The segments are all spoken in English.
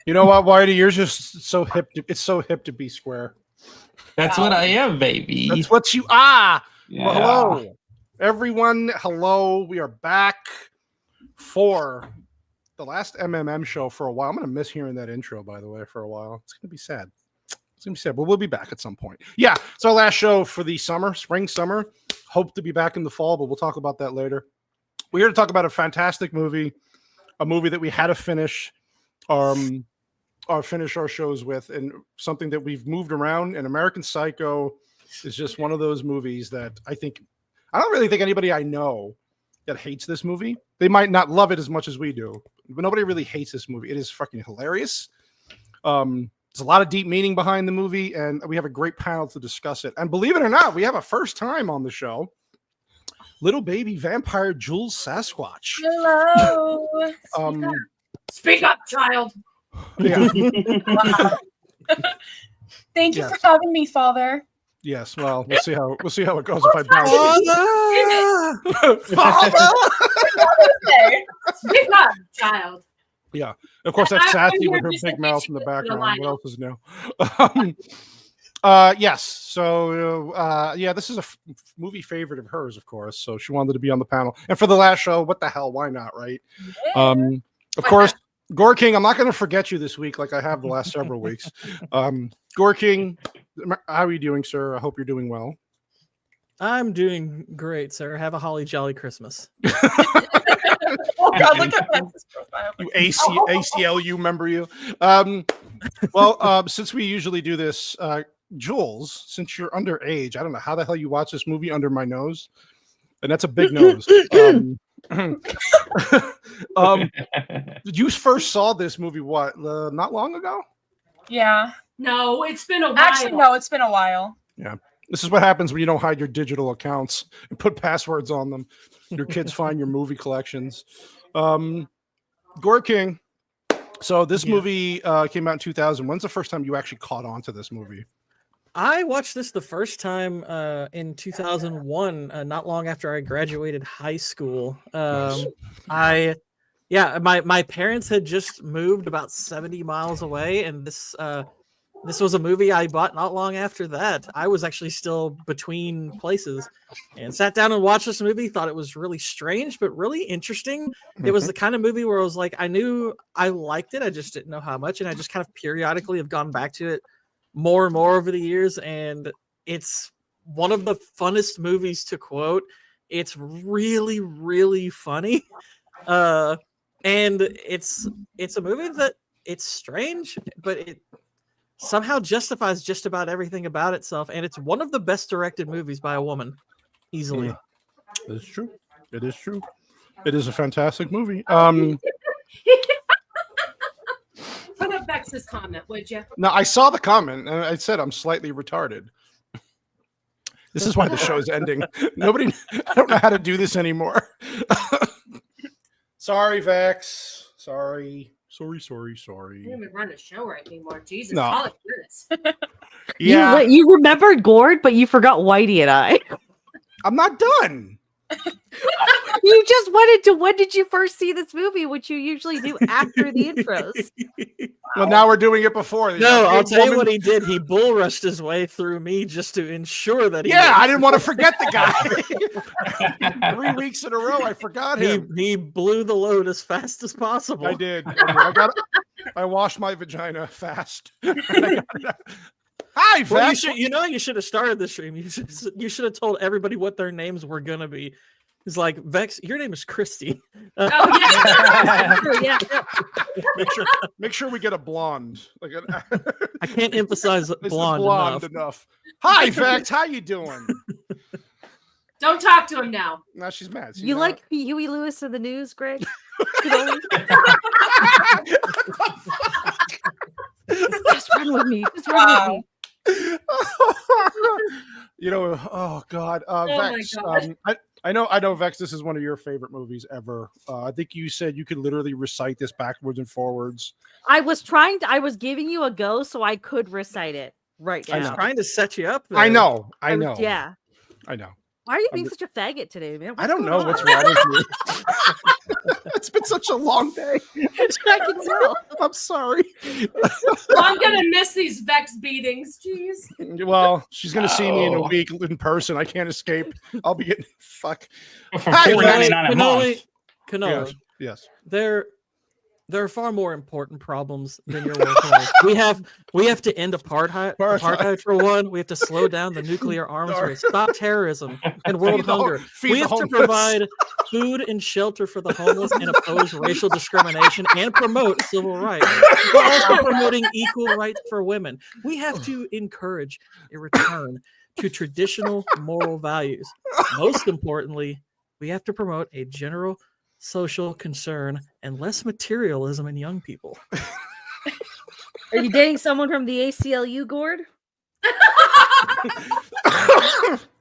You know what, Whitey? You're just so hip. It's so hip to be square. That's what I am, baby. That's what you are. Yeah. Well, hello, everyone. Hello. We are back for the last MMM show for a while. I'm going to miss hearing that intro, by the way, for a while. It's going to be sad. It's going to be sad, but we'll be back at some point. Yeah, it's our last show for the spring, summer. Hope to be back in the fall, but we'll talk about that later. We're here to talk about a fantastic movie, a movie that we had to finish our shows with, and something that we've moved around. And American Psycho is just one of those movies that I don't really think anybody I know that hates this movie. They might not love it as much as we do, but nobody really hates this movie. It is fucking hilarious. There's a lot of deep meaning behind the movie, and we have a great panel to discuss it. And believe it or not, we have a first time on the show. Little baby vampire Jules Sasquatch. Hello. Speak up, child. Yeah. Thank you for having me, Father. Yes. Well, we'll see how it goes if I bounce. Father. Speak up, child. Yeah. Of course, that's Sassy with her big mouth in the background. What else is new? Yes. So, this is a movie favorite of hers, of course. So she wanted to be on the panel. And for the last show, what the hell? Why not, right? Yeah. Of course, Gore King, I'm not going to forget you this week like I have the last several weeks. Gore King, how are you doing, sir? I hope you're doing well. I'm doing great, sir. Have a holly jolly Christmas. Oh, God, look at this profile. You ACLU member, you. Since we usually do this, Jules, since you're underage, I don't know how the hell you watch this movie under my nose, and that's a big nose. You first saw this movie not long ago? Yeah. No, it's been a while. Actually, no, it's been a while. Yeah. This is what happens when you don't hide your digital accounts and put passwords on them. Your kids find your movie collections. Gore King. So this movie came out in 2000. When's the first time you actually caught on to this movie? I watched this the first time in 2001, not long after I graduated high school. My parents had just moved about 70 miles away, and this was a movie I bought not long after that. I was actually still between places and sat down and watched this movie. Thought it was really strange, but really interesting. It was the kind of movie where I was like, I knew I liked it. I just didn't know how much. And I just kind of periodically have gone back to it more and more over the years. And it's one of the funnest movies to quote. It's really, really funny. And it's a movie that it's strange, but it somehow justifies just about everything about itself, and it's one of the best directed movies by a woman, easily. It is true. It is true. It is a fantastic movie. Put up Vex's comment, would you? Now, I saw the comment, and I said I'm slightly retarded. This is why the show is ending. I don't know how to do this anymore. Sorry, Vex. Sorry. I don't even run a show right anymore. Jesus, No. call it this. Yeah. You remembered Gord, but you forgot Whitey and I. I'm not done. You just wanted to. When did you first see this movie? Which you usually do after the intros. Well, now we're doing it before. No, I'll tell you what he did. He bull rushed his way through me just to ensure that he. Yeah, I didn't want to forget the guy. 3 weeks in a row, I forgot him. He blew the load as fast as possible. I did. I washed my vagina fast. Hi, Well, Vex. you should have started the stream. You should have told everybody what their names were gonna be. It's like, Vex, your name is Christy. Oh yeah. Make sure we get a blonde. I can't emphasize It's blonde, enough. Hi, Vex. How you doing? Don't talk to him now. Now she's mad. You like Huey Lewis in the news, Greg? Just run with me. Just run with me. Oh God, Vex. my God. I know, Vex. This is one of your favorite movies ever. I think you said you could literally recite this backwards and forwards. I was giving you a go so I could recite it right now. I was trying to set you up there. I know. Yeah. I know. Why are you being such a faggot today, man? I don't know what's wrong with you. It's been such a long day. I can tell. I'm sorry. I'm gonna miss these Vex beatings. Jeez. Well, she's gonna see me in a Oh. week in person. I can't escape. I'll be getting fuck. For Hey, $4.99 a month. Canola, Yes. there are far more important problems than your work life. We have to end apartheid for one. We have to slow down the nuclear arms race, stop terrorism and world Feed the hunger. feed We the have to homeless. provide food and shelter for the homeless and oppose racial discrimination and promote civil rights while also promoting equal rights for women. We have to encourage a return to traditional moral values. Most importantly, we have to promote a general social concern and less materialism in young people. Are you dating someone from the ACLU, Gord?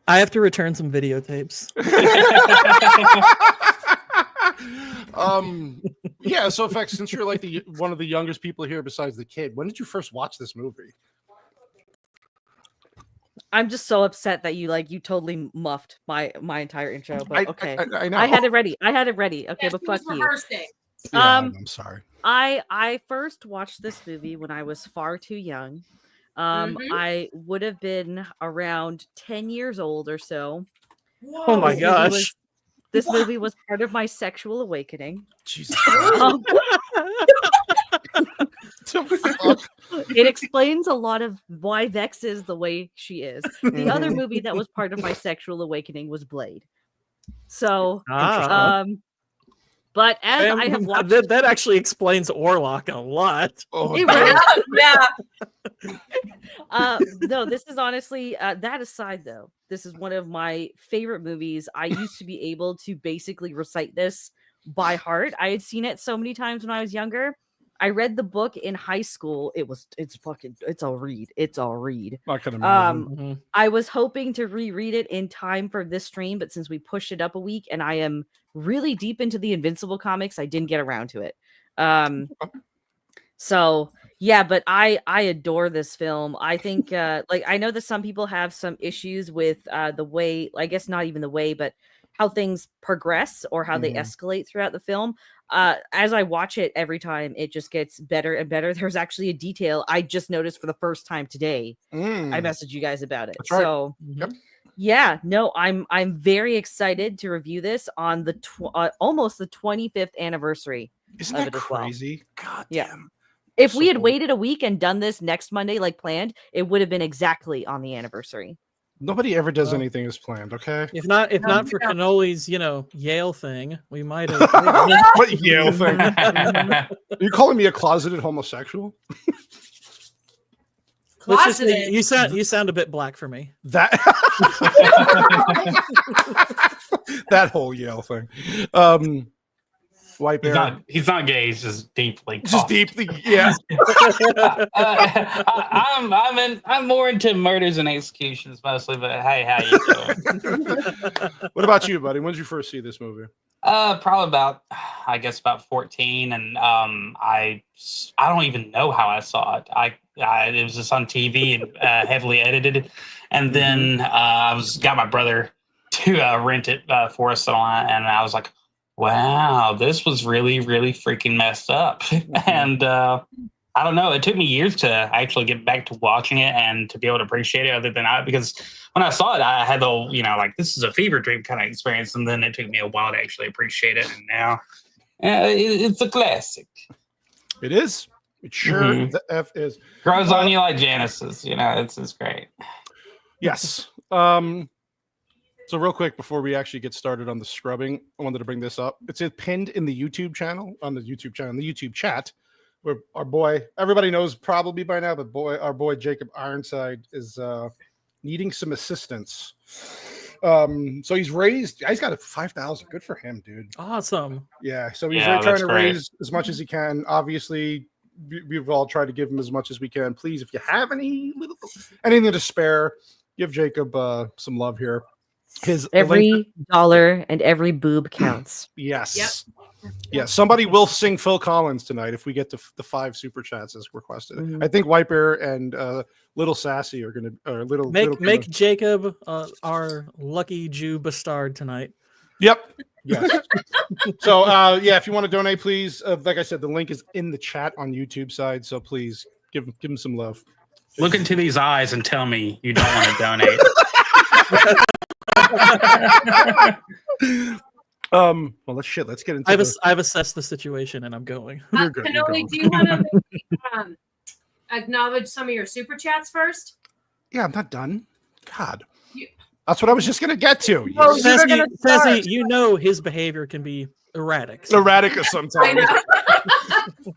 I have to return some videotapes. Yeah, so in fact, since you're like one of the youngest people here besides the kid, when did you first watch this movie? I'm just so upset that you totally muffed my entire intro. But okay, I know. I had it ready. Okay, but fuck you. Rehearsing. Yeah, I'm sorry. I first watched this movie when I was far too young. I would have been around 10 years old or so. Oh my gosh. This movie was part of my sexual awakening. Jesus. Um, Fuck. it explains a lot of why Vex is the way she is. The other movie that was part of my sexual awakening was Blade. So, but as I have watched, that actually explains Orlok a lot. Oh, It damn. really- Yeah. no, this is honestly that aside though, this is one of my favorite movies. I used to be able to basically recite this by heart. I had seen it so many times when I was younger. I read the book in high school. It's a read. I can imagine. I was hoping to reread it in time for this stream, but since we pushed it up a week and I am really deep into the Invincible comics, I didn't get around to it. So yeah, but I adore this film. I think like I know that some people have some issues with the way, I guess not even the way, but how things progress or how they escalate throughout the film. As I watch it every time, it just gets better and better. There's actually a detail I just noticed for the first time today. I messaged you guys about it. That's right. So Yep. yeah, no, I'm very excited to review this on the almost the 25th anniversary. Isn't of that it as well. crazy? God Yeah. damn. If So we had cool. waited a week and done this next Monday like planned, it would have been exactly on the anniversary. Nobody ever does Well, anything as planned, okay? If not for Cannoli's, Yale thing, we might have. What Yale thing? Are you calling me a closeted homosexual? Let's just say Closeted. you sound a bit black for me. That that whole Yale thing. White bear. He's not gay. He's just deeply. Just deeply, yeah. I'm more into murders and executions mostly. But hey, how you doing? What about you, buddy? When did you first see this movie? Probably about 14, and I don't even know how I saw it. It was just on TV and heavily edited, and then I got my brother to rent it for us on, and I was like, wow, this was really, really freaking messed up. And I don't know, it took me years to actually get back to watching it and to be able to appreciate it because when I saw it, I had the whole, like, this is a fever dream kind of experience. And then it took me a while to actually appreciate it. And now it's a classic. It is. It sure the F is. Grows on you like Genesis. It's great. Yes. So real quick before we actually get started on the scrubbing, I wanted to bring this up. It's pinned in the YouTube channel, the YouTube chat, where our boy, everybody knows probably by now, but our boy Jacob Ironside is needing some assistance. So he's got 5,000. Good for him, dude. Awesome. Yeah. So he's Yeah, trying to great. raise as much as he can. Obviously, we've all tried to give him as much as we can. Please, if you have anything to spare, give Jacob some love here. His Every dollar and every boob counts. yes. Yep. Yeah, somebody will sing Phil Collins tonight if we get to the 5 super chats as requested. Mhm. I think White Bear and Little Sassy are going to little Make Jacob our lucky Jew bastard tonight. Yep. Yes. So yeah, if you want to donate, please. Like I said, the link is in the chat on YouTube side. So please give him some love. Look into these eyes and tell me you don't want to donate. Well, let's get into I've assessed the situation and I'm going. You're good. You're Canoli, going. do you want to acknowledge some of your super chats first? Yeah, I'm not done. God. You- That's what I was just going to get to. You Oh, you were gonna start. Sassy, you know his behavior can be erratic. erratica I sometimes. know.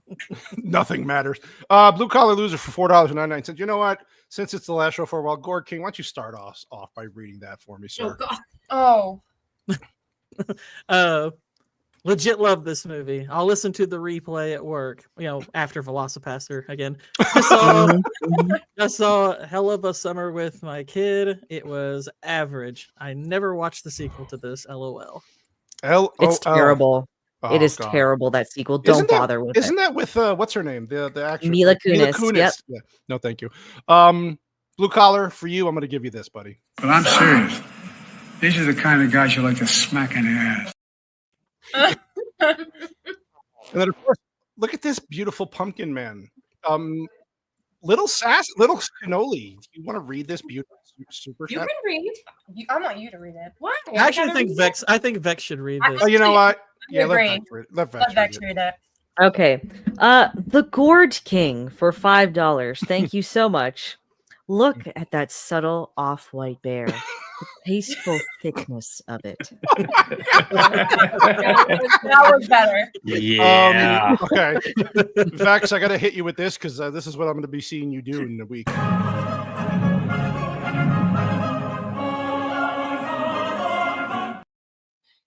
Nothing matters. Blue Collar Loser for $4.99. You know what? Since it's the last show for a while, Gord King, why don't you start off by reading that for me, Oh, sir? God. Oh, Legit love this movie. I'll listen to the replay at work, after Velocipaster again. I saw Hell of a Summer with my kid. It was average. I never watched the sequel to this, LOL. It's terrible. Oh, It is God. terrible, that sequel. Don't bother with Isn't it. that with what's her name? The actress Mila Kunis, yep. Yeah. No, thank you. Blue Collar, for you, I'm going to give you this, buddy. But I'm serious. These are the kind of guys you like to smack in the ass. And then, of course, look at this beautiful pumpkin man. Little Canoli. Do you want to read this beautiful super You chat? can read. I want you to read it. What? I actually think Vex. I think Vex should read this. Oh, you know what? Yeah, agree. let Let Vex Vex read it. read it. Okay. The Gourd King for $5. Thank you so much. Look at that subtle off-white bear. The tasteful thickness of it. That was better. Yeah. Okay. Vex, I got to hit you with this because this is what I'm going to be seeing you do in a week.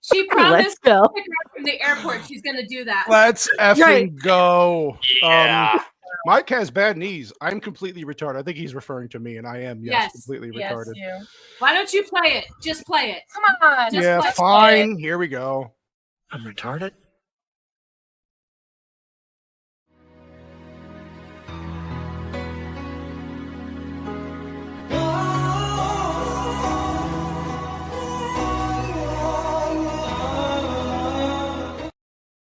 She Let's promised go. to pick her up from the airport. She's going to do that. Let's effing Right. go. Yeah. Mike has bad knees. I'm completely retarded. I think he's referring to me, and I am, Yes. completely Yes, retarded. you. Why don't you play it? Just play it. Come on. Just Yeah, play- fine. Here we go. I'm retarded?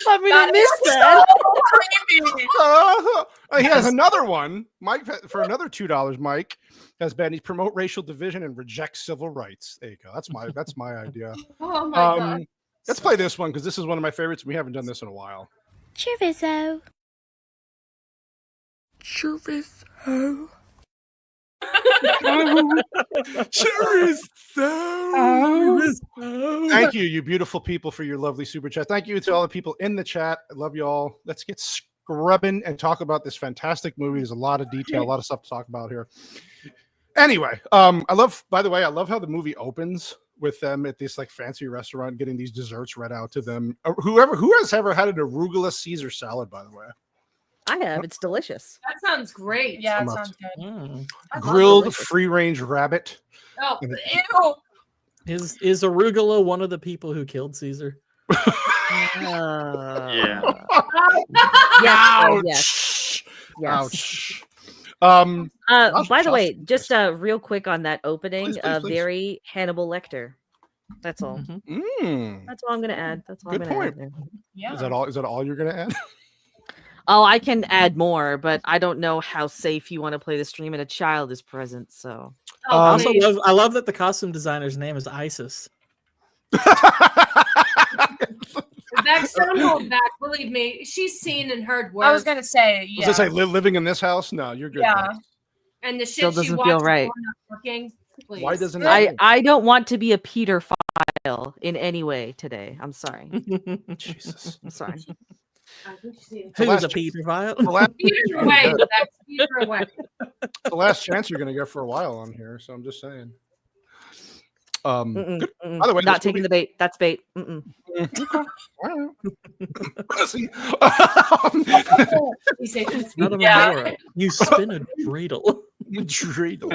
I mean, I That missed is that. so creepy. He has another one. Mike, for another $2, Mike has been he promote racial division and reject civil rights. There you go. That's my idea. Oh, my God. Let's play this one because this is one of my favorites. We haven't done this in a while. Chorizo. Thank you, you beautiful people, for your lovely super chat. Thank you to all the people in the chat. I love you all. Let's get scrubbing and talk about this fantastic movie. There's a lot of detail, a lot of stuff to talk about here. Anyway, I love how the movie opens with them at this like fancy restaurant getting these desserts read out to them. Who has ever had an arugula Caesar salad, by the way? I have. It's delicious. That sounds great. Yeah, I'm it up sounds good. I love Grilled delicious. free-range rabbit. Oh, Ew. Is arugula one of the people who killed Caesar? Yeah. Yes. Ouch. Yes. Ouch. By the way, just real quick on that opening, Please. very Hannibal Lecter. That's all. Mm. That's all I'm gonna add. That's all Good I'm gonna point. add there. Yeah. Is that all you're gonna add? Oh, I can add more, but I don't know how safe you want to play the stream and a child is present. So oh, I also please. I love that the costume designer's name is Isis. Vex, don't hold back. Believe me, she's seen and heard worse. I was gonna say, Was yeah. I say living in this house? No, you're good. Yeah. Vex. and the shit Still she doesn't watches feel right. while not working. Please. Why doesn't I don't want to be a Peter file in any way today. I'm sorry. Jesus? I'm sorry. I think she's The Who's last- a pedophile? The last, Peter away. Vex, Peter away. the last chance you're gonna get for a while on here, so I'm just saying. Mm-mm, Good. mm-mm. By the way, Not this taking movie- the bait. That's bait. Mm-mm. Pussy. He said, Not a Yeah. menorah. You spin a dreidel. Dreidel.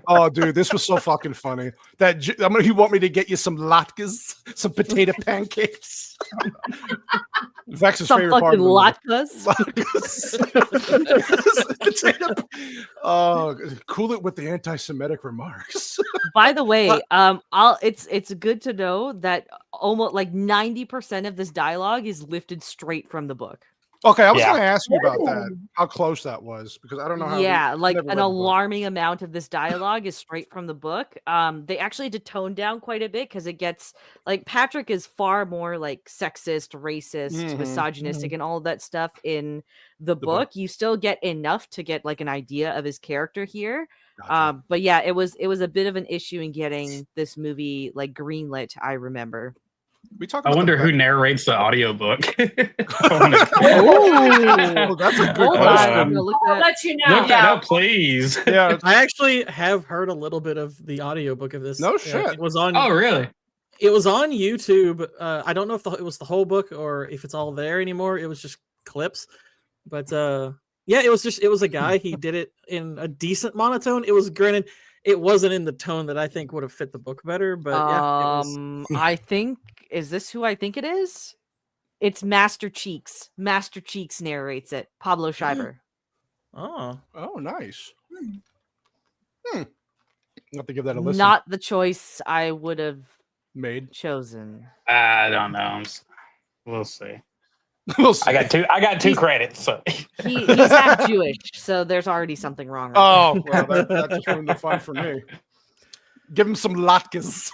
Oh, dude, this was so fucking funny. You want me to get you some latkes, some potato pancakes. Vex's Some favorite part fucking of latkes. Potato. Oh, cool it with the anti-Semitic remarks. By the way, it's good to know that almost like 90% of this dialogue is lifted straight from the book. Okay, I was going to ask you about that. How close that was, because I don't know how. Like an alarming amount of this dialogue is straight from the book. They actually had to tone down quite a bit because it gets like Patrick is far more like sexist, racist, misogynistic, and all of that stuff in the book. You still get enough to get like an idea of his character here. Gotcha. But yeah, it was a bit of an issue in getting this movie like greenlit. I remember. I wonder who narrates the audiobook. Oh, that's a good question. I'll let you know. Look that up, please. Yeah, I actually have heard a little bit of the audiobook of this. No shit. It was on. Oh, really? It was on YouTube. I don't know if it was the whole book or if it's all there anymore. It was just clips. But yeah, it was a guy. He did it in a decent monotone. It was granted, it wasn't in the tone that I think would have fit the book better. But yeah, it was... I think. Is this who I think it is? It's Master Cheeks. Master Cheeks narrates it. Pablo Schreiber. Oh, nice. I'll have to give that a listen. Not the choice I would have chosen. I don't know. We'll see. We'll see. I got two credits. So. He's half Jewish, so there's already something wrong. Well, that just ruined the fun for me. Give him some latkes.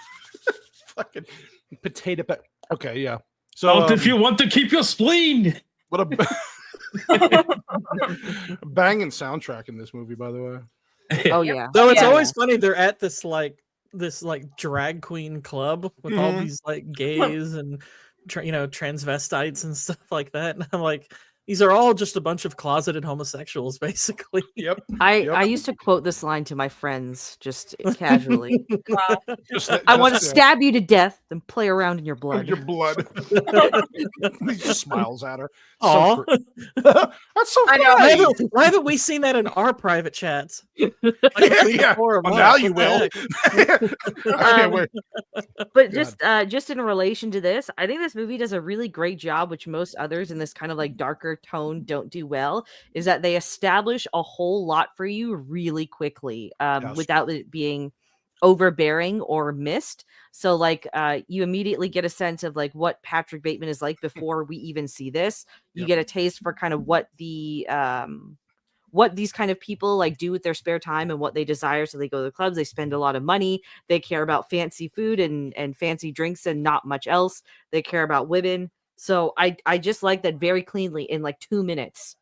Fucking potato. Okay, yeah. So if you want to keep your spleen. What a banging soundtrack in this movie, by the way. Oh yeah. So it's always funny. They're at this drag queen club with all these like gays and transvestites and stuff like that. And I'm like, these are all just a bunch of closeted homosexuals, basically. Yep. I used to quote this line to my friends just casually. I want to stab you to death and play around in your blood. Your blood. He just smiles at her. Oh, that's so funny. Why haven't we seen that in our private chats? Well, now you will. But just in relation to this, I think this movie does a really great job, which most others in this kind of like darker tone don't do well, is that they establish a whole lot for you really quickly without it being overbearing or missed. So like you immediately get a sense of like what Patrick Bateman is like before we even see this. You get a taste for kind of what the what these kind of people like do with their spare time and what they desire. So they go to the clubs, they spend a lot of money, they care about fancy food and fancy drinks and not much else. They care about women. So I just like that very cleanly in like 2 minutes.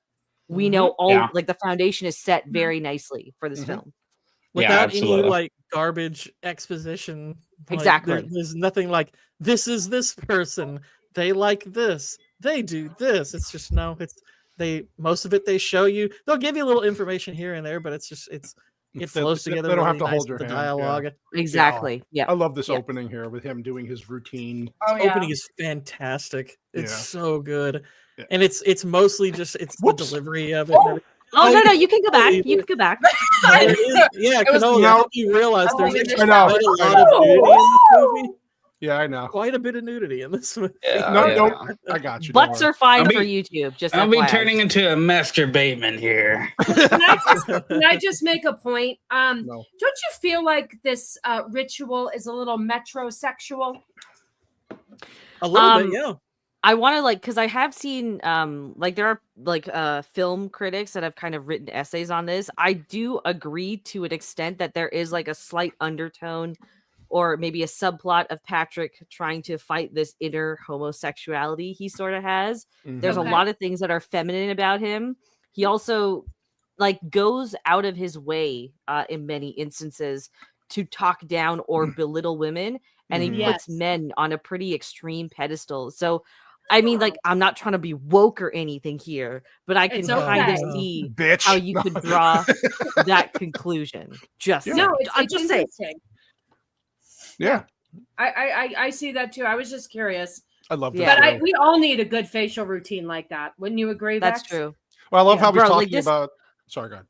We know like the foundation is set very nicely for this film. Without any like garbage exposition. Exactly. There's nothing like, this is this person. They like this. They do this. It's just most of it they show you. They'll give you a little information here and there, but it flows together. They don't really have to nice hold your with the hand. dialogue. Yeah. Exactly. Yeah. I love this opening here with him doing his routine. Opening is fantastic. It's so good. Yeah. And it's mostly just the delivery of it. Oh no, you can go back. You can go back. Now you realize there's quite a lot of nudity in this movie. Yeah, I know. Quite a bit of nudity in this movie. I got you. Butts are fine for YouTube. Just I'll be turning into a Master Bateman here. Can I just make a point? No. Don't you feel like this ritual is a little metrosexual? A little bit, yeah. I want to because I have seen there are film critics that have kind of written essays on this. I do agree to an extent that there is like a slight undertone or maybe a subplot of Patrick trying to fight this inner homosexuality he sort of has. There's a lot of things that are feminine about him. He also goes out of his way in many instances to talk down or belittle women, and he puts men on a pretty extreme pedestal. So I mean, I'm not trying to be woke or anything here, but I can kind of see how you could draw that conclusion. I'm just saying. Yeah, I see that too. I was just curious. I love that. But we all need a good facial routine like that. Wouldn't you agree? That's Vex? true. Well, I love how he's talking about. Sorry, go ahead.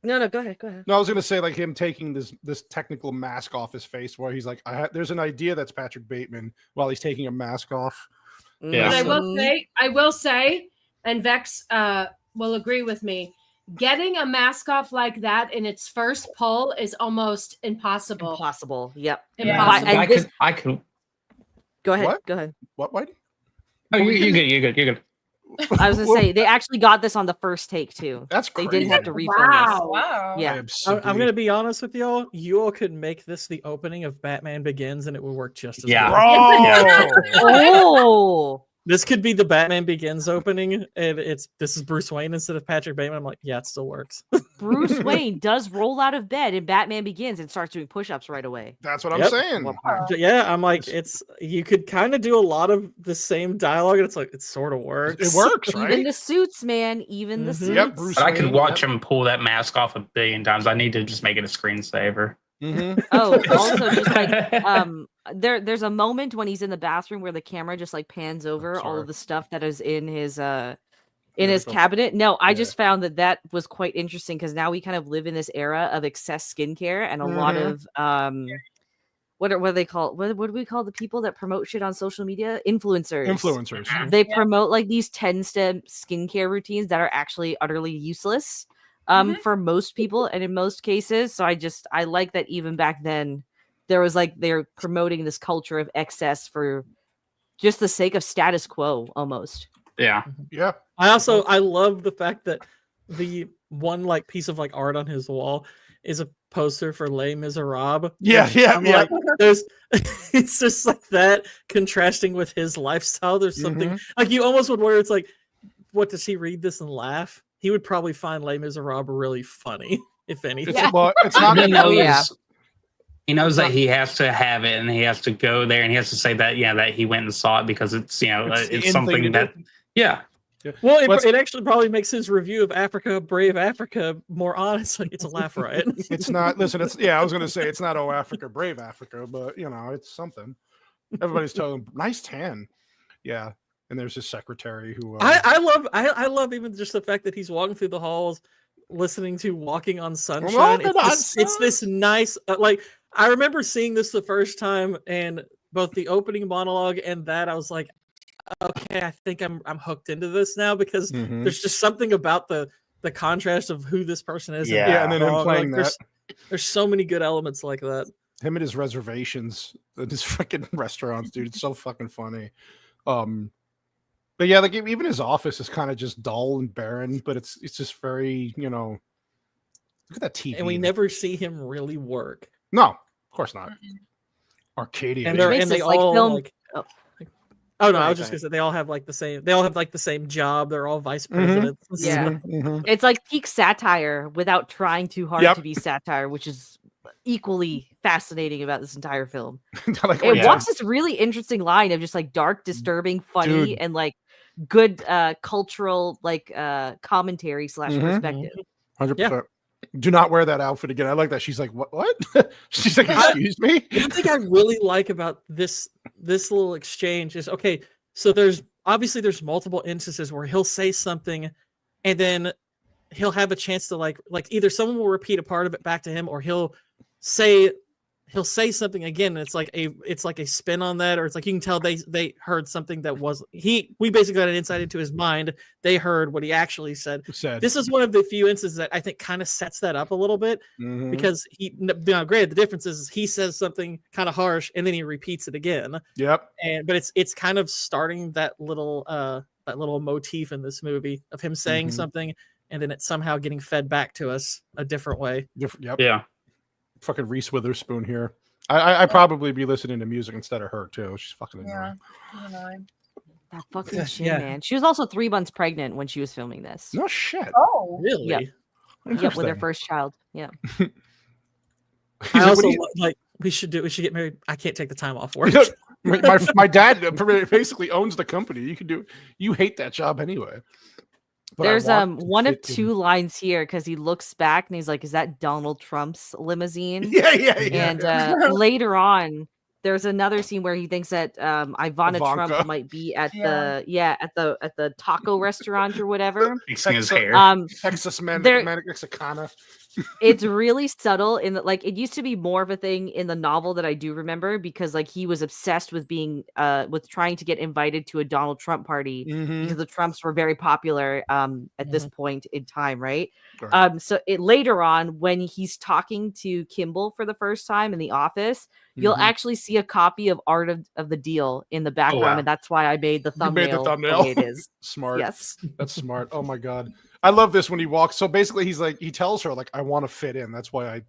No, go ahead. No, I was gonna say like him taking this technical mask off his face, where he's like, "There's an idea that's Patrick Bateman," while he's taking a mask off. Yeah. But I will say, and Vex will agree with me. Getting a mask off like that in its first pull is almost impossible. Impossible. Yep. Impossible. I could. Go ahead. What? Go ahead. What, Whitey? Oh, you're good. I was gonna say they actually got this on the first take too. That's They crazy. didn't have to refilm this. Wow. Yeah. I'm gonna be honest with y'all. You all could make this the opening of Batman Begins, and it would work just as Yeah. well. Oh, This could be the Batman Begins opening, and this is Bruce Wayne instead of Patrick Bateman. I'm like, yeah, it still works. Bruce Wayne does roll out of bed in Batman Begins and starts doing push-ups right away. That's what I'm Yep. saying. Yeah, I'm like, you could kind of do a lot of the same dialogue, and it's like it sort of works. It works, right? Even the suits, man. Even the Mhm. suits. Yep, Bruce But I could Wayne, watch him pull that mask off a billion times. I need to just make it a screensaver. Oh, also just like there's a moment when he's in the bathroom where the camera just like pans over all of the stuff that is in his cabinet. No, I just found that was quite interesting because now we kind of live in this era of excess skincare and a lot of what do they call what do we call the people that promote shit on social media? Influencers. They promote like these 10-step skincare routines that are actually utterly useless for most people and in most cases. So I like that even back then there was like they're promoting this culture of excess for just the sake of status quo almost. Yeah. Yeah. I love the fact that the one like piece of like art on his wall is a poster for Les Miserables. Yeah. Like, it's just like that contrasting with his lifestyle. There's something like you almost would wonder. It's like, what does he read this and laugh? He would probably find Les Miserables really funny, if anything. It's not. He knows that he has to have it, and he has to go there, and he has to say that that he went and saw it because it's it's something that Well, it actually probably makes his review of Africa, Brave Africa, more honest. Like it's a laugh riot. It's not. Listen, I was going to say it's not Oh Africa, Brave Africa, but it's something. Everybody's telling him nice tan. Yeah, and there's his secretary who I love even just the fact that he's walking through the halls, listening to "Walking on Sunshine." It's this nice like. I remember seeing this the first time, and both the opening monologue and that I was like, okay, I think I'm hooked into this now because there's just something about the contrast of who this person is. Yeah, and then him playing that. There's so many good elements like that. Him and his reservations at his fucking restaurants, dude. It's so fucking funny. But yeah, like even his office is kind of just dull and barren, but it's just very, look at that TV. And we never see him really work. No, of course not. Arcadia. And they all like oh no, I was just gonna say they all have like the same job. They're all vice presidents. Yeah. It's like peak satire without trying too hard to be satire, which is equally fascinating about this entire film. It walks this really interesting line of just like dark, disturbing, funny, and like good cultural like commentary / perspective. 100%. Do not wear that outfit again. I like that. She's like, what? She's like, excuse me? One thing I really like about this little exchange is, okay, so there's multiple instances where he'll say something and then he'll have a chance to like either someone will repeat a part of it back to him or he'll say something again, and it's like a spin on that, or it's like you can tell they heard something that we basically got an insight into his mind. They heard what he actually said. This is one of the few instances that I think kind of sets that up a little bit because granted, the difference is he says something kind of harsh and then he repeats it again. Yep. But it's kind of starting that little motif in this movie of him saying something and then it's somehow getting fed back to us a different way. Yep. Yeah. Fucking Reese Witherspoon here. I'd probably be listening to music instead of her too. She's fucking annoying. That fucking shit, man. She was also 3 months pregnant when she was filming this. No shit. Oh, really? Yep, with her first child. Yeah. I also like we should get married. I can't take the time off work. my dad basically owns the company. You hate that job anyway. But there's one of two lines here because he looks back and he's like, "Is that Donald Trump's limousine?" Yeah. And later on, there's another scene where he thinks that Ivana Ivanka. Trump might be at Yeah. at the taco restaurant or whatever. Fixing his hair. Texas there- Mexicana. It's really subtle in that, like, it used to be more of a thing in the novel that I do remember, because like he was obsessed with being with trying to get invited to a Donald Trump party because the Trumps were very popular at this point in time, right? Right. So it later on, when he's talking to Kimball for the first time in the office, you'll actually see a copy of Art of the Deal in the background, wow. and that's why I made the You made the thumbnail, thumbnail. the way it is. Smart. Yes. That's smart. Oh my god. I love this when he walks. So basically he's like, he tells her like, I want to fit in. That's why I,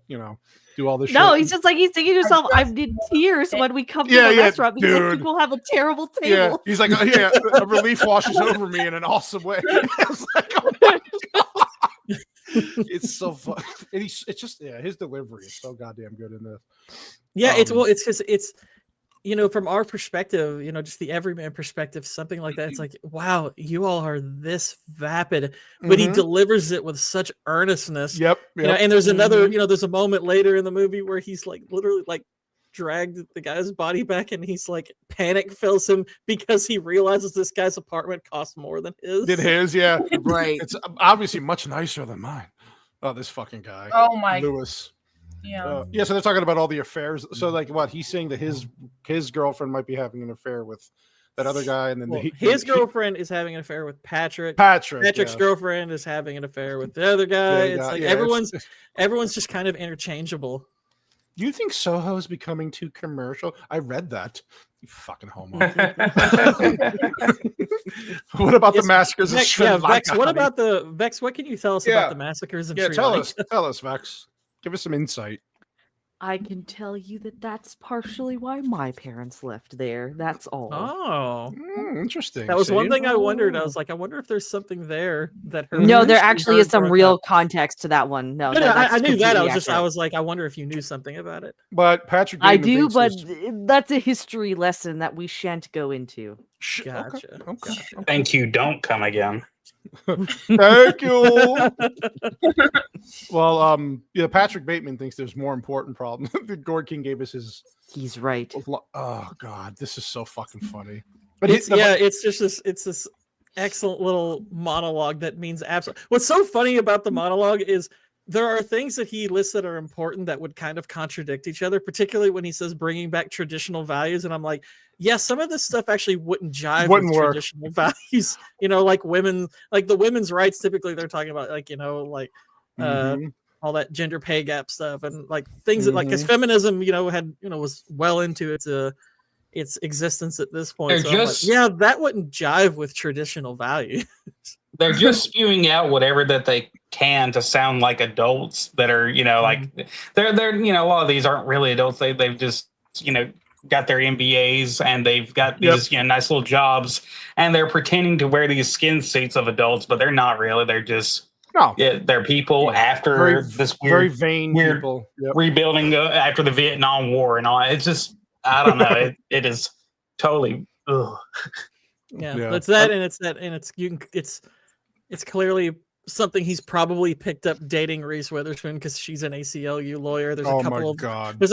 do all this No, shit. he's just like, he's thinking to himself, I need tears when we come to Yeah, the yeah, restaurant because dude. people have a terrible Yeah. table. He's like, oh, yeah, a relief washes over me in an awesome way. It's like, oh my god. It's so fun. And it's just, his delivery is so goddamn good in this. Yeah, it's because it's from our perspective, just the everyman perspective, something like that. It's like, wow, you all are this vapid, but he delivers it with such earnestness. Yep. And there's another, there's a moment later in the movie where he's like literally like dragged the guy's body back, and he's like panic fills him because he realizes this guy's apartment costs more than his. Did his, yeah. Right. It's obviously much nicer than mine. Oh, this fucking guy. Oh my. Lewis. Yeah. So they're talking about all the affairs. So like what he's saying that his girlfriend might be having an affair with that other guy, and then his girlfriend is having an affair with Patrick. Patrick's Patrick's girlfriend is having an affair with the other guy. It's like everyone's just kind of interchangeable. You think Soho's becoming too commercial? I read that. You fucking homo. What about the massacres of Sri Lanka? Vex, what about Vex? What can you tell us about the massacres of Sri Lanka? Tell us, Vex. Give us some insight. I can tell you that's partially why my parents left there. That's all. Oh, interesting. That was one thing I wondered. I was like, I wonder if there's something there that her. No, there actually is some real context to that one. No, I knew that. I I was like, I wonder if you knew something about it. But Patrick, I Bateman do, but thinks that's a history lesson that we shan't go into. Gotcha. Okay. Thank you. Don't come again. Thank you. Well, Patrick Bateman thinks there's more important problems. Gord King gave us his. He's right. Oh God, this is so fucking funny. But it's just this excellent little monologue that means absolutely. What's so funny about the monologue is there are things that he lists that are important that would kind of contradict each other, particularly when he says bringing back traditional values. And I'm like, yeah, some of this stuff actually wouldn't jive with traditional values. Like women, like the women's rights. Typically, they're talking about all that gender pay gap stuff and like things that like because feminism, was well into its existence at this point. So that wouldn't jive with traditional values. They're just spewing out whatever that they can to sound like adults that are, like they're a lot of these aren't really adults. They've just, got their MBAs and they've got these, nice little jobs and they're pretending to wear these skin suits of adults, but they're not really. They're just, they're people after this very vain people rebuilding after the Vietnam War and all. It's just, I don't know. It is totally, ugh. It's that, and it's clearly something he's probably picked up dating Reese Witherspoon because she's an ACLU lawyer. There's a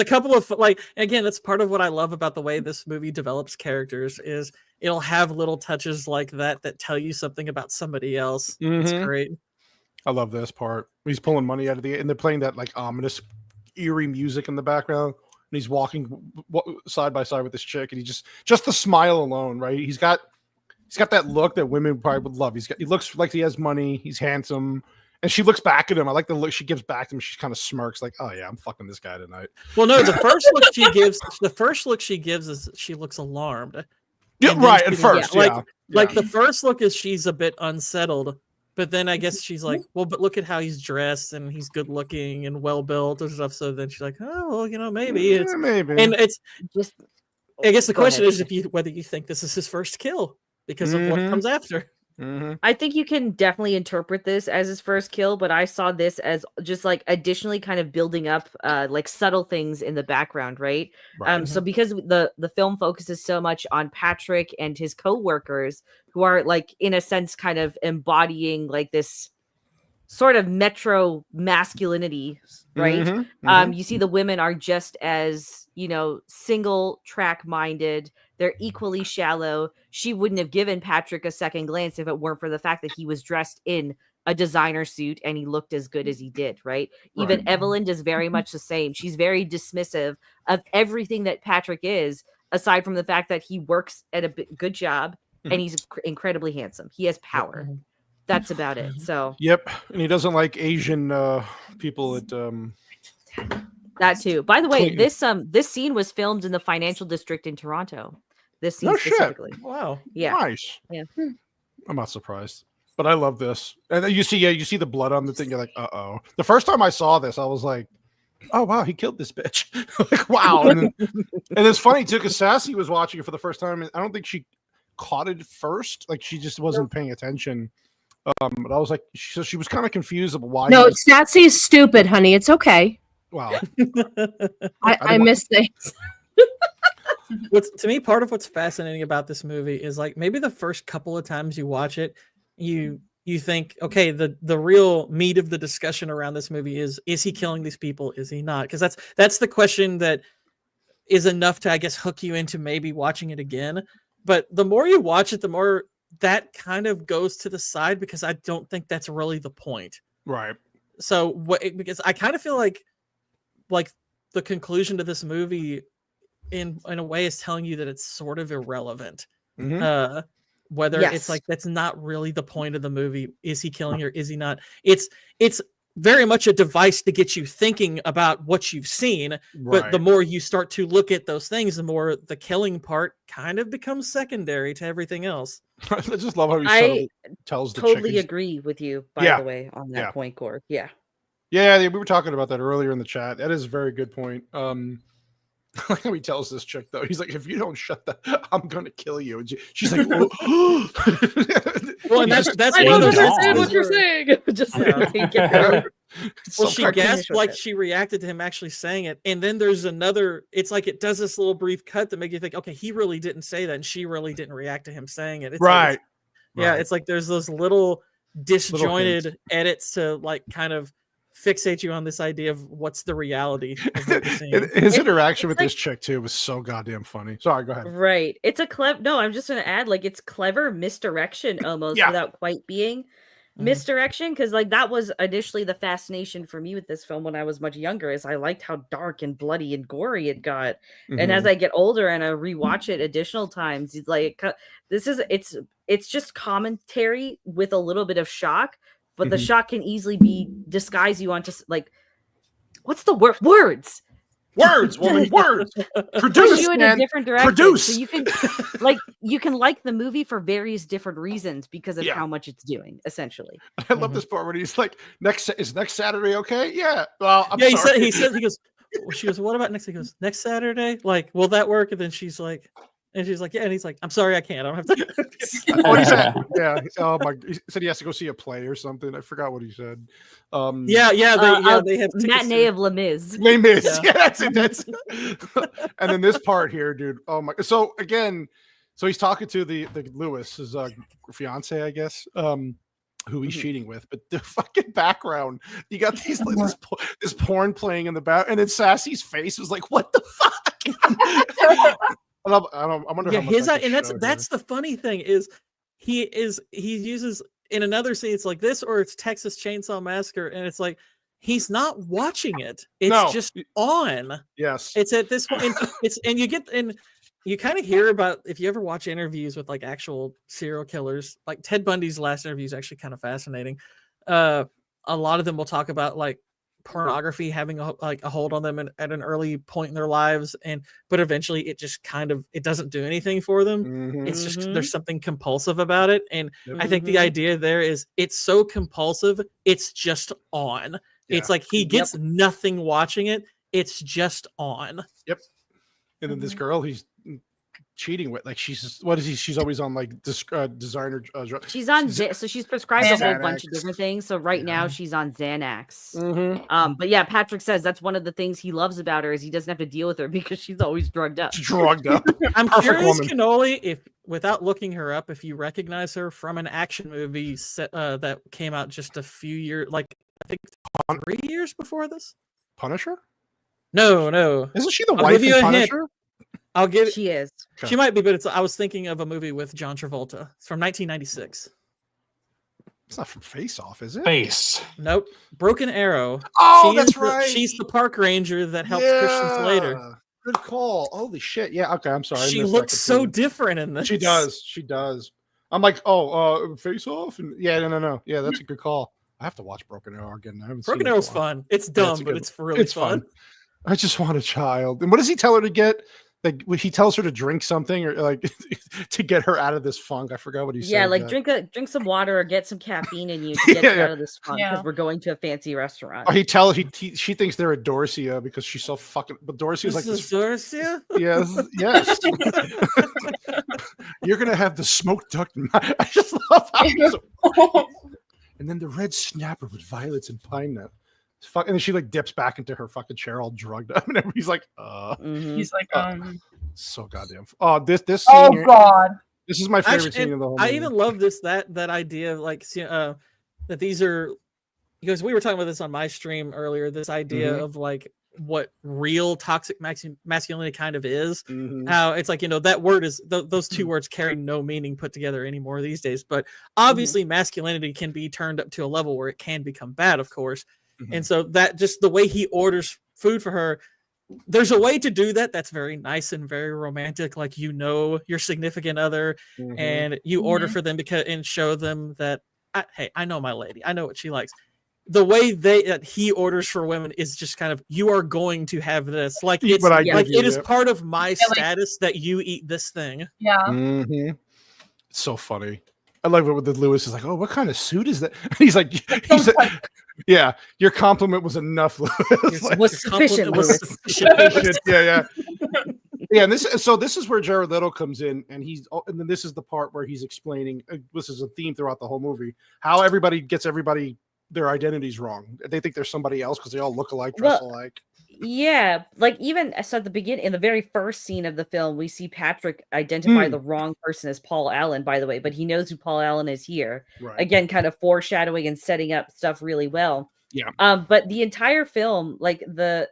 couple of like, again, that's part of what I love about the way this movie develops characters is it'll have little touches like that tell you something about somebody else. It's great. I love this part. He's pulling money out of and they're playing that like ominous, eerie music in the background. And he's walking side by side with this chick, and he just the smile alone, right? He's got that look that women probably would love. He looks like he has money. He's handsome, and she looks back at him. I like the look she gives back to him. She kind of smirks, like, "Oh yeah, I'm fucking this guy tonight." Well, no, the first look she gives is she looks alarmed. Yeah, right. At first, like the first look is she's a bit unsettled. But then I guess she's like, well, but look at how he's dressed and he's good looking and well built and stuff. So then she's like, oh, well, maybe it's maybe. And it's just, I guess the question is whether you think this is his first kill because of what comes after. I think you can definitely interpret this as his first kill, but I saw this as just like additionally kind of building up like subtle things in the background, right? So because the film focuses so much on Patrick and his co-workers who are like in a sense kind of embodying like this sort of metro masculinity, right? You see the women are just as, single track minded. They're equally shallow. She wouldn't have given Patrick a second glance if it weren't for the fact that he was dressed in a designer suit and he looked as good as he did, right? Even Evelyn does very much the same. She's very dismissive of everything that Patrick is, aside from the fact that he works at a good job and he's incredibly handsome. He has power. That's about it. So Yep, and he doesn't like Asian people at that too. By the way, this scene was filmed in the financial district in Toronto. This scene specifically. Shit. Wow. Yeah. Nice. Yeah. I'm not surprised. But I love this. And then you see the blood on the thing, you're like, uh-oh. The first time I saw this, I was like, oh wow, he killed this bitch. Like, wow. And it's funny too, because Sassy was watching it for the first time, and I don't think she caught it first. Like she just wasn't paying attention. But I was like, she was kind of confused about why. No, Satsy's stupid, honey. It's okay. Wow. I miss things. To me, part of what's fascinating about this movie is like maybe the first couple of times you watch it, you think, okay, the real meat of the discussion around this movie is he killing these people? Is he not? Because that's the question that is enough to, I guess, hook you into maybe watching it again. But the more you watch it, the more that kind of goes to the side, because I don't think that's really the point. Right. So because I kind of feel like the conclusion to this movie in a way is telling you that it's sort of irrelevant. Whether it's like, that's not really the point of the movie. Is he killing her? Is he not? It's very much a device to get you thinking about what you've seen. Right. But the more you start to look at those things, the more the killing part kind of becomes secondary to everything else. I just love how he I tells the totally chick agree with you, by the way, on that point, Gore. Yeah. Yeah, we were talking about that earlier in the chat. That is a very good point. Like how he tells this chick though, he's like, "If you don't shut I'm gonna kill you." And she's like, "Well, and that's I one don't of those understand what you're saying. Just well, she gasped like she reacted to him actually saying it, and then there's another. It's like it does this little brief cut that make you think, okay, he really didn't say that, and she really didn't react to him saying it. It's right. It's like there's those little disjointed edits to like kind of fixate you on this idea of what's the reality of what you're seeing. His interaction with this chick too was so goddamn funny. Sorry, go ahead. Right. It's a clever. No, I'm just going to add, like, it's clever misdirection almost without quite being misdirection. Because like that was initially the fascination for me with this film when I was much younger. Is I liked how dark and bloody and gory it got. And as I get older and I rewatch it additional times, it's like it's just commentary with a little bit of shock. But the shock can easily disguise you onto like, what's the word? Words, woman, words. Produce you in a different direction. Produce. So you can like the movie for various different reasons because of how much it's doing. Essentially, I love this part when he's like, "Next Saturday, okay? Yeah." Well, I'm sorry. He said, she goes, "What about next?" He goes, "Next Saturday. Like, will that work?" And then she's like, "Yeah." And he's like, "I'm sorry, I can't. I don't have to." What he said? Yeah. Oh my! He said he has to go see a play or something. I forgot what he said. They have matinee of Les Mis. Les Mis. Yeah, that's it. And then this part here, dude. Oh my! So again, he's talking to the Lewis, his fiance, I guess. Who he's cheating with, but the fucking background, you got this porn playing in the back, and then Sassy's face was like, "What the fuck?" I wonder how much and that's the funny thing is he uses in another scene, it's like this, or it's Texas Chainsaw Massacre, and it's like he's not watching it. It's just on. Yes. It's at this point, you kind of hear about, if you ever watch interviews with like actual serial killers, like Ted Bundy's last interview is actually kind of fascinating. A lot of them will talk about like pornography having a hold on them at an early point in their lives, but eventually it just it doesn't do anything for them. It's just there's something compulsive about it, and I think the idea there is it's so compulsive, it's just on. It's like he gets nothing watching it, it's just on. Yep. And then this girl, cheating with? Like what is he? She's always on like designer. She's on so she's prescribed a whole bunch of Xanax. different things. So right now she's on Xanax. Mm-hmm. But yeah, Patrick says that's one of the things he loves about her is he doesn't have to deal with her because she's always drugged up. Drugged up. I'm Perfect curious, woman. Cannoli, if without looking her up, if you recognize her from an action movie that came out just a few years, like I think 3 years before this. Punisher? No. Isn't she the I'll wife give you in a hint. Punisher? I'll give it. She is. Okay. She might be, but I was thinking of a movie with John Travolta. It's from 1996. It's not from Face Off, is it? Face. Nope. Broken Arrow. Oh, She that's is right. She's the park ranger that helps Christian Slater. Good call. Holy shit. Yeah. Okay. I'm sorry. I She missed that looks so completely. different in this. She does. I'm like, Face Off, and no. Yeah, that's a good call. I have to watch Broken Arrow again. I haven't seen Broken it in a Arrow's while. fun. It's Yeah, dumb, it's a but good it's really fun. I just want a child. And what does he tell her to get? Like he tells her to drink something or like to get her out of this funk. I forgot what he said. Yeah, like drink some water or get some caffeine in you to get you out of this funk because we're going to a fancy restaurant. Or she thinks they're at Dorsia because she's so fucking. But Dorsia's like This is Dorsia? Yes. You're gonna have the smoked duck. I just love how. And then the red snapper with violets and pine nut. And then she like dips back into her fucking chair all drugged up, and everybody's like, He's like, so goddamn. Oh, this scene. oh god, this is my favorite Actually, scene of the whole I movie. even love that idea of like that these are, because we were talking about this on my stream earlier, this idea of like what real toxic masculinity kind of is. How it's like, that word is those two words carry no meaning put together anymore these days, but obviously masculinity can be turned up to a level where it can become bad, of course. And so that just the way he orders food for her, there's a way to do that that's very nice and very romantic, like your significant other and you order for them and show them that hey, I know my lady, I know what she likes. The way that he orders for women is just kind of, you are going to have this, like it's like it is part of my status that you eat this thing. It's so funny. I love it with the Lewis is like, oh, what kind of suit is that? He's like, yeah, your compliment was enough, Lewis. Like, was sufficient, Lewis. Yeah. And this is where Jared Leto comes in, and then this is the part where he's explaining. This is a theme throughout the whole movie: how everybody gets their identities wrong. They think they're somebody else because they all look alike, dress alike. Yeah, like even so at the beginning, in the very first scene of the film, we see Patrick identify the wrong person as Paul Allen, by the way, but he knows who Paul Allen is here. Right. Again, kind of foreshadowing and setting up stuff really well. Yeah. But the entire film, so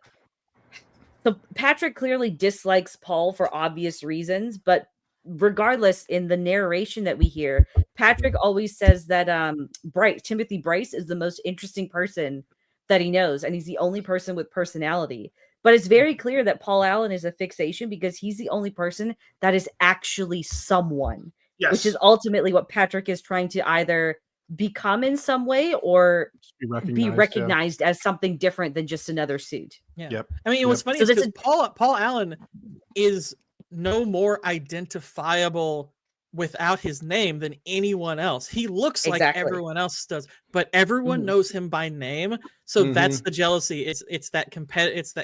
Patrick clearly dislikes Paul for obvious reasons, but regardless, in the narration that we hear, Patrick always says that Timothy Bryce is the most interesting person that he knows, and he's the only person with personality. But it's very clear that Paul Allen is a fixation because he's the only person that is actually someone, which is ultimately what Patrick is trying to either become in some way or be recognized as something different than just another suit. Yeah. I mean, what's funny is because Paul Allen is no more identifiable without his name than anyone else. He looks like everyone else does, but everyone knows him by name. So that's the jealousy. It's that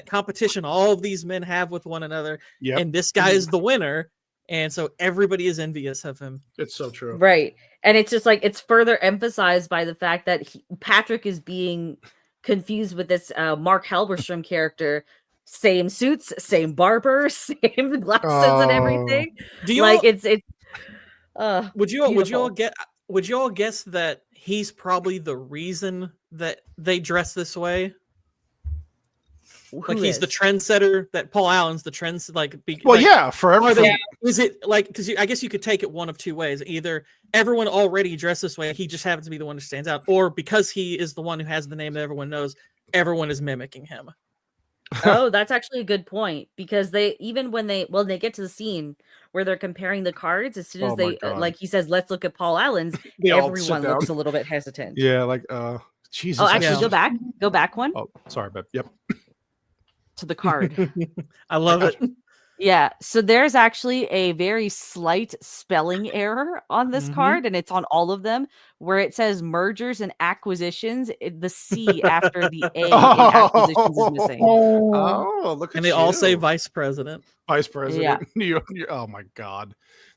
competition all of these men have with one another. And this guy is the winner. And so everybody is envious of him. It's so true. Right. And it's just like, it's further emphasized by the fact that Patrick is being confused with this Mark Halberstrom character. Same suits, same barber, same glasses and everything. Do you like would you all guess that he's probably the reason that they dress this way? He's the trendsetter, that Paul Allen's the trend, for everything. Is it like, because I guess you could take it one of two ways: either everyone already dressed this way, he just happens to be the one who stands out, or because he is the one who has the name that everyone knows, everyone is mimicking him. Oh, that's actually a good point, because when they get to the scene where they're comparing the cards, as soon as like he says, let's look at Paul Allen's, everyone looks a little bit hesitant. Yeah, like Jesus. Oh, actually, go back one. Oh, sorry, but yep. To the card. I love it. Yeah, so there's actually a very slight spelling error on this card, and it's on all of them, where it says mergers and acquisitions. The C after the A in acquisitions is missing. Oh, look at And they all say vice president. vice president. Yeah. Oh my god,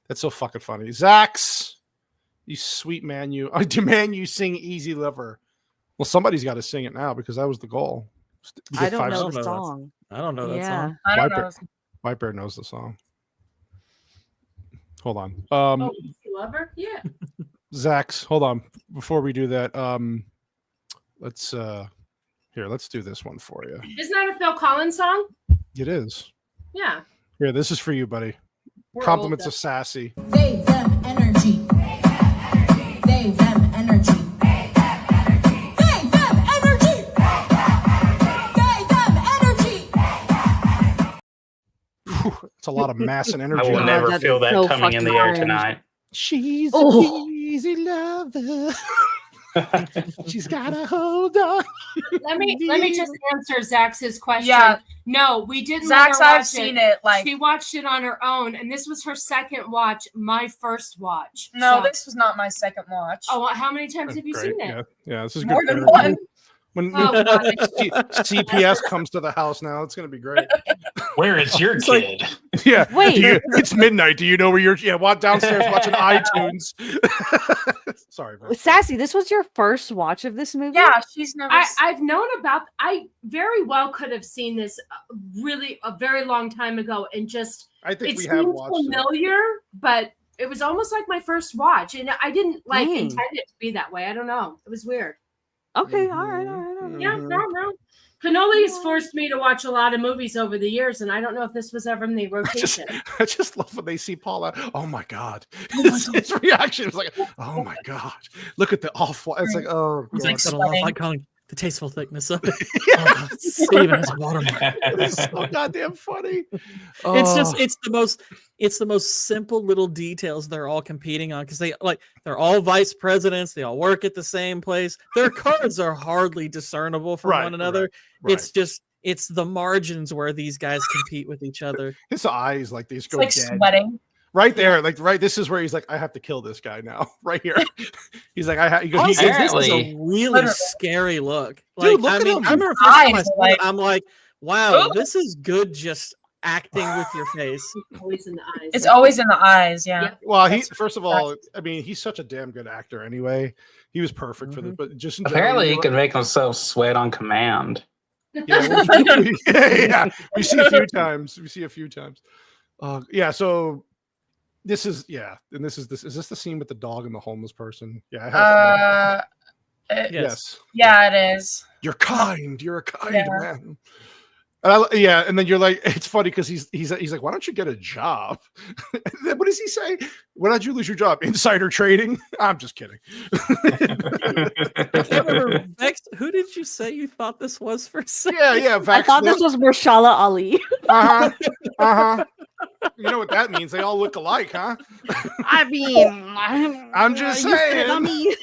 that's so fucking funny. Zax, you sweet man, I demand you sing "Easy Lover." Well, somebody's got to sing it now because that was the goal. I don't know stars. the song. I don't know that Yeah. song. I don't know. White Bear knows the song. Hold on. Easy Lover? Yeah. Zax, hold on. Before we do that, let's do this one for you. Isn't that a Phil Collins song? It is. Yeah. Here, this is for you, buddy. We're Compliments old, of Sassy. They, them, energy. They, them, energy. They, them, energy. They, them, energy. It's a lot of mass and energy. I will never that's feel that so coming in the fucking air cringe. tonight. She's Oh. an easy lover. She's got to hold on. Let me just answer Zach's question. Yeah. No, we didn't. let Zach's, her I've watch seen it. Like, she watched it on her own, and this was her second watch. My first watch. no, So- this was not my second watch. Oh, how many times have you Great. seen it? Yeah, yeah, this is More good. than therapy. one. When Oh, God. CPS comes to the house now, it's going to be great. Where is your It's like- kid? Yeah. Wait. It's midnight. Do you know where you're? Yeah, downstairs watching iTunes. Sorry, man. Sassy, this was your first watch of this movie? Yeah, she's never. I've known about. I very well could have seen this really a very long time ago, and just I think it we have seemed watched it. familiar, but it was almost like my first watch, and I didn't Mm. intend it to be that way. I don't know. It was weird. Okay, all right, all right. All right. Yeah, Mhm. no. Cannoli has forced me to watch a lot of movies over the years, and I don't know if this was ever in the rotation. I just love when they see Paula. Oh my god! His reaction was like, "Oh my god! Look at the awful." It's like, "Oh He's god!" like, Gotta love sweating. like calling the tasteful thickness of it. Yeah. Even as watermark. It's so goddamn funny. It's just Oh. it's the most simple little details they're all competing on because they're all vice presidents, they all work at the same place. Their cards are hardly discernible from Right, one another. right. It's the margins where these guys compete with each other. His eyes like these It's go like dead. sweating. Right there, like right. This is where he's like, I have to kill this guy now. Right here, he's like, he goes, Honestly, this is Apparently- a really Literally. scary look. Dude, Like, look I at mean, him. I remember first time I Eyes, saw like- it, I'm like, wow, Ooh. this is good just acting with your face. Always in the eyes. It's always in the eyes. Yeah. Yeah. well, That's first of all, I mean, he's such a damn good actor anyway. He was perfect for this, but just in general, Apparently, you he know, can make himself sweat on command. yeah, we see a few times. Yeah, so this is and this is is this the scene with the dog and the homeless person? Yeah, I have yes. Yeah, it is. You're kind. You're a kind Yeah. man. And then you're like, it's funny because he's like, why don't you get a job? And then what does he say? Why don't you lose your job? Insider trading? I'm just kidding. I can't remember, Vex, who did you say you thought this was for a second? yeah. I Vax, thought this was Marshala Ali. uh-huh. You know what that means? They all look alike, huh? I mean, I'm just you spit saying. on me.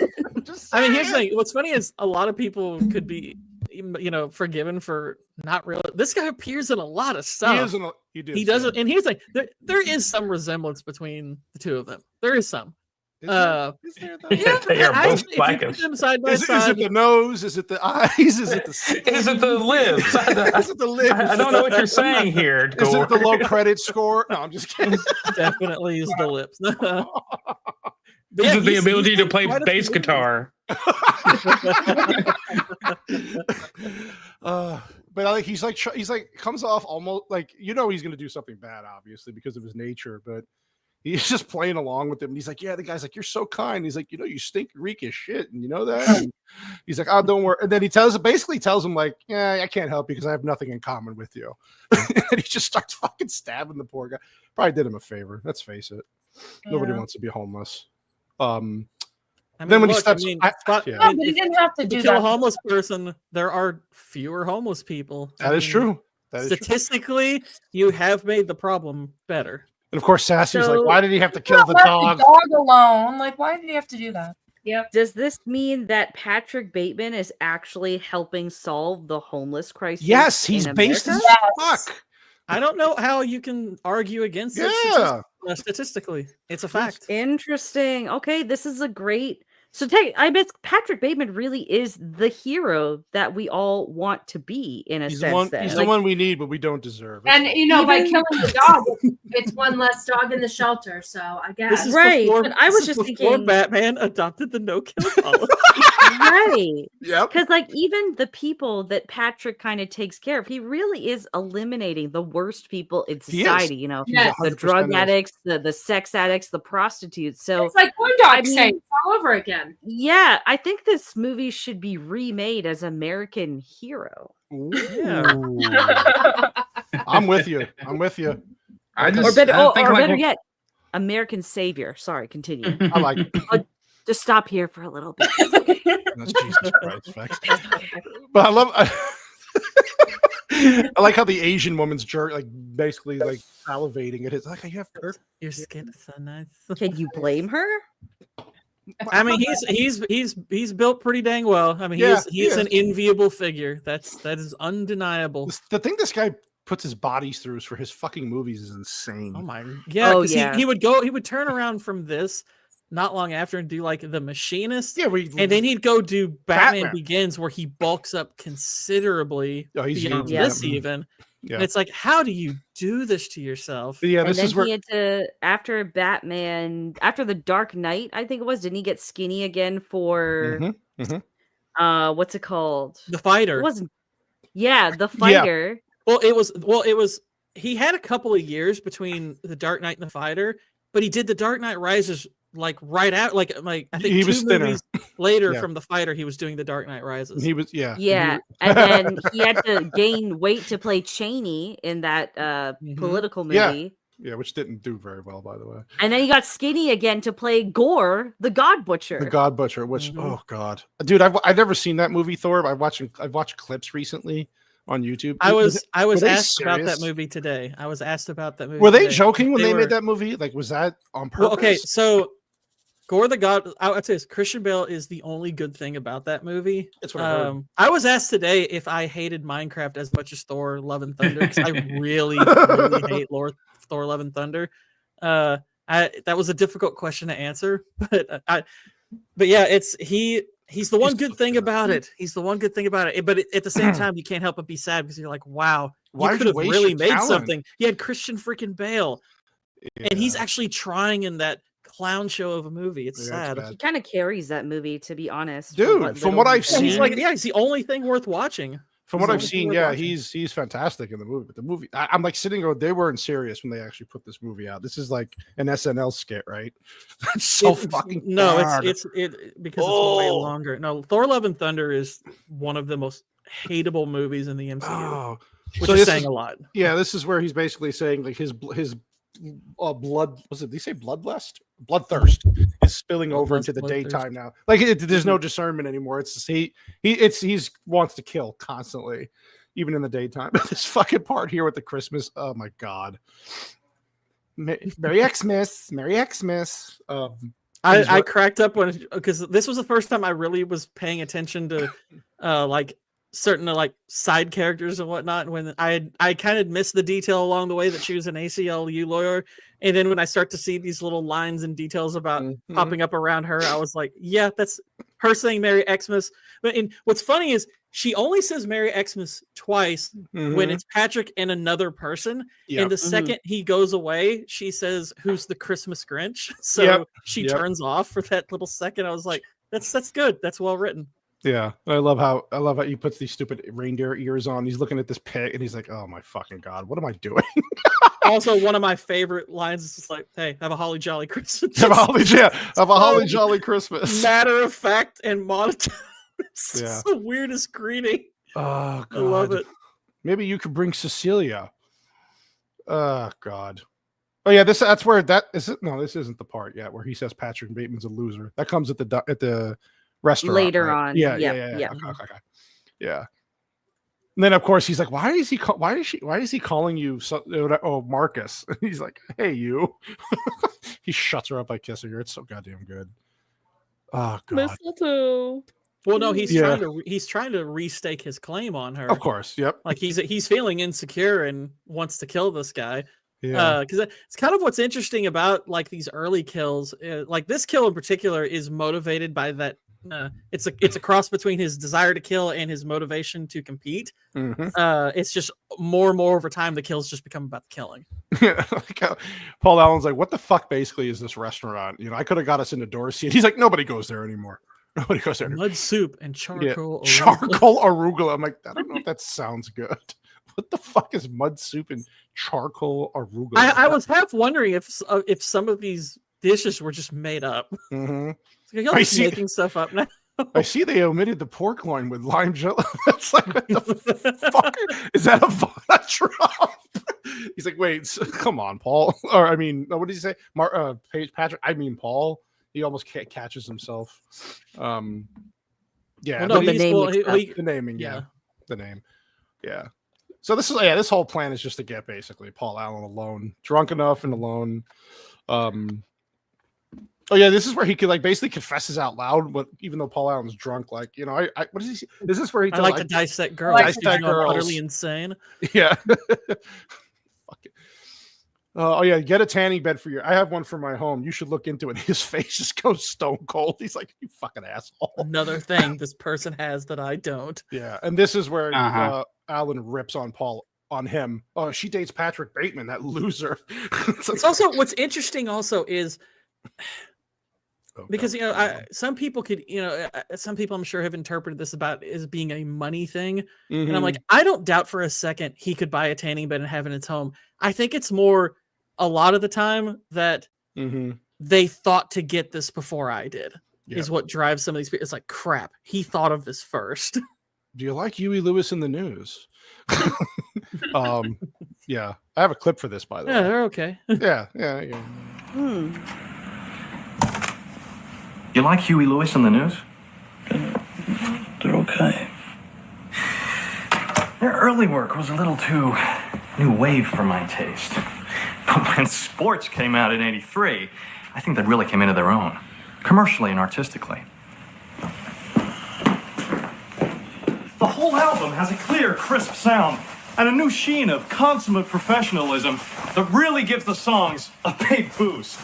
I mean, here's the thing. What's funny is a lot of people could be, forgiven for not real. This guy appears in a lot of stuff. He doesn't. And here's the thing. There is some resemblance between the two of them. There is some. Is there, though? Yeah, They are both actually, if you blackish. put them side by Is it side. the nose? Is it the eyes? Is it the skin? Is it the lips? Is it the lips? I don't know what you're saying here. Is it the Gore. low credit score? No, I'm just kidding. Definitely is the lips. Is it the ability to play bass guitar? But I like he's like comes off almost like he's gonna do something bad, obviously, because of his nature, but he's just playing along with him. And he's like, yeah, the guy's like, you're so kind. He's like, you stink, reek as shit, and you know that. And he's like, oh, don't worry. And then he basically tells him like, yeah, I can't help you because I have nothing in common with you. And he just starts fucking stabbing the poor guy. Probably did him a favor. Let's face it. Nobody Yeah. wants to be homeless. I mean, Then when he look, steps- I mean, I- Scott, yeah. No, but he didn't have to to do kill a that. homeless person, there are fewer homeless people. That is true. That is true. Statistically, you have made the problem better. And of course, Sassy's So- like, why did he have to kill Not the let dog? the dog alone. Like, why did he have to do that? Yep. Does this mean that Patrick Bateman is actually helping solve the homeless crisis? Yes, he's in based as America? Yes. fuck. I don't know how you can argue against it statistically. It's a fact. Interesting. Okay, this is a great. So I bet Patrick Bateman really is the hero that we all want to be in a sense. He's the one we need, but we don't deserve. And by killing the dog, it's one less dog in the shelter. So I guess This is right. before, But I was this is just before thinking, Batman adopted the no-kill policy. right? Yep. Because like even the people that Patrick kind of takes care of, he really is eliminating the worst people in society. You know, Yes. the drug addicts, the sex addicts, the prostitutes. So it's like Corn Dog Saints all over again. yeah, I think this movie should be remade as American Hero. I'm with you. I'm with you. Or better yet, American Savior. Sorry, continue. I like it. Just stop here for a little bit. That's Jesus Christ. Facts. But I like how the Asian woman's jerk, like basically like salivating at his. Like, you have Kirk. Your skin is so nice. Can you blame her? I mean, he's built pretty dang well. I mean, he's an enviable figure. That is undeniable. The thing this guy puts his bodies through for his fucking movies is insane. Oh my, yeah. He would turn around from this not long after and do like The Machinist. Yeah, and then he'd go do Batman Begins, where he bulks up considerably beyond this even. Yeah. And it's like, how do you do this to yourself? Yeah, this is where he had to after The Dark Knight, I think it was. Didn't he get skinny again for what's it called? The Fighter. It wasn't. Yeah, The Fighter. Yeah. It was. He had a couple of years between The Dark Knight and The Fighter, but he did The Dark Knight Rises like right out, like I think he was 2 movies later from The Fighter. He was doing The Dark Knight Rises. He was and then he had to gain weight to play Cheney in that political movie. Yeah, which didn't do very well, by the way. And then he got skinny again to play Gore, the God Butcher. The God Butcher, which oh god, dude, I've never seen that movie, Thor. I've watched clips recently on YouTube. I was asked about that movie today. I was asked about that movie. Were they joking when they made that movie? Like, was that on purpose? Well, okay, so Gore the God, I'd say Christian Bale is the only good thing about that movie. That's what I heard. I was asked today if I hated Minecraft as much as Thor: Love and Thunder, because I really, really hate Thor: Love and Thunder. That was a difficult question to answer, but yeah, he's the one good thing about it. He's the one good thing about it. But at the same time, you can't help but be sad because you're like, wow, you could have really made something. You had Christian freaking Bale, and he's actually trying in that clown show of a movie. It's sad. He kind of carries that movie, to be honest. Dude, from what I've seen, he's the only thing worth watching. From what I've seen, he's fantastic in the movie. But the movie, I'm like sitting there, they weren't serious when they actually put this movie out. This is like an SNL skit, right? It's so fucking bad. It's because it's way longer. No, Thor: Love and Thunder is one of the most hateable movies in the MCU, which is saying a lot. Yeah, this is where he's basically saying like his blood, was it? Did he say bloodlust? Bloodthirst is spilling over into the daytime now. Like there's no discernment anymore. It's just he wants to kill constantly, even in the daytime. This fucking part here with the Christmas. Oh my god. Merry Xmas. Merry Xmas. I cracked up because this was the first time I really was paying attention to like certain like side characters and whatnot. When I kind of missed the detail along the way that she was an ACLU lawyer, and then when I start to see these little lines and details about popping up around her, I was like, yeah, that's her saying Merry Xmas. But what's funny is she only says Merry Xmas twice when it's Patrick and another person. Yep. And the second he goes away, she says, "Who's the Christmas Grinch?" So she turns off for that little second. I was like, that's good. That's well written. Yeah, I love how he puts these stupid reindeer ears on. He's looking at this pig and he's like, "Oh my fucking god, what am I doing?" Also, one of my favorite lines is just like, "Hey, have a holly jolly Christmas." Have a holly jolly Christmas. Matter of fact and monotone. It's the weirdest greeting. Oh god, I love it. Maybe you could bring Cecilia. Oh god. Oh yeah, that's where that is. No, this isn't the part yet where he says Patrick Bateman's a loser. That comes at the restaurant later right? on. Yeah. Okay. Yeah. And then of course he's like, why is he calling you Marcus? And he's like, hey you. He shuts her up by kissing her. It's so goddamn good. Oh god. Mistletoe. Well, no, he's Yeah. trying to restake his claim on her. Of course, yep. Like he's feeling insecure and wants to kill this guy. Yeah. Because it's kind of what's interesting about like these early kills. Like this kill in particular is motivated by that. It's a cross between his desire to kill and his motivation to compete. It's just more and more over time the kills just become about the killing. Yeah, like how Paul Allen's like, what the fuck basically is this restaurant? You know, I could have got us into Dorsey. And he's like, nobody goes there anymore. Nobody goes there. Mud soup and charcoal. Yeah. Charcoal arugula. I'm like, I don't know if that sounds good. What the fuck is mud soup and charcoal arugula? I was half wondering if some of these dishes were just made up. Like, y'all just making stuff up now. I see they omitted the pork loin with lime jello. That's like, what the fuck? Is that a Trump? He's like, wait, come on, Paul. Or I mean, what did he say? Patrick. I mean, Paul. He almost catches himself. Yeah, well, no, the naming. Yeah, the name. Yeah. So this whole plan is just to get basically Paul Allen alone, drunk enough and alone. Oh yeah, this is where he could like basically confesses out loud, but even though Paul Allen's drunk, like, you know, I what does he say? This is where he I like to dissect girls. Dissect girls. Utterly insane. Yeah. Fuck it. Oh yeah, get a tanning bed for I have one for my home. You should look into it. His face just goes stone cold. He's like, you fucking asshole. Another thing this person has that I don't. Yeah, and this is where Allen rips on him. Oh, she dates Patrick Bateman, that loser. It's also what's interesting also is because, you know, some people could, you know, some people I'm sure have interpreted this about as being a money thing. And I'm like, I don't doubt for a second he could buy a tanning bed and have it in his home. I think it's more a lot of the time that they thought to get this before I did is what drives some of these people. It's like, crap, he thought of this first. Do you like Huey Lewis in the News? Yeah, I have a clip for this, by the way. Yeah, they're okay. Yeah. You like Huey Lewis in the News? They're okay. Their early work was a little too new wave for my taste. But when Sports came out in '83, I think they really came into their own, commercially and artistically. The whole album has a clear, crisp sound and a new sheen of consummate professionalism that really gives the songs a big boost.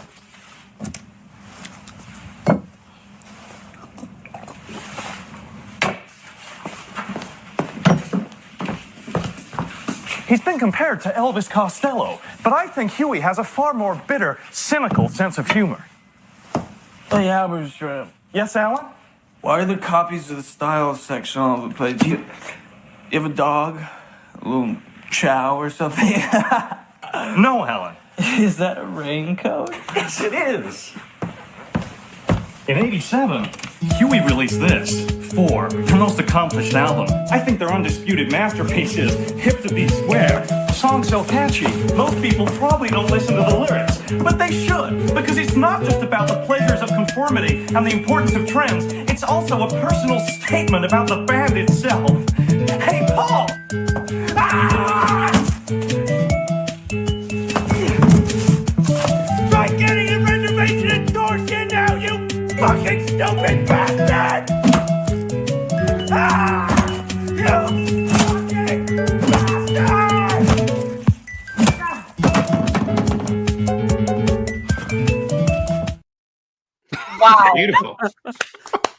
He's been compared to Elvis Costello, but I think Huey has a far more bitter, cynical sense of humor. Hey, Halberstram. Yes, Alan? Why are there copies of the style section all over the place? You have a dog? A little chow or something? No, Helen. Is that a raincoat? Yes, it is. In '87, Huey released this, 4, their most accomplished album. I think their undisputed masterpiece is Hip to Be Square. The song's so catchy, most people probably don't listen to the lyrics. But they should, because it's not just about the pleasures of conformity and the importance of trends. It's also a personal statement about the band itself. Hey, Paul! Try getting a reservation at Dorsey now, you fucking stupid bastard! You fucking bastard! Wow. Beautiful.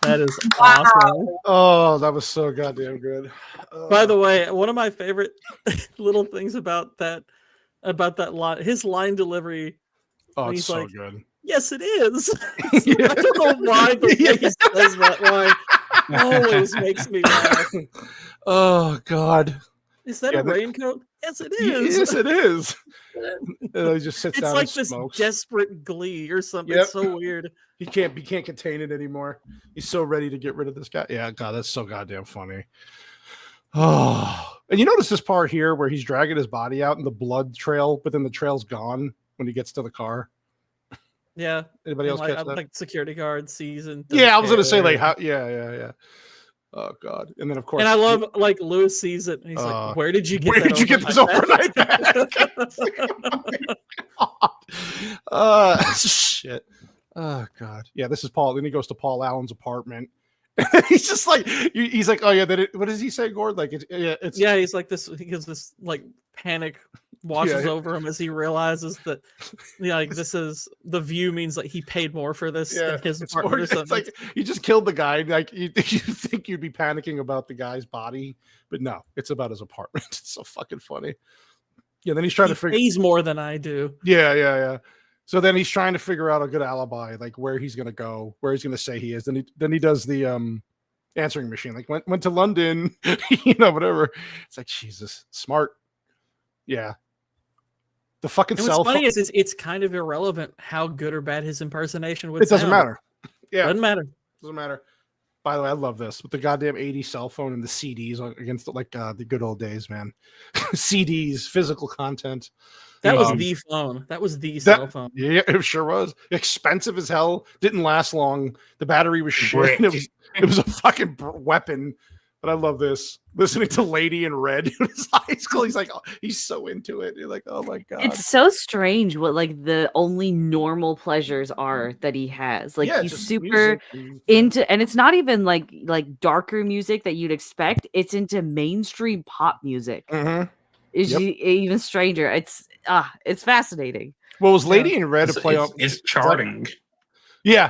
That is awesome. Oh, that was so goddamn good. By the way, one of my favorite little things about that line, his line delivery. Oh, it's he's so like, good. Yes, it is. I don't know why the way he says that line always makes me laugh. Oh God. Is that a raincoat? Yes, it is. Yes, it is. He just sits It's down like and this smokes. desperate glee or something. Yep. It's so weird. He can't contain it anymore. He's so ready to get rid of this guy. Yeah, God, that's so goddamn funny. Oh, and you notice this part here where he's dragging his body out in the blood trail, but then the trail's gone when he gets to the car. Yeah. Anybody else catch that? Like security guard sees and yeah, I was gonna say like how. Yeah. Oh God! And then of course, and I love like Lewis sees it. And he's like, "Where did you get? This overnight bag?" Shit. Oh God. Yeah, this is Paul. Then he goes to Paul Allen's apartment, He's just like, he's like, oh yeah, what does he say, Gord? Like, he's like this. He gives this like panic washes over him as he realizes that, like, this is the view means like he paid more for this than his apartment or something. It's like you just killed the guy. Like you think you'd be panicking about the guy's body, but no, it's about his apartment. It's so fucking funny. Yeah, then he's trying to figure. Pays more than I do. Yeah. So then he's trying to figure out a good alibi, like where he's gonna go, where he's gonna say he is. Then he does the answering machine, like went to London, whatever. It's like, Jesus, smart. Yeah. The fucking and cell what's funny phone. is it's kind of irrelevant how good or bad his impersonation would It doesn't sound. matter. Yeah. Doesn't matter. Doesn't matter. By the way, I love this with the goddamn 80 cell phone and the CDs against the good old days, man. CDs, physical content. That was the phone. That was the cell phone. Yeah, it sure was. Expensive as hell. Didn't last long. The battery was shit. It was a fucking weapon. But I love this. Listening to Lady in Red in his high school. He's like, he's so into it. You're like, oh my God. It's so strange what like the only normal pleasures are that he has. Like he's super into, and it's not even like darker music that you'd expect. It's into mainstream pop music. Mm-hmm. Is even stranger. It's fascinating. Well, was Lady in Red a play on? It's charting. Yeah.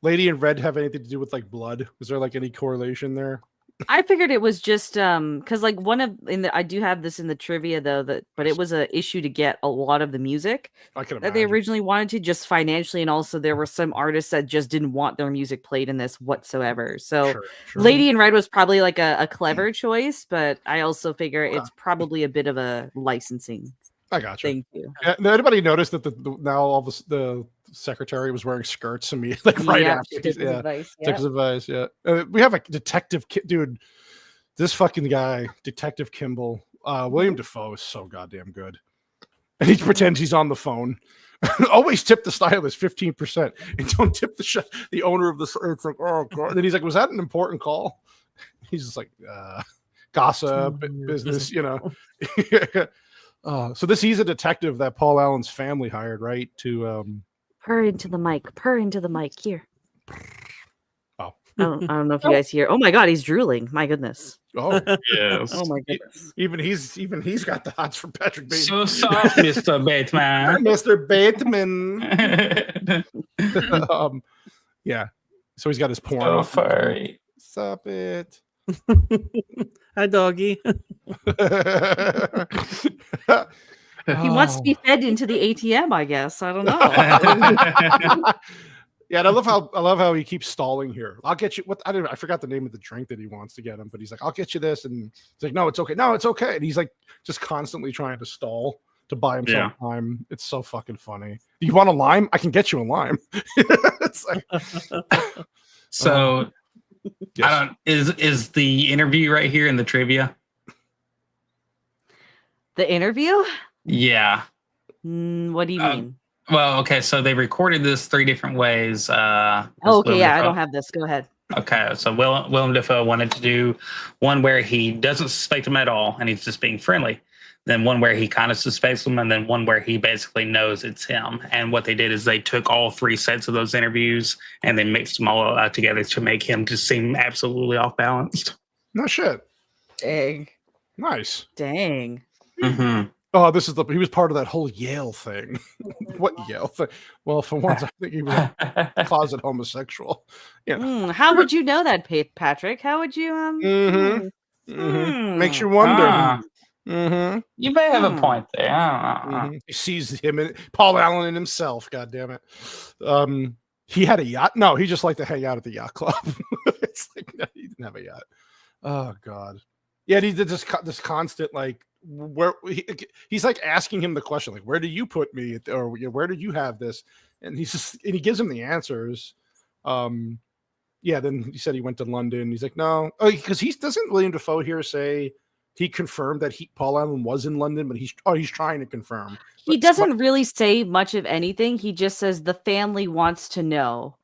Lady in Red have anything to do with like blood? Was there like any correlation there? I figured it was just because like I do have this in the trivia though, but it was an issue to get a lot of the music that they originally wanted to, just financially, and also there were some artists that just didn't want their music played in this whatsoever. So Sure. Lady in Red was probably like a clever choice, but I also figure it's probably a bit of a licensing. I got you. Thank you. Anybody noticed that now all the secretary was wearing skirts and me like right after? Detective's advice. Yeah. We have a detective dude. This fucking guy, Detective Kimball, William Dafoe is so goddamn good, and he pretends he's on the phone. Always tip the stylist 15%, and don't tip the owner of the. It's like, oh God. And then he's like, was that an important call? He's just like, gossip, business, So he's a detective that Paul Allen's family hired, right? To purr into the mic here. Oh, I don't know if you guys hear. Oh my God, he's drooling. My goodness. Oh yes. Oh my goodness. Even he's got the hots for Patrick Bateman. So soft, Mr. Bateman. Mr. Bateman. Yeah. So he's got his porn. So furry. Stop it. Hi, doggy. He wants to be fed into the ATM, I guess. I don't know. Yeah, and I love how he keeps stalling here. I'll get you I forgot the name of the drink that he wants to get him, but he's like, I'll get you this, and he's like, no, it's okay. No, it's okay. And he's like just constantly trying to stall to buy himself time. It's so fucking funny. Do you want a lime? I can get you a lime. It's like, so is the interview right here in the trivia? The interview? Yeah. What do you mean? Well, okay, so they recorded this 3 different ways. Okay, yeah, I don't have this. Go ahead. Okay, so Willem Dafoe wanted to do one where he doesn't suspect him at all, and he's just being friendly. Then one where he kind of suspects him, and then one where he basically knows it's him. And what they did is they took all 3 sets of those interviews and then mixed them all together to make him just seem absolutely off balanced. No shit. Dang. Nice. Dang. Mm-hmm. Oh, he was part of that whole Yale thing. What Yale thing? Well, for once, I think he was a closet homosexual. Yeah. How would you know that, Patrick? How would you? Makes you wonder. You may have a point there. I don't know. He sees him and Paul Allen in himself. God damn it. He had a yacht. No, he just liked to hang out at the yacht club. It's like, no, he didn't have a yacht. Oh God. Yeah, he did this constant like. Where he's like asking him the question, like, where do you put me, or where did you have this? And he gives him the answers. Then he said he went to London. He's like, no, because doesn't William Dafoe here say he confirmed that Paul Allen was in London, but he's trying to confirm. He doesn't really say much of anything. He just says the family wants to know.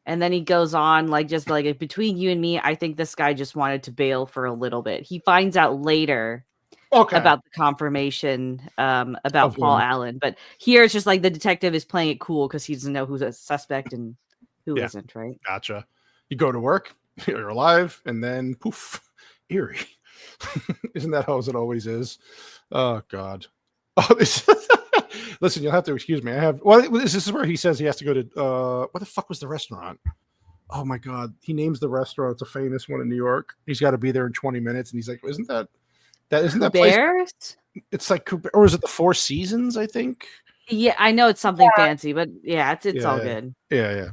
And then he goes on, like, just like, between you and me, I think this guy just wanted to bail for a little bit. He finds out later about the confirmation about Paul Allen. But here it's just like the detective is playing it cool because he doesn't know who's a suspect and who isn't, right? Gotcha. You go to work, you're alive, and then poof, eerie. Isn't that how it always is? Oh God. Oh, listen, you'll have to excuse me. This is where he says he has to go to what the fuck was the restaurant? Oh my God. He names the restaurant. It's a famous one in New York. He's got to be there in 20 minutes. And he's like, isn't that place? It's like, or is it the Four Seasons, I think? Yeah, I know it's something fancy, but yeah, it's all good. Yeah.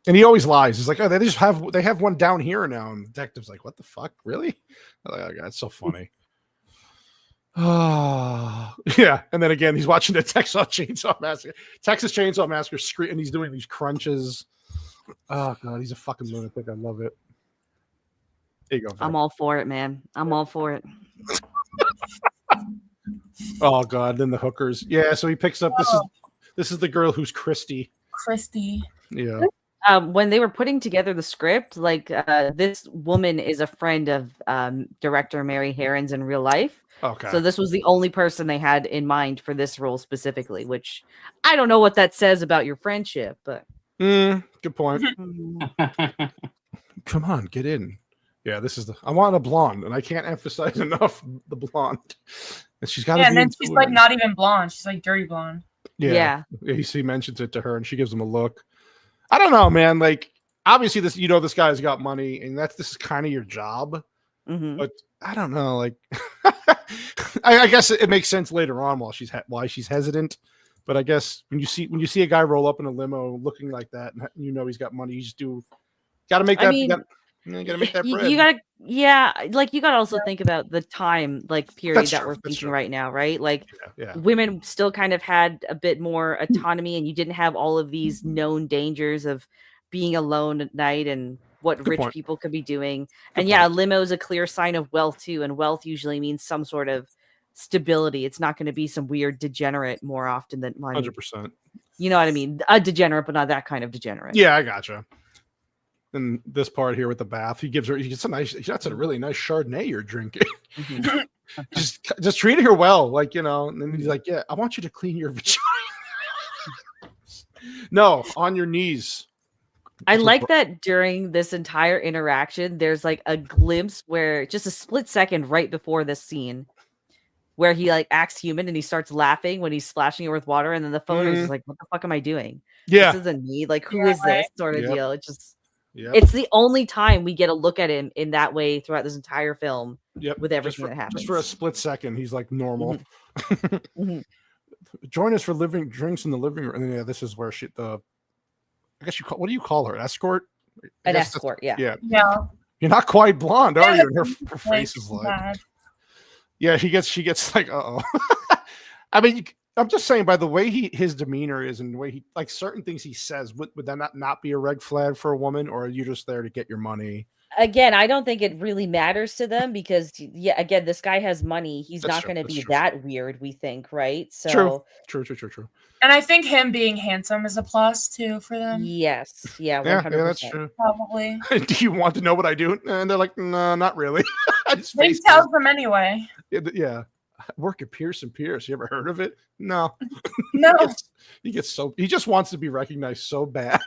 And he always lies. He's like, oh, they have one down here now. And the detective's like, what the fuck? Really? I'm like, oh God, it's so funny. Oh yeah. And then again, he's watching the Texas Chainsaw Massacre screen, and he's doing these crunches. Oh God, he's a fucking lunatic. I love it. There you go. I'm all for it, man. I'm all for it. Oh God, then the hookers. Yeah, so he picks up this is the girl who's Christy. Yeah. When they were putting together the script, like this woman is a friend of director Mary Herron's in real life. Okay. So this was the only person they had in mind for this role specifically, which I don't know what that says about your friendship, but good point. Come on, get in. Yeah, I want a blonde, and I can't emphasize enough the blonde. And she's got and then she's like not even blonde, she's like dirty blonde. Yeah. He mentions it to her, and she gives him a look. I don't know, man. Like, obviously, this guy's got money, and this is kind of your job. Mm-hmm. But I don't know. Like, I guess it makes sense later on why she's hesitant. But I guess when you see a guy roll up in a limo looking like that, and he's got money, you just got to make that. You gotta make that bread. You gotta also think about the time period that we're thinking right now, right? Like women still kind of had a bit more autonomy, and you didn't have all of these known dangers of being alone at night and what rich people could be doing. And a limo is a clear sign of wealth too, and wealth usually means some sort of stability. It's not going to be some weird degenerate more often than 100%. You know what I mean? A degenerate, but not that kind of degenerate. Yeah, I gotcha. And this part here with the bath, he gets that's a really nice Chardonnay you're drinking. Mm-hmm. just treating her well, and then he's like, yeah, I want you to clean your vagina. No, on your knees. I like that during this entire interaction, there's like a glimpse where just a split second right before this scene where he acts human and he starts laughing when he's splashing her with water. And then the phone is like, what the fuck am I doing? Yeah. This isn't me. Like, who is this sort of deal? It just, it's the only time we get a look at him in that way throughout this entire film with everything that happens. Just for a split second, he's like normal. Mm-hmm. Join us for drinks in the living room. And this is where I guess what do you call her? An escort? An escort, yeah. You're not quite blonde, are you? And her face is like, yeah, she gets like, uh-oh. I mean, I'm just saying by the way his demeanor is and the way he certain things he says, would that not be a red flag for a woman, or are you just there to get your money? Again, I don't think it really matters to them because, again, this guy has money. He's not going to be that weird, we think, right? So True. And I think him being handsome is a plus, too, for them. Yes. Yeah, 100%. Yeah, that's true. Probably. Do you want to know what I do? And they're like, no, not really. He tells them anyway. Yeah. I work at Pierce. You ever heard of it? No. No. He just wants to be recognized so bad.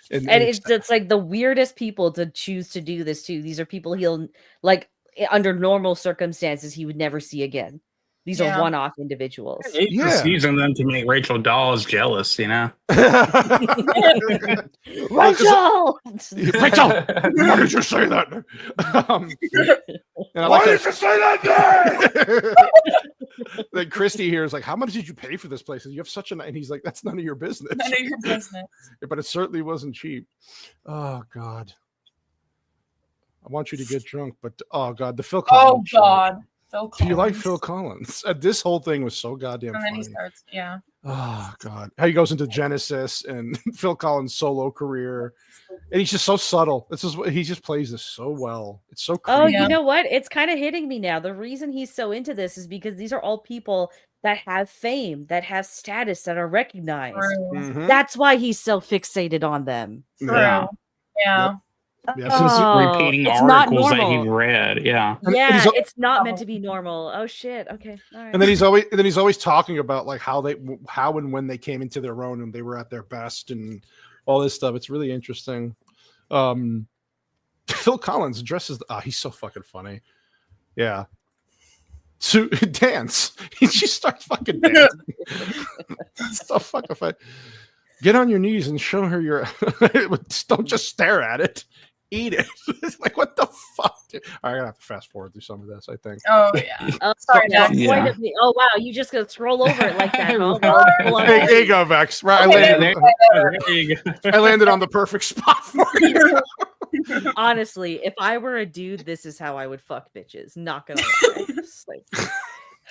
and it's like the weirdest people to choose to do this too. These are people he'll under normal circumstances he would never see again. These are one-off individuals. He's using them to make Rachel Dawes jealous, Rachel! Why did you say that? Why did you say that? Then Christy here is like, how much did you pay for this place? And you have such and he's like, that's none of your business. None of your business. But it certainly wasn't cheap. Oh God. I want you to get drunk, but oh God, the Phil Collins. Oh God. Phil Collins. Do you like Phil Collins? This whole thing was so goddamn funny. And then he starts, Oh God. How he goes into Genesis and Phil Collins' solo career. And he's just so subtle. He just plays this so well. It's so creepy. Oh, you know what? It's kind of hitting me now. The reason he's so into this is because these are all people that have fame, that have status, that are recognized. Mm-hmm. That's why he's so fixated on them. Yeah. Yep. Repeating articles that he read. Yeah, it's not meant to be normal. Oh shit. Okay. All right. And then he's always talking about how and when they came into their own and they were at their best and all this stuff. It's really interesting. Phil Collins dresses. He's so fucking funny. Yeah. So dance. She starts fucking dancing. So fucking funny. Get on your knees and show her your. Don't just stare at it. Eat it. It's like, what the fuck? Dude? I'm gonna have to fast forward through some of this, I think. Oh yeah. Sorry, Jack. yeah. Oh wow, you just gonna scroll over it like that. Huh? Hey, there you go, Vex. Right, I landed on the perfect spot for you. Honestly, if I were a dude, this is how I would fuck bitches. Not gonna lie.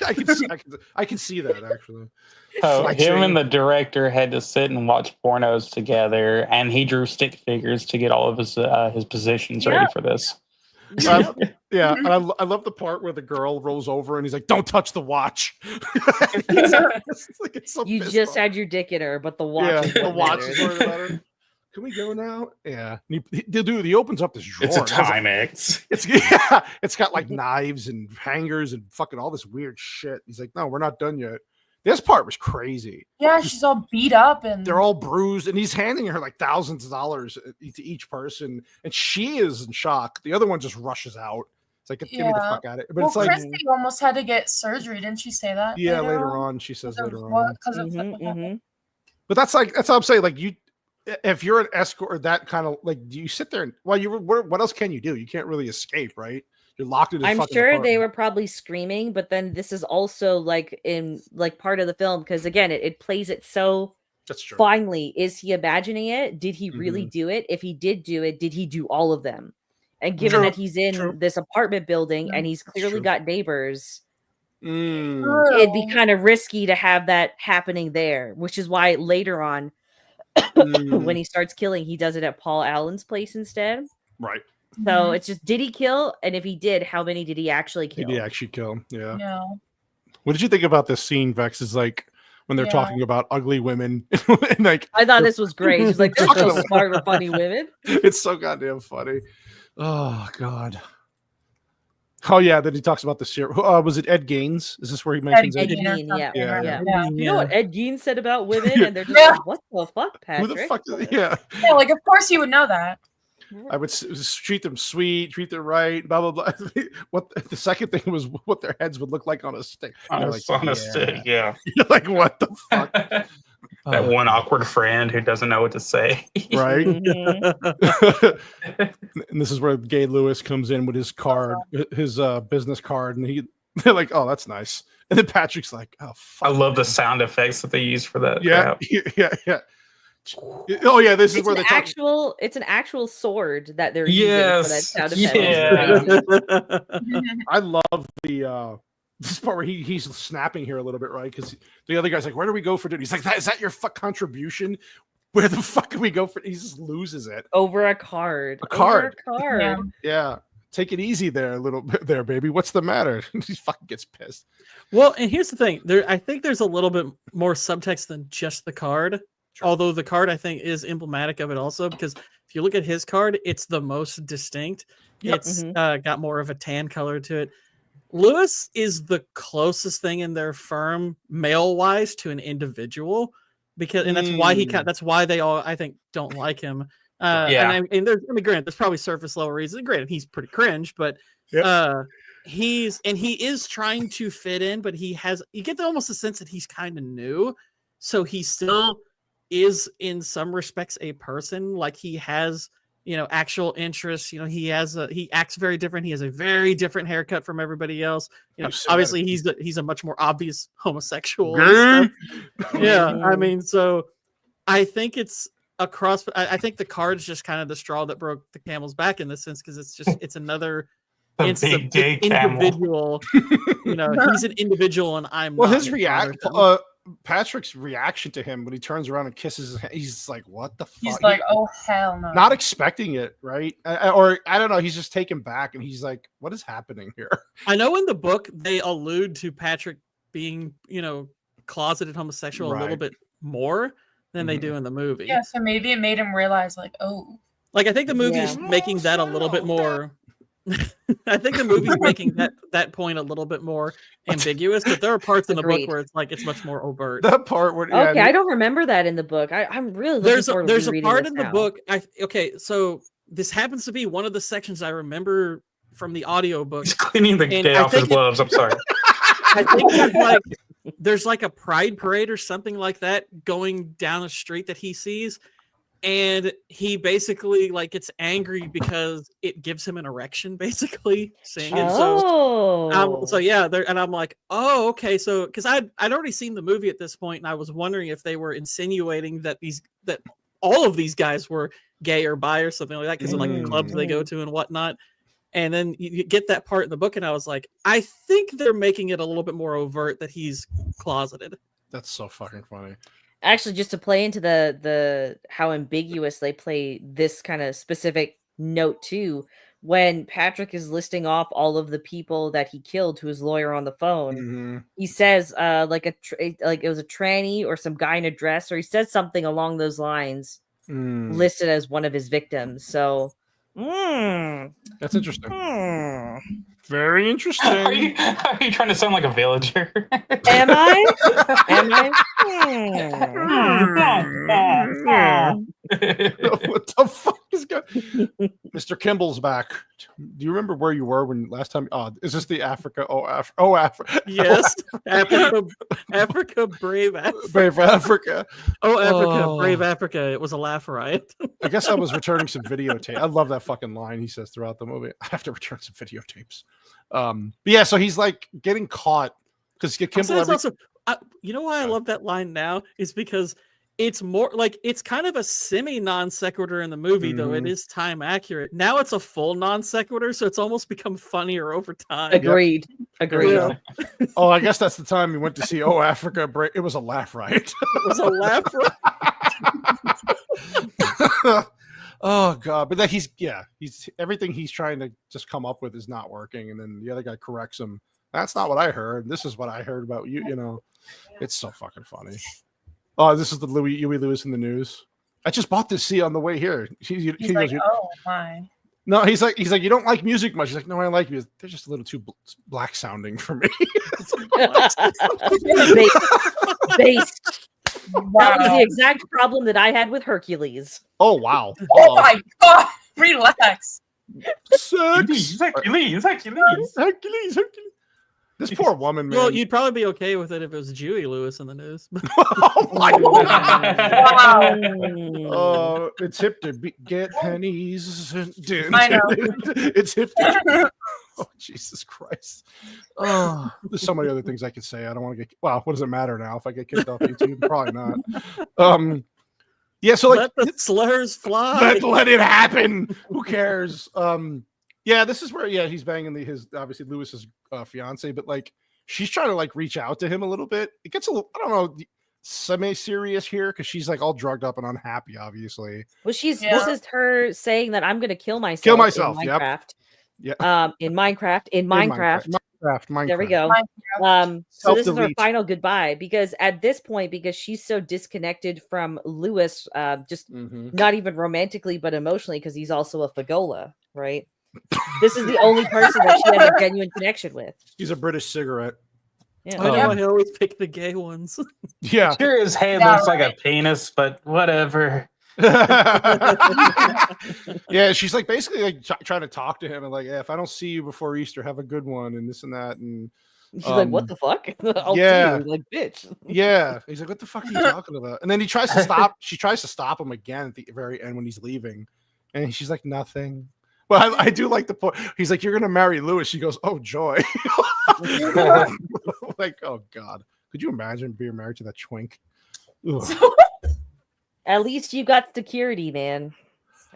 I can see that actually. So him and the director had to sit and watch pornos together, and he drew stick figures to get all of his positions ready for this. Yeah, and I love the part where the girl rolls over and he's like, "Don't touch the watch." You just had your dick in her, but the watch. Yeah, the watch is worried about her. Can we go now? Yeah. He opens up this drawer. It's a Timex. It's got like knives and hangers and fucking all this weird shit. He's like, no, we're not done yet. This part was crazy. Yeah, she's all beat up and they're all bruised, and he's handing her like thousands of dollars to each person, and she is in shock. The other one just rushes out. It's like, get me the fuck out of it. But it's like Christy almost had to get surgery, didn't she say that? Yeah, later on. She says later on. But that's what I'm saying. Like if you're an escort or that kind of like, do you sit there and what else can you do? You can't really escape, right? You're locked in. I'm sure they were probably screaming, but then this is also like in like part of the film because again, it plays it so finely. Is he imagining it? Did he really do it? If he did do it, did he do all of them? And given that he's in this apartment building and he's clearly got neighbors, it'd be kind of risky to have that happening there, which is why later on, when he starts killing, he does it at Paul Allen's place instead. Right. So it's just, did he kill? And if he did, how many did he actually kill? Did he actually kill? Yeah. Yeah. What did you think about this scene, Vex? Is like when they're talking about ugly women. And like, I thought this was great. He's like, they're so smart or funny women. It's so goddamn funny. Oh, God. Oh, yeah. Then he talks about the serum. Was it Ed Gaines? Is this where he mentions Ed Gein? Yeah. Yeah. You know what Ed Gein said about women? And they're just like, what the fuck, Patrick? Who the fuck? Yeah, like, of course you would know that. I would treat them sweet, treat them right, blah, blah, blah. What the second thing was what their heads would look like on a stick. On a stick, yeah. You're like, what the fuck? That one awkward friend who doesn't know what to say. Right? And this is where Gay Lewis comes in with his card, his business card, and they're like, oh, that's nice. And then Patrick's like, oh, fuck. I love the sound effects that they use for that. Yeah. Oh yeah, this is where they it's an actual sword that they're using for that sound effect. I love the this part where he's snapping here a little bit, right? Because the other guy's like, where do we go for dinner? He's like, is that your contribution? Where the fuck can we go for? He just loses it over a card. Yeah. Take it easy there a little bit there, baby. What's the matter? He fucking gets pissed. Well, and here's the thing. I think there's a little bit more subtext than just the card. Sure. Although the card, I think, is emblematic of it also, because if you look at his card, it's the most distinct. Yep. It's got more of a tan color to it. Lewis is the closest thing in their firm, male-wise, to an individual, and that's why they all, I think, don't like him. There's probably surface level reasons. Granted, he's pretty cringe, but he is trying to fit in, but you get almost a sense that he's kind of new, so he still is in some respects a person. Like he has, actual interests. He acts very different. He has a very different haircut from everybody else. Obviously he's a much more obvious homosexual. Yeah, I mean, so I think it's across. I think the card is just kind of the straw that broke the camel's back in this sense, because it's another individual. He's an individual, and I'm not. His Patrick's reaction to him when he turns around and kisses his hand, he's like, what the fuck? He's like, oh, hell no. Not expecting it, right? Or I don't know. He's just taken back, and he's like, what is happening here? I know in the book, they allude to Patrick being, closeted homosexual a little bit more than they do in the movie. Yeah, so maybe it made him realize, like, oh. Like, I think the movie is making that a little bit more... I think the movie's making that point a little bit more ambiguous, but there are parts in the book where it's much more overt. That part where I don't remember that in the book. I'm really there's a part in the book. So this happens to be one of the sections I remember from the audiobook. He's cleaning the And gay I off his think gloves. I'm sorry. I think there's like a pride parade or something like that going down the street that he sees, and he basically like gets angry because it gives him an erection, basically seeing it. So yeah, and I'm like, oh, okay. So because I'd already seen the movie at this point, and I was wondering if they were insinuating that all of these guys were gay or bi or something like that because of like the clubs they go to and whatnot. And then you get that part in the book, and I was like, I think they're making it a little bit more overt that he's closeted. That's so fucking funny. Actually, just to play into the how ambiguous they play this kind of specific note too, when Patrick is listing off all of the people that he killed to his lawyer on the phone, he says like it was a tranny or some guy in a dress, or he says something along those lines, listed as one of his victims. So. That's interesting. Very interesting. Are you trying to sound like a villager? Am I? What the fuck is going? Mr. Kimball's back. Do you remember where you were when last time? Is this the Africa? Africa. Yes, Africa, brave Africa. Brave Africa. Africa, brave Africa. It was a laugh riot. I guess I was returning some videotape. I love that fucking line he says throughout the movie. I have to return some videotapes. But yeah, so he's like getting caught because Kimball. You know why I love that line now is because it's more like it's kind of a semi non sequitur in the movie, though it is time accurate. Now it's a full non sequitur, so it's almost become funnier over time. Agreed. Yeah. Oh, I guess that's the time we went to see Africa. It was a laugh riot. It was a laugh riot. Oh god, but that he's everything he's trying to just come up with is not working, and then the other guy corrects him. That's not what I heard. This is what I heard about you. You know, it's so fucking funny. Oh, this is the Huey Lewis in the news. I just bought this on the way here. He like, goes, oh my. No, he's like, you don't like music much. He's like, no, I like music. They're just a little too black sounding for me. Based. Wow. That was the exact problem that I had with Hercules. Oh wow! Oh my god! Relax. Hercules. This poor woman, man. Well, you'd probably be okay with it if it was Huey Lewis in the news. Oh my god! Wow. Oh, it's hip to get pennies. I know. It's hip to. Oh, Jesus Christ. Oh, there's so many other things I could say. I don't want to get. Well, what does it matter now if I get kicked off YouTube? Probably not. Yeah, so like let the slurs fly. Let it happen. Who cares? Yeah, this is where he's banging his obviously Lewis's fiance, but like she's trying to like reach out to him a little bit. It gets a little, I don't know, semi-serious here because she's like all drugged up and unhappy, obviously. Well, this is her saying that I'm gonna kill myself. Kill myself. In Minecraft. Yep. In Minecraft. There we go. So this is her final goodbye because at this point, because she's so disconnected from Lewis, just not even romantically but emotionally, because he's also a Fagola, right? This is the only person that she has a genuine connection with. He's a British cigarette. Yeah, I always pick the gay ones. Yeah, sure his head looks like a penis, but whatever. Yeah, she's like basically like trying to talk to him and like, if I don't see you before Easter, have a good one and this and that. And she's like, what the fuck? I'll see you. Like, bitch. Yeah, he's like, what the fuck are you talking about? And then he tries to stop. She tries to stop him again at the very end when he's leaving, and she's like, nothing. Well, I do like the point. He's like, you're gonna marry Lewis. She goes, oh joy. Like, oh god, could you imagine being married to that twink? At least you got security, man.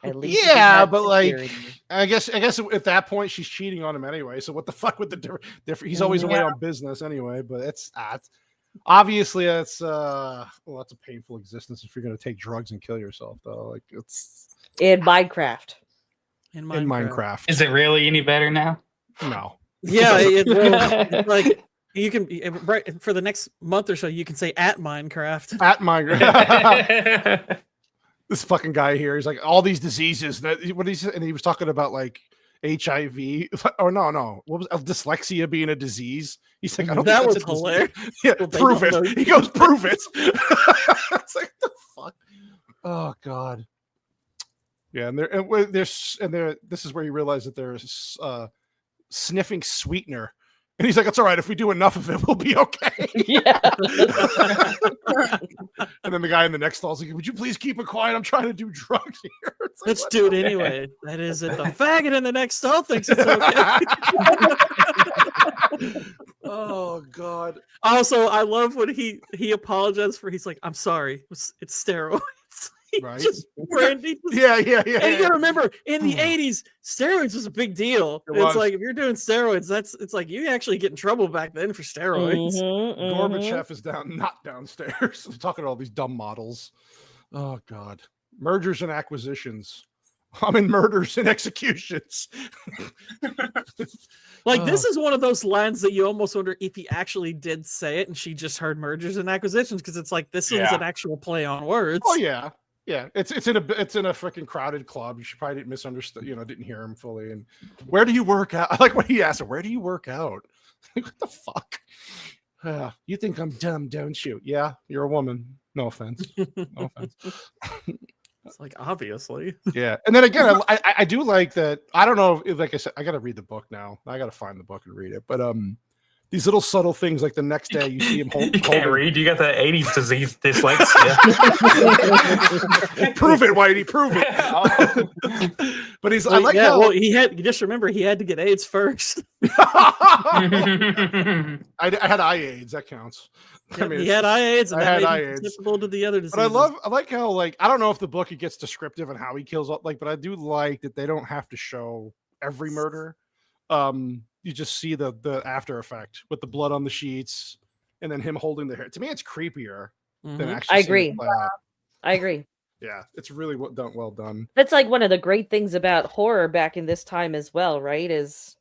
At least but like, I guess at that point she's cheating on him anyway. So what the fuck with the different? He's always away on business anyway. But it's obviously that's a painful existence if you're gonna take drugs and kill yourself though. Like it's in Minecraft. In Minecraft. Is it really any better now? No. Yeah, like you can right for the next month or so. You can say at Minecraft. At Minecraft. This fucking guy here. He's like all these diseases. And he was talking about like HIV. Or no. What was dyslexia being a disease? He's like, I don't. That think was hilarious. Yeah, prove it. He goes, prove it. It's like the fuck. Oh god. Yeah, and this is where you realize that there's sniffing sweetener, and he's like, "It's all right if we do enough of it, we'll be okay." Yeah. And then the guy in the next stall is like, "Would you please keep it quiet? I'm trying to do drugs here." It's like, Let's what do it the- anyway. That is it. The faggot in the next stall thinks it's okay. Oh God. Also, I love when he apologized for. He's like, "I'm sorry. It's steroids." He Right. just Brandy. Yeah. And you yeah. gotta remember, in the 80s, steroids was a big deal. It It's was. like if you're doing steroids, it's like you actually get in trouble back then for steroids. Gorbachev is not downstairs. They're talking to all these dumb models. Oh God. Mergers and acquisitions. I mean, murders and executions. Like this is one of those lines that you almost wonder if he actually did say it and she just heard mergers and acquisitions, because it's like this is an actual play on words. Oh yeah. Yeah, it's in a freaking crowded club. You should probably didn't misunderstand, didn't hear him fully. And where do you work out? I like when he asked him, "Where do you work out?" Like, what the fuck? You think I'm dumb, don't you? Yeah, you're a woman. No offense. No offense. It's like obviously. Yeah, and then again, I do like that. I don't know if, like I said, I got to read the book now. I got to find the book and read it. But these little subtle things, like the next day you see him You can't read. You got the 80s disease dyslexia. Prove it, Whitey. Prove it. But he's. I like how. Well, he had. Just remember, he had to get AIDS first. I had eye AIDS. That counts. Yeah, he had eye AIDS, and I that had made eye him AIDS. susceptible to the other diseases. But I like how, like, I don't know if the book it gets descriptive and how he kills, like, but I do like that they don't have to show every murder. You just see the after effect with the blood on the sheets and then him holding the hair. To me, it's creepier than actually. I agree. seeing it play out. I agree. Yeah, it's really well done. That's like one of the great things about horror back in this time as well, right? Is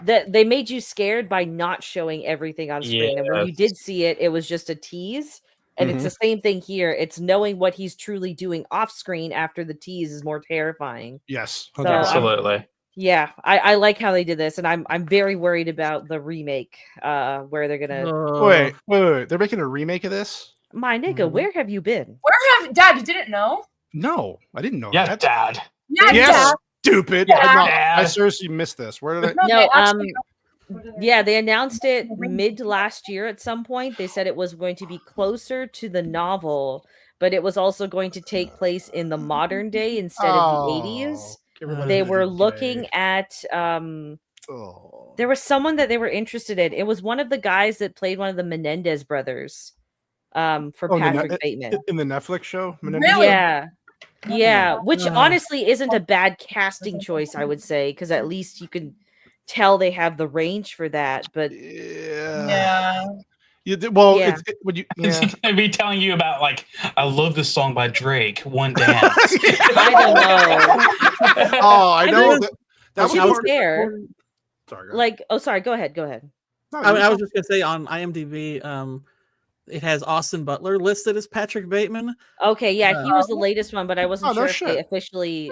that they made you scared by not showing everything on screen. And when you did see it, it was just a tease. And it's the same thing here. It's knowing what he's truly doing off screen after the tease is more terrifing. Yes, So, absolutely. Yeah, I like how they did this, and I'm very worried about the remake, where they're gonna wait. They're making a remake of this? My nigga, where have you been? Dad, you didn't know? No, I didn't know Yeah, that. Dad. Yeah, Yes, stupid. Yeah. I seriously missed this. Where did I? No, actually- yeah, they announced it mid last year at some point. They said it was going to be closer to the novel, but it was also going to take place in the modern day instead of the 80s. They were looking at there was someone that they were interested in. It was one of the guys that played one of the Menendez brothers for Patrick Bateman in the Netflix show. Really? Yeah, which honestly isn't a bad casting choice, I would say, because at least you can tell they have the range for that. But yeah. Well, Yeah. would you? Is he gonna be telling you about, like, I love this song by Drake, One Dance? I don't know. Oh, I know. That was was fair. Sorry. Like, oh, sorry. Go ahead. Go ahead. I was just gonna say on IMDb, it has Austin Butler listed as Patrick Bateman. Okay, yeah, he was the latest one, but I wasn't Oh, no sure if they shit. officially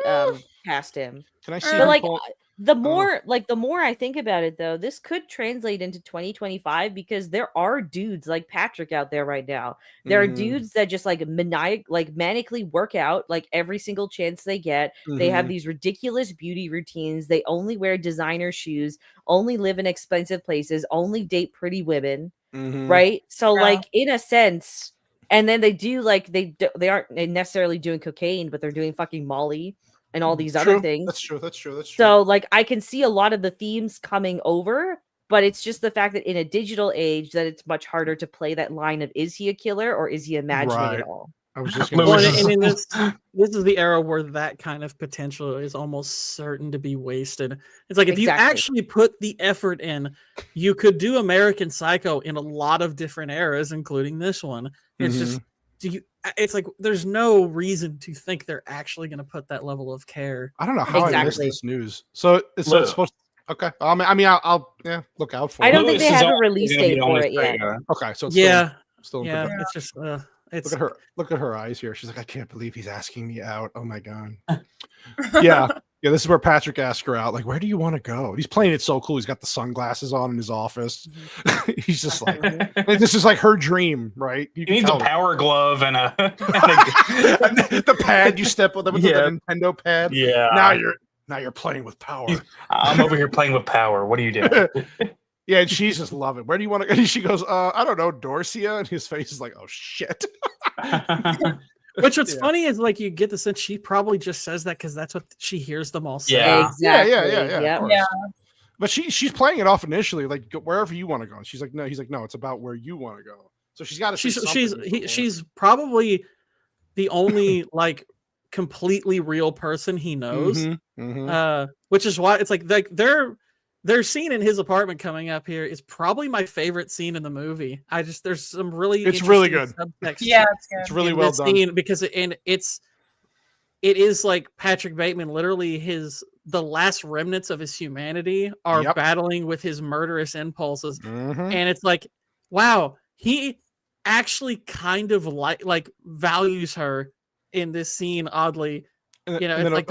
cast him. Can I see? But him like pull- the more I think about it, though, this could translate into 2025 because there are dudes like Patrick out there right now. There are dudes that just like manically work out like every single chance they get. They have these ridiculous beauty routines. They only wear designer shoes, only live in expensive places, only date pretty women. Right? So Yeah. like in a sense, and then they do like they aren't necessarily doing cocaine, but they're doing fucking Molly and all these other things. That's true. That's true. So like I can see a lot of the themes coming over, but it's just the fact that in a digital age that it's much harder to play that line of is he a killer or is he imagining Right. it all? I was just Well, going I mean, this is the era where that kind of potential is almost certain to be wasted. It's like if you Exactly. actually put the effort in, you could do American Psycho in a lot of different eras, including this one. It's just it's like there's no reason to think they're actually going to put that level of care. I don't know how I missed Exactly. this news. So it's supposed. Okay. I mean, I'll look out for it. I don't think they Lewis is have a also release gonna be date on for his it yet. radar. Okay. So it's Yeah, still yeah, good. it's just it's Look at her eyes here. She's like, I can't believe he's asking me out. Oh my god. Yeah. Yeah, this is where Patrick asked her out, like, where do you want to go? And he's playing it so cool. He's got the sunglasses on in his office. He's just like, this is like her dream, right? He needs a power glove and a the pad you step with, the Nintendo pad. Yeah. Now you're playing with power. I'm over here playing with power. What are you doing? Yeah, and she's just loving. Where do you want to go? And she goes, I don't know, Dorcia. And his face is like, oh shit. Which what's funny is like you get the sense she probably just says that because that's what she hears them all say. Yeah, exactly. Yeah. But she's playing it off initially, like wherever you want to go. And she's like, no. He's like, no, it's about where you want to go. So she's got to. She's probably the only like completely real person he knows. Which is why it's like their scene in his apartment coming up here is probably my favorite scene in the movie. There's some really it's really good. Subtext. Yeah, it's good. It's really well done because it is like Patrick Bateman, literally the last remnants of his humanity are battling with his murderous impulses, and it's like, wow, he actually kind of like values her in this scene. Oddly. You know, it's like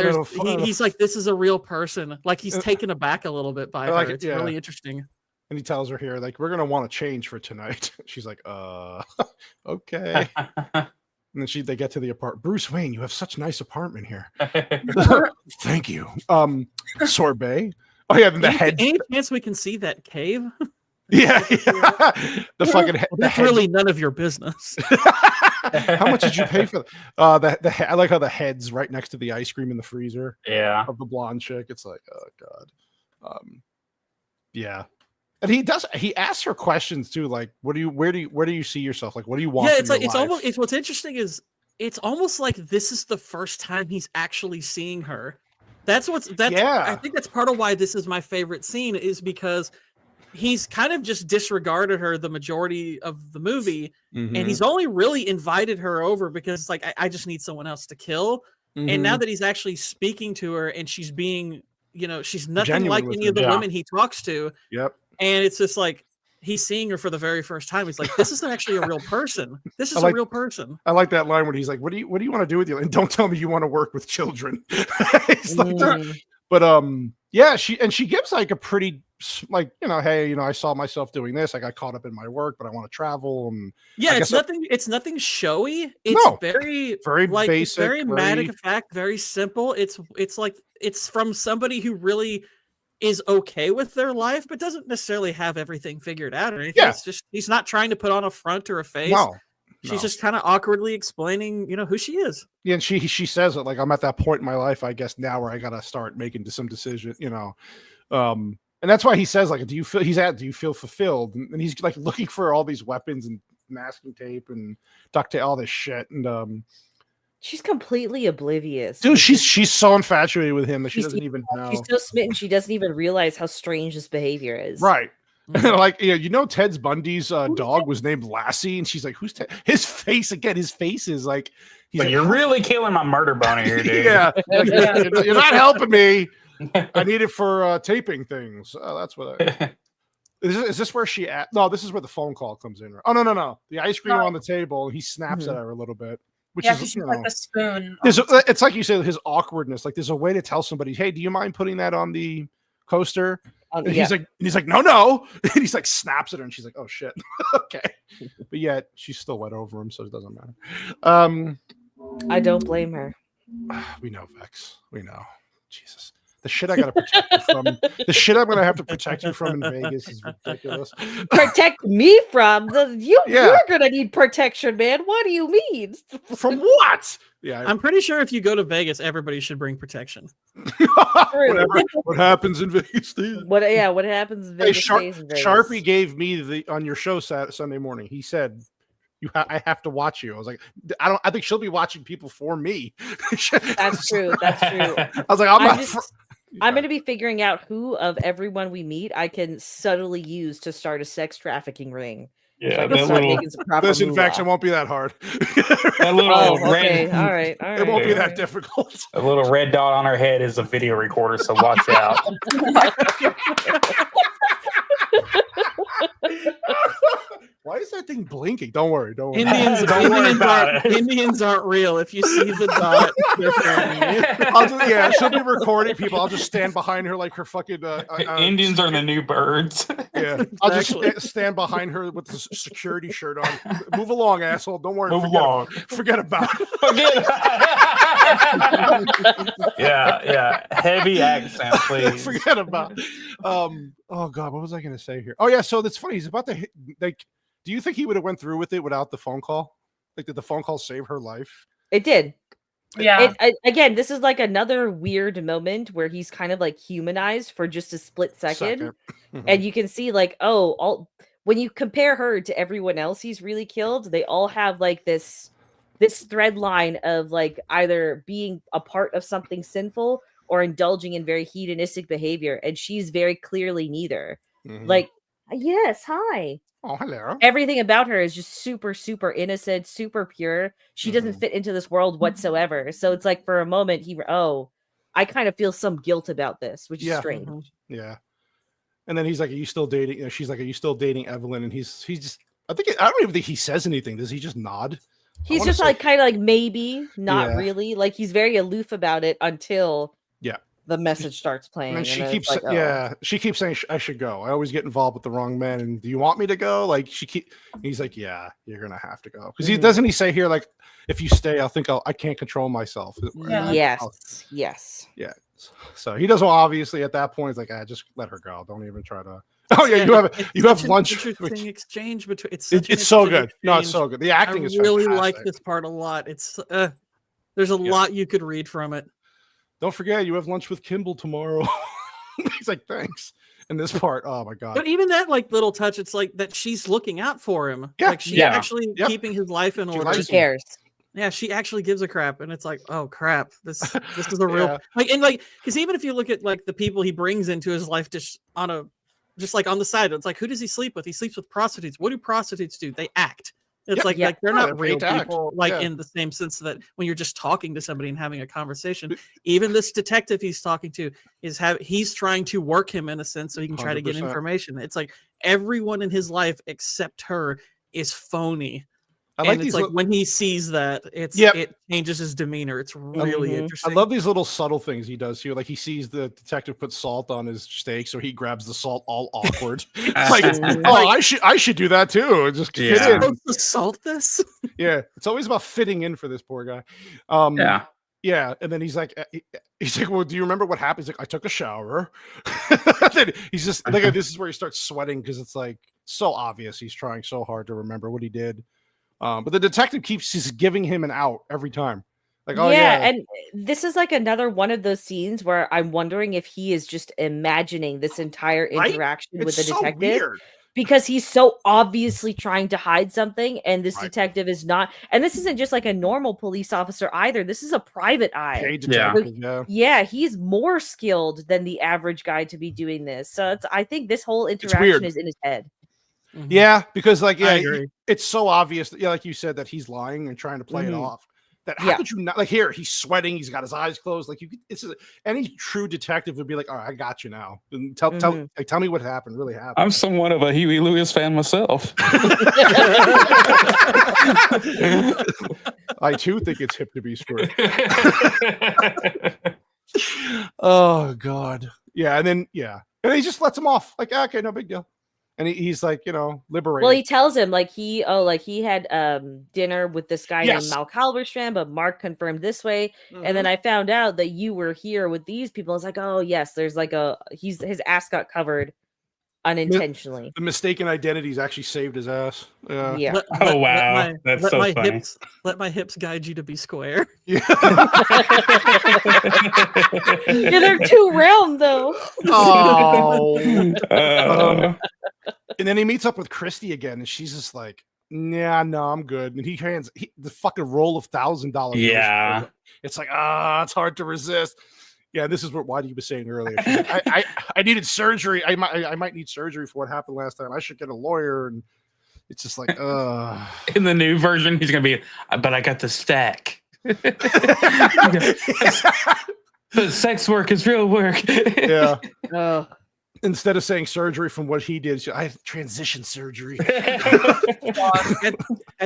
he's like, this is a real person. Like he's taken aback a little bit by her. It's really interesting. And he tells her here, like, we're gonna want to change for tonight. She's like, okay. And then they get to the apartment. Bruce Wayne, you have such a nice apartment here. Thank you. Sorbet. Oh yeah, the head. Any chance we can see that cave? Yeah. The fucking that's really none of your business. How much did you pay for that? I like how the head's right next to the ice cream in the freezer. Yeah. Of the blonde chick. It's like, oh god. Yeah. And he asks her questions too, like, where do you see yourself? Like, what do you want? Yeah, it's what's interesting is it's almost like this is the first time he's actually seeing her. I think that's part of why this is my favorite scene, is because he's kind of just disregarded her the majority of the movie, and he's only really invited her over because it's like, I just need someone else to kill. And now that he's actually speaking to her and she's being, she's nothing genuine like any of the women he talks to. Yep. And it's just like, he's seeing her for the very first time. He's like, this is actually a real person. This is a real person. I like that line when he's like, what do you want to do with you? And don't tell me you want to work with children. But yeah, she gives like a pretty, like, hey, I saw myself doing this. I got caught up in my work, but I want to travel. And yeah, it's nothing showy. It's very like, basic, very matter of fact, very simple. It's like, it's from somebody who really is okay with their life, but doesn't necessarily have everything figured out or anything. Yeah. It's just, he's not trying to put on a front or a face. No. She's just kind of awkwardly explaining, who she is. Yeah, and she says it like, I'm at that point in my life, I guess, now where I gotta start making some decisions, and that's why he says, like, do you feel fulfilled? And he's like looking for all these weapons and masking tape and duct tape, all this shit, and she's completely oblivious. Dude, she's so infatuated with him that she doesn't even know. She's so smitten, she doesn't even realize how strange this behavior is. Right. Like, Ted Bundy's dog was named Lassie, and she's like, who's Ted? His face is like, you're really killing my murder boner here, dude. Yeah, you're not helping me. I need it for taping things. That's what is this where she no, this is where the phone call comes in. Oh no, the ice cream on the table, he snaps at her a little bit, which is she's like a spoon. It's like you said, his awkwardness. Like, there's a way to tell somebody, hey, do you mind putting that on the coaster? And he's like, no. And he's like, snaps at her, and she's like, oh shit. Okay. But yet she's still wet over him, so it doesn't matter. I don't blame her. We know, Vex. We know. Jesus. The shit I gotta protect you from. The shit I'm gonna have to protect you from in Vegas is ridiculous. Protect me from you're gonna need protection, man. What do you mean? From what? Yeah, I'm pretty sure if you go to Vegas, everybody should bring protection. What happens in Vegas stays. What happens in Vegas stays in Vegas. Sharpie gave me on your show Sunday morning. He said, I have to watch you. I was like, I think she'll be watching people for me. That's true. I was like, I'm going to be figuring out who of everyone we meet I can subtly use to start a sex trafficking ring. Yeah, this infection won't be that hard. That little red. All right. It won't be that difficult. A little red dot on her head is a video recorder, so watch out. Why is that thing blinking. Don't worry. Indians, Don't worry about it. Indians aren't real. If you see the dot, they're filming. She'll be recording people. I'll just stand behind her like her fucking. Indians are the new birds. Yeah, I'll just stand behind her with the security shirt on. Move along, asshole. Don't worry. Forget about it. Yeah. Heavy accent, please. Forget about it. Oh God, what was I going to say here? Oh yeah, so that's funny. He's about to hit, like. Do you think he would have went through with it without the phone call? Like, did the phone call save her life? It did. Yeah. Again, this is like another weird moment where he's kind of like humanized for just a split second. And you can see like, when you compare her to everyone else he's really killed, they all have like this thread line of like either being a part of something sinful or indulging in very hedonistic behavior. And she's very clearly neither. Like, yes, hi. Oh, hello. Everything about her is just super, super innocent, super pure. She doesn't fit into this world whatsoever. So it's like for a moment, I kind of feel some guilt about this, which is strange. Yeah. And then he's like, "Are you still dating?" You know, she's like, "Are you still dating Evelyn?" And he's just, I don't even think he says anything. Does he just nod? He's just like kind of like maybe, not really. Like he's very aloof about it until the message starts playing. And she keeps she keeps saying I should go. I always get involved with the wrong men. And do you want me to go? Like he's like, yeah, you're gonna have to go. Because doesn't he say here, like, if you stay, I can't control myself. Yes. Yeah. So he doesn't, obviously at that point. He's like, just let her go. Don't even try to. Oh yeah, you have lunch. Interesting exchange between. It's so good. No, it's so good. The acting is really fantastic. like this part a lot. It's there's a lot you could read from it. Don't forget, you have lunch with Kimball tomorrow. He's like, thanks. And this part, oh my God. But even that like little touch, it's like that she's looking out for him. Yeah. Like she's actually keeping his life in order. She cares. Yeah, she actually gives a crap. And it's like, oh crap, this is a real because even if you look at like the people he brings into his life just like on the side, it's like, who does he sleep with? He sleeps with prostitutes. What do prostitutes do? They act. It's like they're not real people, in the same sense that when you're just talking to somebody and having a conversation, even this detective he's talking to he's trying to work him in a sense so he can try to get information. It's like everyone in his life except her is phony. It's like when he sees that, it changes his demeanor. It's really interesting. I love these little subtle things he does here. Like he sees the detective put salt on his steak, so he grabs the salt all awkward. Like, I should do that too. Just fit in. To salt this. Yeah, it's always about fitting in for this poor guy. Yeah, and then he's like, well, do you remember what happened? He's like, I took a shower. Then he's just like, this is where he starts sweating because it's like so obvious he's trying so hard to remember what he did. But the detective keeps just giving him an out every time. Like, and this is like another one of those scenes where I'm wondering if he is just imagining this entire interaction with the detective because he's so obviously trying to hide something, and this detective is not. And this isn't just like a normal police officer either. This is a private eye. He's more skilled than the average guy to be doing this. So I think this whole interaction is in his head. Yeah, because it's so obvious. Like you said, that he's lying and trying to play it off. That how could you not? Like here, he's sweating. He's got his eyes closed. Like any true detective would be like, "All right, I got you now. And tell me what happened. Really happened." I'm somewhat of a Huey Lewis fan myself. I too think it's hip to be screwed. Oh God, yeah, and then and he just lets him off. Like, okay, no big deal. And he's like, liberated. Well, he tells him like he had dinner with this guy named Mal Halberstrand, but Mark confirmed this way. And then I found out that you were here with these people. I was like, oh yes, there's like his ass got covered unintentionally. The mistaken identities actually saved his ass. Yeah. That's so funny. Let my hips guide you to be square. Yeah, they're too round though. Oh. And then he meets up with Christy again, and she's just like, "Yeah, no, I'm good." And he hands the fucking roll of $1,000. Yeah, it's like it's hard to resist. Yeah, this is what Waddy was saying earlier. Like, I needed surgery. I might need surgery for what happened last time. I should get a lawyer. And it's just like, In the new version, he's gonna be, but I got the stack. Sex work is real work. Yeah. instead of saying surgery from what he did, I had transition surgery. At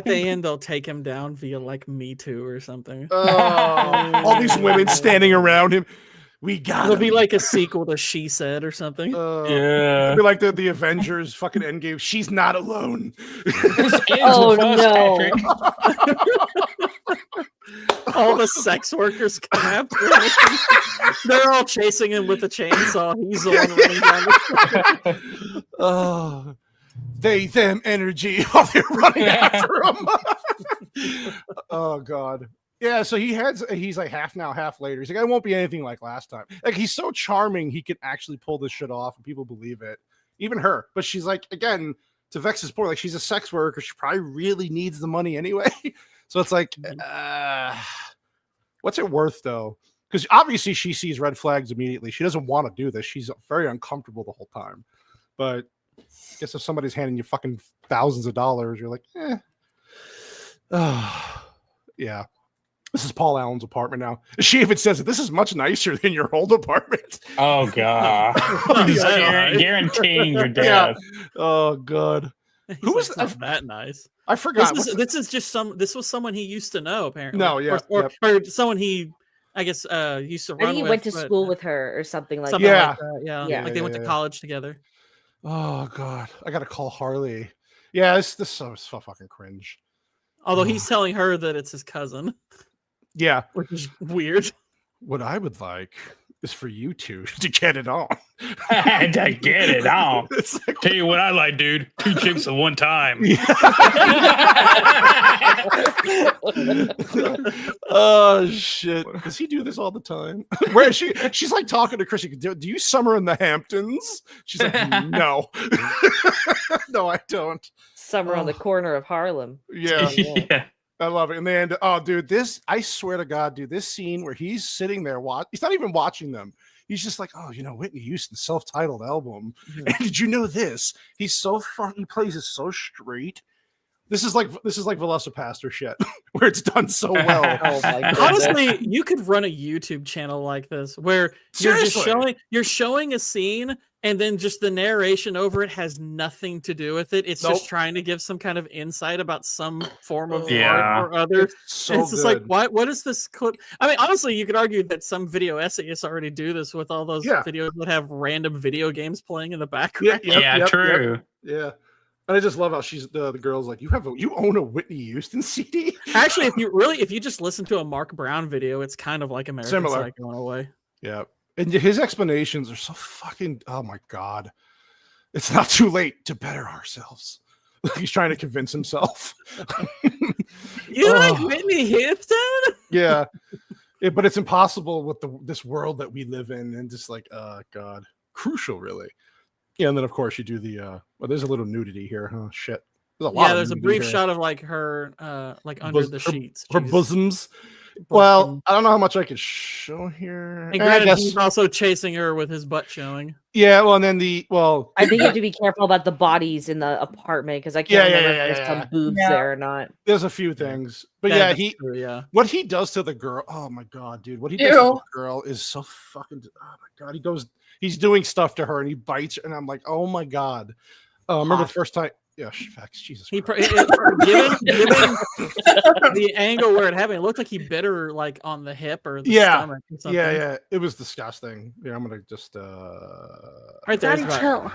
the end, they'll take him down via like Me Too or something. All these women standing around him. We got It'll be like a sequel to She Said or something. Yeah. It'll be like the Avengers fucking Endgame. She's not alone. Oh no! All the sex workers come after him. They're all chasing him with a chainsaw. He's the one running down the Oh, they them energy while they're running after him. Oh god. Yeah, so he's like half now, half later. He's like, I won't be anything like last time. Like, he's so charming, he can actually pull this shit off, and people believe it. Even her. But she's like, again, to Vex's point, like, she's a sex worker. She probably really needs the money anyway. So it's like, what's it worth, though? Because obviously she sees red flags immediately. She doesn't want to do this. She's very uncomfortable the whole time. But I guess if somebody's handing you fucking thousands of dollars, you're like, yeah. This is Paul Allen's apartment now. She even says that this is much nicer than your old apartment. Oh god! Guaranteeing your death. Yeah. Oh god. Who was that nice? I forgot. This was someone he used to know, apparently. No, yeah, or someone he, I guess, used to run. I think he with, went to school with her or something like that. Yeah. Like they went to college together. Oh god, I gotta call Harley. Yeah, this is so fucking cringe. Although he's telling her that it's his cousin. Yeah, which is weird. What I would like is for you two to get it on. To get it on. Like, tell you what I like, dude. 2 chicks at one time. Oh shit! Does he do this all the time? Where is she? She's like talking to Chris. Do you summer in the Hamptons? She's like, no, no, I don't. Summer on the corner of Harlem. Yeah. Yeah. I love it. And then, oh, dude, I swear to God, dude, this scene where he's sitting there, he's not even watching them. He's just like, oh, Whitney Houston's self-titled album. And did you know this? He's so fun. He plays it so straight. This is like Velocipaster shit, where it's done so well. Oh my God. Honestly, you could run a YouTube channel like this where you're showing a scene and then just the narration over it has nothing to do with it. It's just trying to give some kind of insight about some form of art or other. It's just like, what is this clip? I mean, honestly, you could argue that some video essayists already do this with all those videos that have random video games playing in the background. True. Yeah. And I just love how she's the girl's like, you own a Whitney Houston CD? Actually, if you just listen to a Mark Brown video, it's kind of like American Psycho in a way. Yeah. And his explanations are so fucking, oh my God. It's not too late to better ourselves. He's trying to convince himself. You like Whitney Houston? Yeah. But it's impossible with this world that we live in. And just like, oh God. Crucial, really. Yeah, and then of course you do the there's a little nudity here, huh? Shit. There's a brief shot of like her under the sheets. Her bosoms. Well, I don't know how much I could show here. And granted, he's also chasing her with his butt showing. Yeah, well, and then I think you have to be careful about the bodies in the apartment because I can't remember if there's some boobs there or not. There's a few things, but what he does to the girl. Oh my God, dude! What he does to the girl is so fucking. Oh my God, he's doing stuff to her and he bites her, and I'm like, oh my God. Remember the first time? Yeah, facts. Jesus. Given the angle where it happened, it looked like he bit her like on the hip or the stomach. Or something. Yeah. It was disgusting. Yeah, I'm gonna just right there. What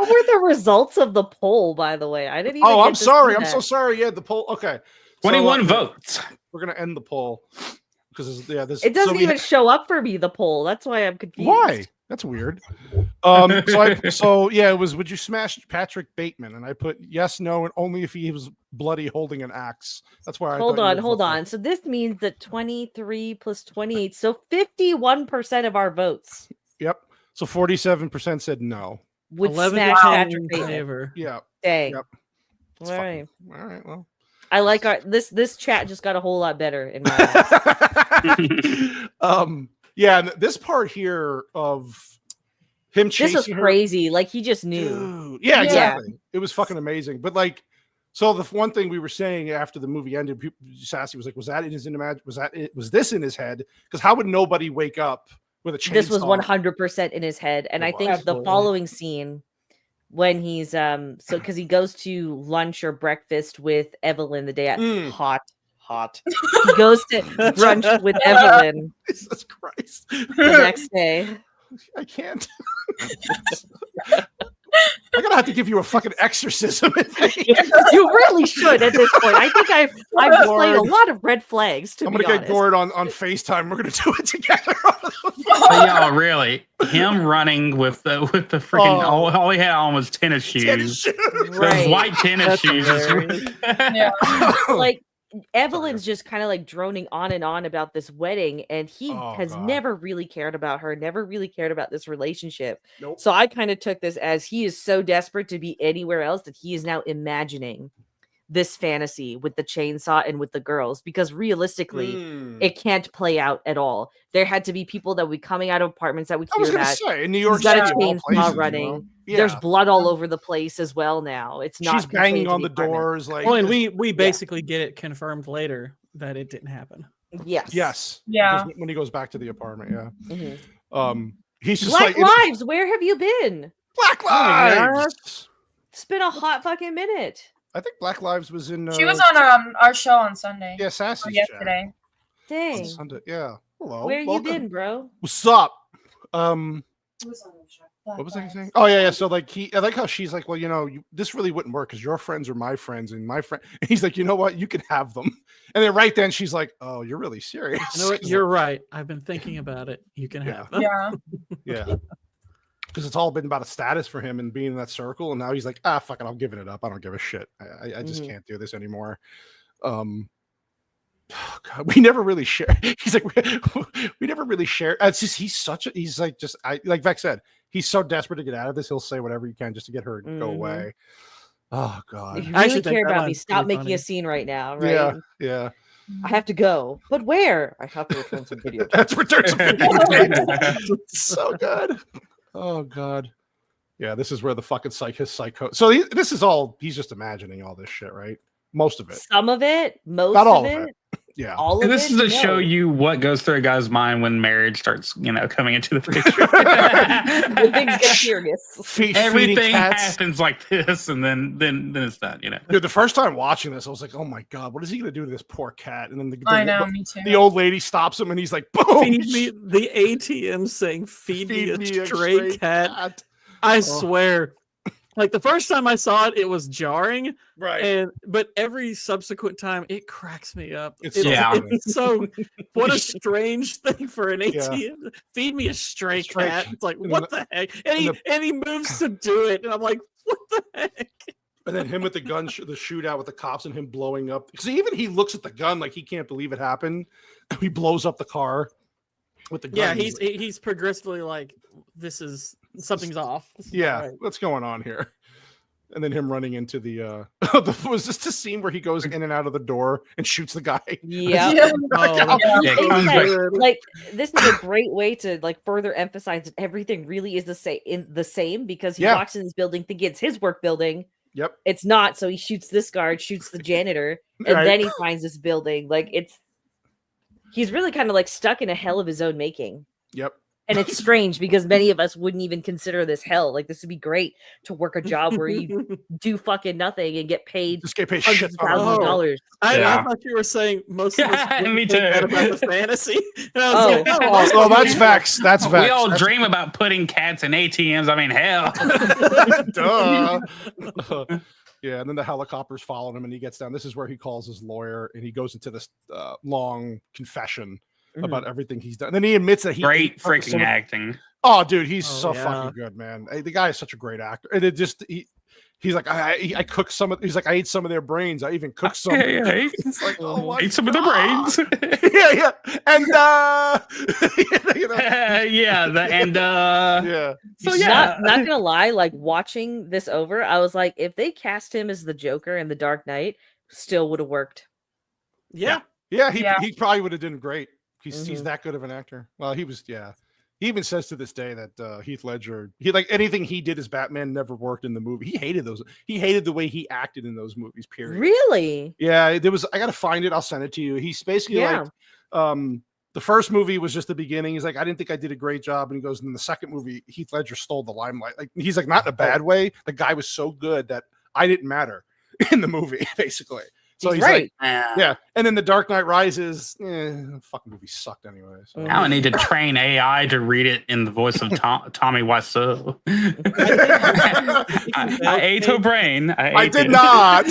were the results of the poll, by the way? I didn't even. I'm sorry. I'm so sorry. Yeah, the poll. Okay, 21 votes. We're gonna end the poll because it doesn't even show up for me. The poll. That's why I'm confused. Why? That's weird. It was, would you smash Patrick Bateman? And I put yes, no, and only if he was bloody holding an axe. That's why Hold on. So this means that 23 plus 28, so 51% of our votes. Yep. So 47% said no. Would 11 smash Patrick Bateman. Yeah. Dang. Yep. All right. Well. I like this chat just got a whole lot better in my eyes. Yeah, and this part here of him chasing this was crazy. Like he just knew. Dude. Yeah, exactly. It was fucking amazing. But like So the one thing we were saying after the movie ended, Sassy was like, "Was that in his was this in his head? Because how would nobody wake up with a chainsaw?" This was 100% in his head, and I think the following scene when he's because he goes to lunch or breakfast with Evelyn the day after. Hot. He goes to brunch with Evelyn. Jesus Christ! The next day. I can't. I'm gonna have to give you a fucking exorcism. You really should at this point. I think I've displayed a lot of red flags. I'm gonna get Gord on FaceTime. We're gonna do it together. Y'all, really, him running with the freaking all he had on was tennis shoes. Those white tennis shoes. Like Evelyn's just kind of like droning on and on about this wedding, and he has never really cared about her, never really cared about this relationship. Nope. So I kind of took this as he is so desperate to be anywhere else that he is now imagining this fantasy with the chainsaw and with the girls, because realistically it can't play out at all. There had to be people that would be coming out of apartments that would hear that. In New York City, got a chainsaw running. There's blood all over the place as well now. It's not. She's banging on the doors like. Well, and we basically get it confirmed later that it didn't happen. Yes. Yeah. When he goes back to the apartment, Mm-hmm. He's just Black like Lives. Where have you been? Black Lives. It's been a hot fucking minute. I think Black Lives was in. She was on our show on Sunday. Yeah, Sassy yesterday. Dang. On Sunday. Yeah. Hello. Where you been, bro? What's up? What was I saying? Oh yeah. So like I like how she's like, well, this really wouldn't work because your friends are my friends, and my friend. And he's like, you know what? You can have them. And then right then she's like, oh, you're really serious. You know what? You're right. I've been thinking about it. You can have them. Yeah. Yeah. Because it's all been about a status for him and being in that circle, and now he's like, fuck it, I'm giving it up. I don't give a shit. I just can't do this anymore. God, we never really share. He's like, we never really share. It's just he's like Vex said, he's so desperate to get out of this, he'll say whatever he can just to get her to go away. Oh God, if you really care about me, stop making a scene right now, right? Yeah. I have to go, but where? I have to return some video. That's return some video. So good. Oh God. Yeah, this is where the fucking psycho. So this is all he's just imagining all this shit, right? Most of it. Some of it. Most Not all of it. Yeah. All and of this it? is to show you what goes through a guy's mind when marriage starts, coming into the picture. When things get serious. Everything happens like this, and then it's done. Dude, the first time watching this, I was like, "Oh my God, what is he gonna do to this poor cat?" And then I know, me too. The old lady stops him, and he's like, "Boom!" Feed me the ATM saying, "Feed me a stray cat." I swear. Like the first time I saw it, it was jarring, right? But every subsequent time, it cracks me up. It's so what a strange thing for an ATM. Yeah. Feed me a stray cat. It's like what the heck? And he moves to do it, and I'm like, what the heck? And then him with the gun, the shootout with the cops, and him blowing up. Because even he looks at the gun like he can't believe it happened. He blows up the car with the gun. Yeah, he's progressively like, something's off. Yeah, what's going on here? And then him running into the was this the scene where he goes in and out of the door and shoots the guy? Yeah. Like this is a great way to like further emphasize that everything really is the same because he walks in this building thinking it's his work building. Yep. It's not, so he shoots this guard, shoots the janitor, and then he finds this building. Like he's really kind of like stuck in a hell of his own making. Yep. And it's strange because many of us wouldn't even consider this hell. Like this would be great to work a job where you do fucking nothing and get paid hundreds of thousands of dollars. I thought you were saying most of us me too. About the fantasy. And I was well, that's facts. That's facts. We all dream about putting cats in ATMs. I mean, hell. Duh. Yeah, and then the helicopter's following him, and he gets down. This is where he calls his lawyer, and he goes into this long confession about everything he's done. And then he admits that great freaking acting. Oh, dude, he's fucking good, man. The guy is such a great actor. And it just he's like, I cooked some of. He's like, I ate some of their brains. I even cooked some. It's like, I ate some of their brains. yeah, and So not gonna lie, like watching this over, I was like, if they cast him as the Joker in The Dark Knight, still would have worked. Yeah, he probably would have done great. He's that good of an actor. Well, he was, He even says to this day that Heath Ledger, anything he did as Batman never worked in the movie. He hated those. He hated the way he acted in those movies. Period. Really? Yeah, there was. I gotta find it. I'll send it to you. He's basically like, the first movie was just the beginning. He's like, I didn't think I did a great job, and he goes, in the second movie, Heath Ledger stole the limelight. Like he's like, not in a bad way. The guy was so good that I didn't matter in the movie, basically. So he's right. Like, yeah. And then The Dark Knight Rises, fucking movie sucked anyway. So. Now I need to train AI to read it in the voice of Tommy Wiseau. I ate her brain. I did not.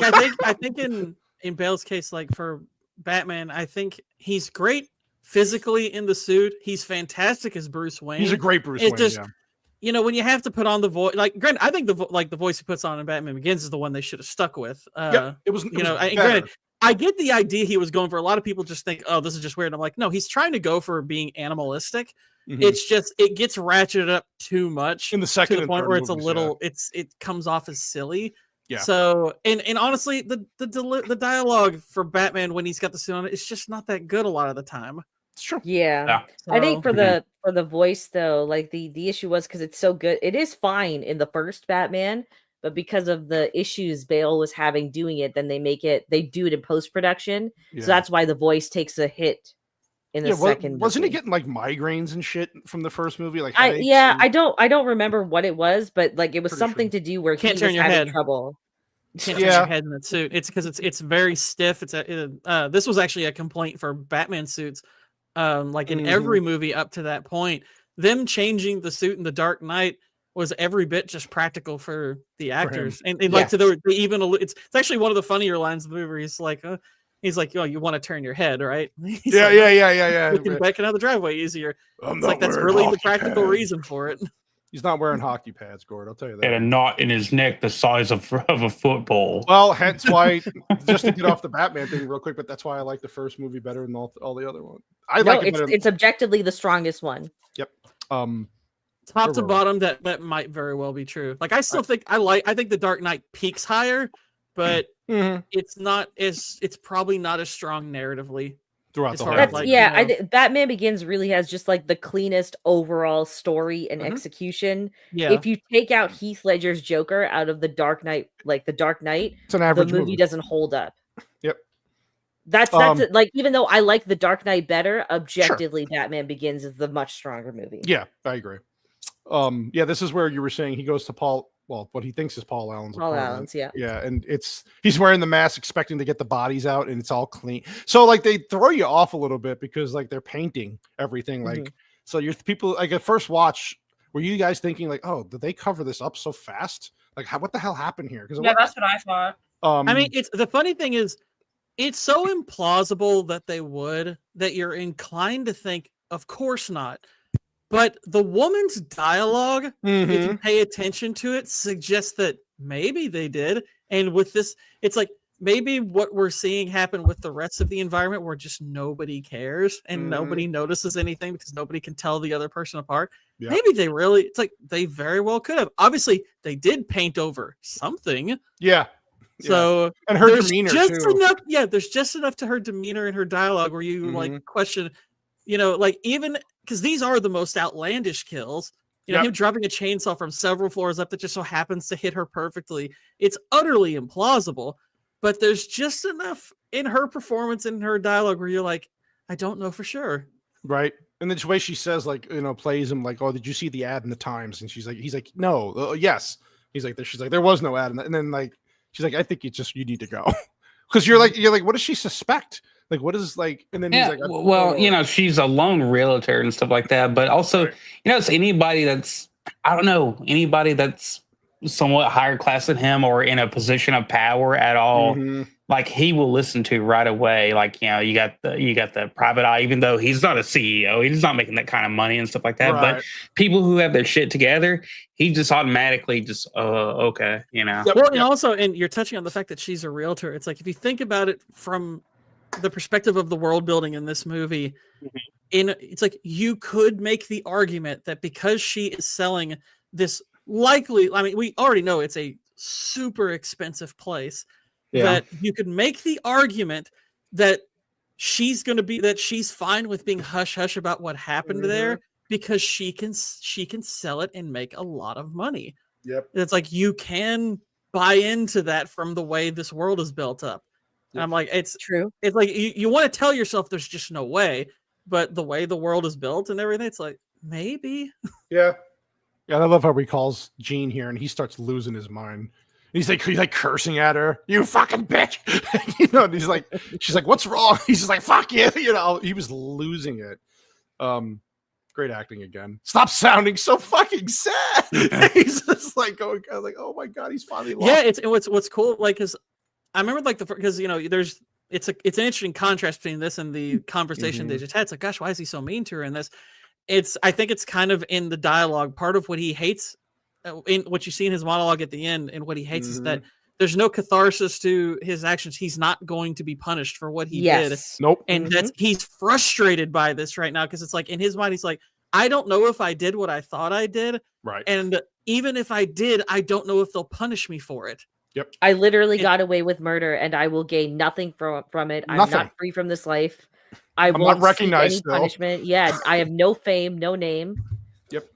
I think in Bale's case, like for Batman, I think he's great physically in the suit. He's fantastic as Bruce Wayne. He's a great Bruce Wayne. Just, you know, when you have to put on the voice, like, granted, I think the voice he puts on in Batman Begins is the one they should have stuck with. It was, granted, I get the idea he was going for. A lot of people just think, oh, this is just weird. I'm like, no, he's trying to go for being animalistic. Mm-hmm. It's just, it gets ratcheted up too much in the second to the point where it's a little, it comes off as silly. Yeah. So, and honestly, the dialogue for Batman when he's got the suit on, it's just not that good a lot of the time. It's true. Yeah. So, I think for the voice though, like the issue was because it's so good. It is fine in the first Batman, but because of the issues Bale was having doing it, then they do it in post-production. Yeah. So that's why the voice takes a hit in the second. Wasn't he getting like migraines and shit from the first movie? Like I don't remember what it was, but like it was something to do where can't he turn was your having head. trouble. Can't turn your head in the suit. It's because it's very stiff. This was actually a complaint for Batman suits. Like in every movie up to that point, them changing the suit in The Dark Knight was every bit just practical for the actors, and like it's actually one of the funnier lines of the movie. He's like, oh, you want to turn your head, right? Yeah. We can back out the driveway easier. It's like that's really the practical reason for it. He's not wearing hockey pads, Gord. I'll tell you that. And a knot in his neck the size of a football. Well, hence why, just to get off the Batman thing real quick, but that's why I like the first movie better than all the other ones. It's objectively the strongest one. Yep. Top to bottom, that might very well be true. Like I still think I think The Dark Knight peaks higher, but it's probably not as strong narratively. Throughout the whole I think Batman Begins really has just like the cleanest overall story and execution. Yeah. If you take out Heath Ledger's Joker out of The Dark Knight, it's an average the movie doesn't hold up. Yep. That's like, even though I like The Dark Knight better, objectively, Batman Begins is the much stronger movie. Yeah, I agree. This is where you were saying he goes to Paul. Well, what he thinks is Paul Allen's apartment. Yeah, and he's wearing the mask, expecting to get the bodies out, and it's all clean. So like they throw you off a little bit because like they're painting everything. Like so, you're people like at first watch. Were you guys thinking like, oh, did they cover this up so fast? Like, what the hell happened here? Because that's what I thought. I mean, it's the funny thing is, it's so implausible that they would that you're inclined to think, of course not. But the woman's dialogue, if you pay attention to it, suggests that maybe they did. And with this, it's like maybe what we're seeing happen with the rest of the environment where just nobody cares and nobody notices anything because nobody can tell the other person apart. Yeah. Maybe it's like they very well could have. Obviously, they did paint over something. Yeah. So and her demeanor too. There's just enough to her demeanor and her dialogue where you like question, like even because these are the most outlandish kills. Him dropping a chainsaw from several floors up that just so happens to hit her perfectly. It's utterly implausible, but there's just enough in her performance and her dialogue where you're like, I don't know for sure. Right. And the way she says, like, plays him like, oh, did you see the ad in the Times? And he's like, no, yes. He's like, she's like, there was no ad. And then like, she's like, I think you need to go. Because you're like, what does she suspect? Like, what is like, and then he's like, well, she's a lone realtor and stuff like that. But also, it's anybody that's, I don't know, anybody that's somewhat higher class than him or in a position of power at all, like he will listen to right away. Like, you got the private eye, even though he's not a CEO, he's not making that kind of money and stuff like that. Right. But people who have their shit together, he just automatically just, okay, Well, and also, and you're touching on the fact that she's a realtor. It's like, if you think about it from the perspective of the world building in this movie, it's like you could make the argument that because she is selling this we already know it's a super expensive place, that you could make the argument that she's going to be that she's fine with being hush hush about what happened there because she can sell it and make a lot of money. Yep. It's like you can buy into that from the way this world is built up. Yep. I'm like, it's true. It's like you want to tell yourself there's just no way, but the way the world is built and everything, it's like maybe. Yeah. Yeah, I love how he calls Gene here, and he starts losing his mind. He's like cursing at her, "You fucking bitch!" And he's like, she's like, "What's wrong?" He's just like, "Fuck you!" He was losing it. Great acting again. Stop sounding so fucking sad. He's just like going, like, "Oh my god, he's finally lost." Yeah, it's what's cool, like, because I remember like because there's it's an interesting contrast between this and the conversation they just had. It's like, gosh, why is he so mean to her in this? I think it's kind of in the dialogue. Part of what he hates, in what you see in his monologue at the end, and what he hates is that there's no catharsis to his actions. He's not going to be punished for what he did. Nope. And he's frustrated by this right now because it's like in his mind, he's like, I don't know if I did what I thought I did. Right. And even if I did, I don't know if they'll punish me for it. Yep. I literally got away with murder, and I will gain nothing from it. I'm not free from this life. I'm not recognized, any punishment. Yeah, I have no fame, no name. Yep.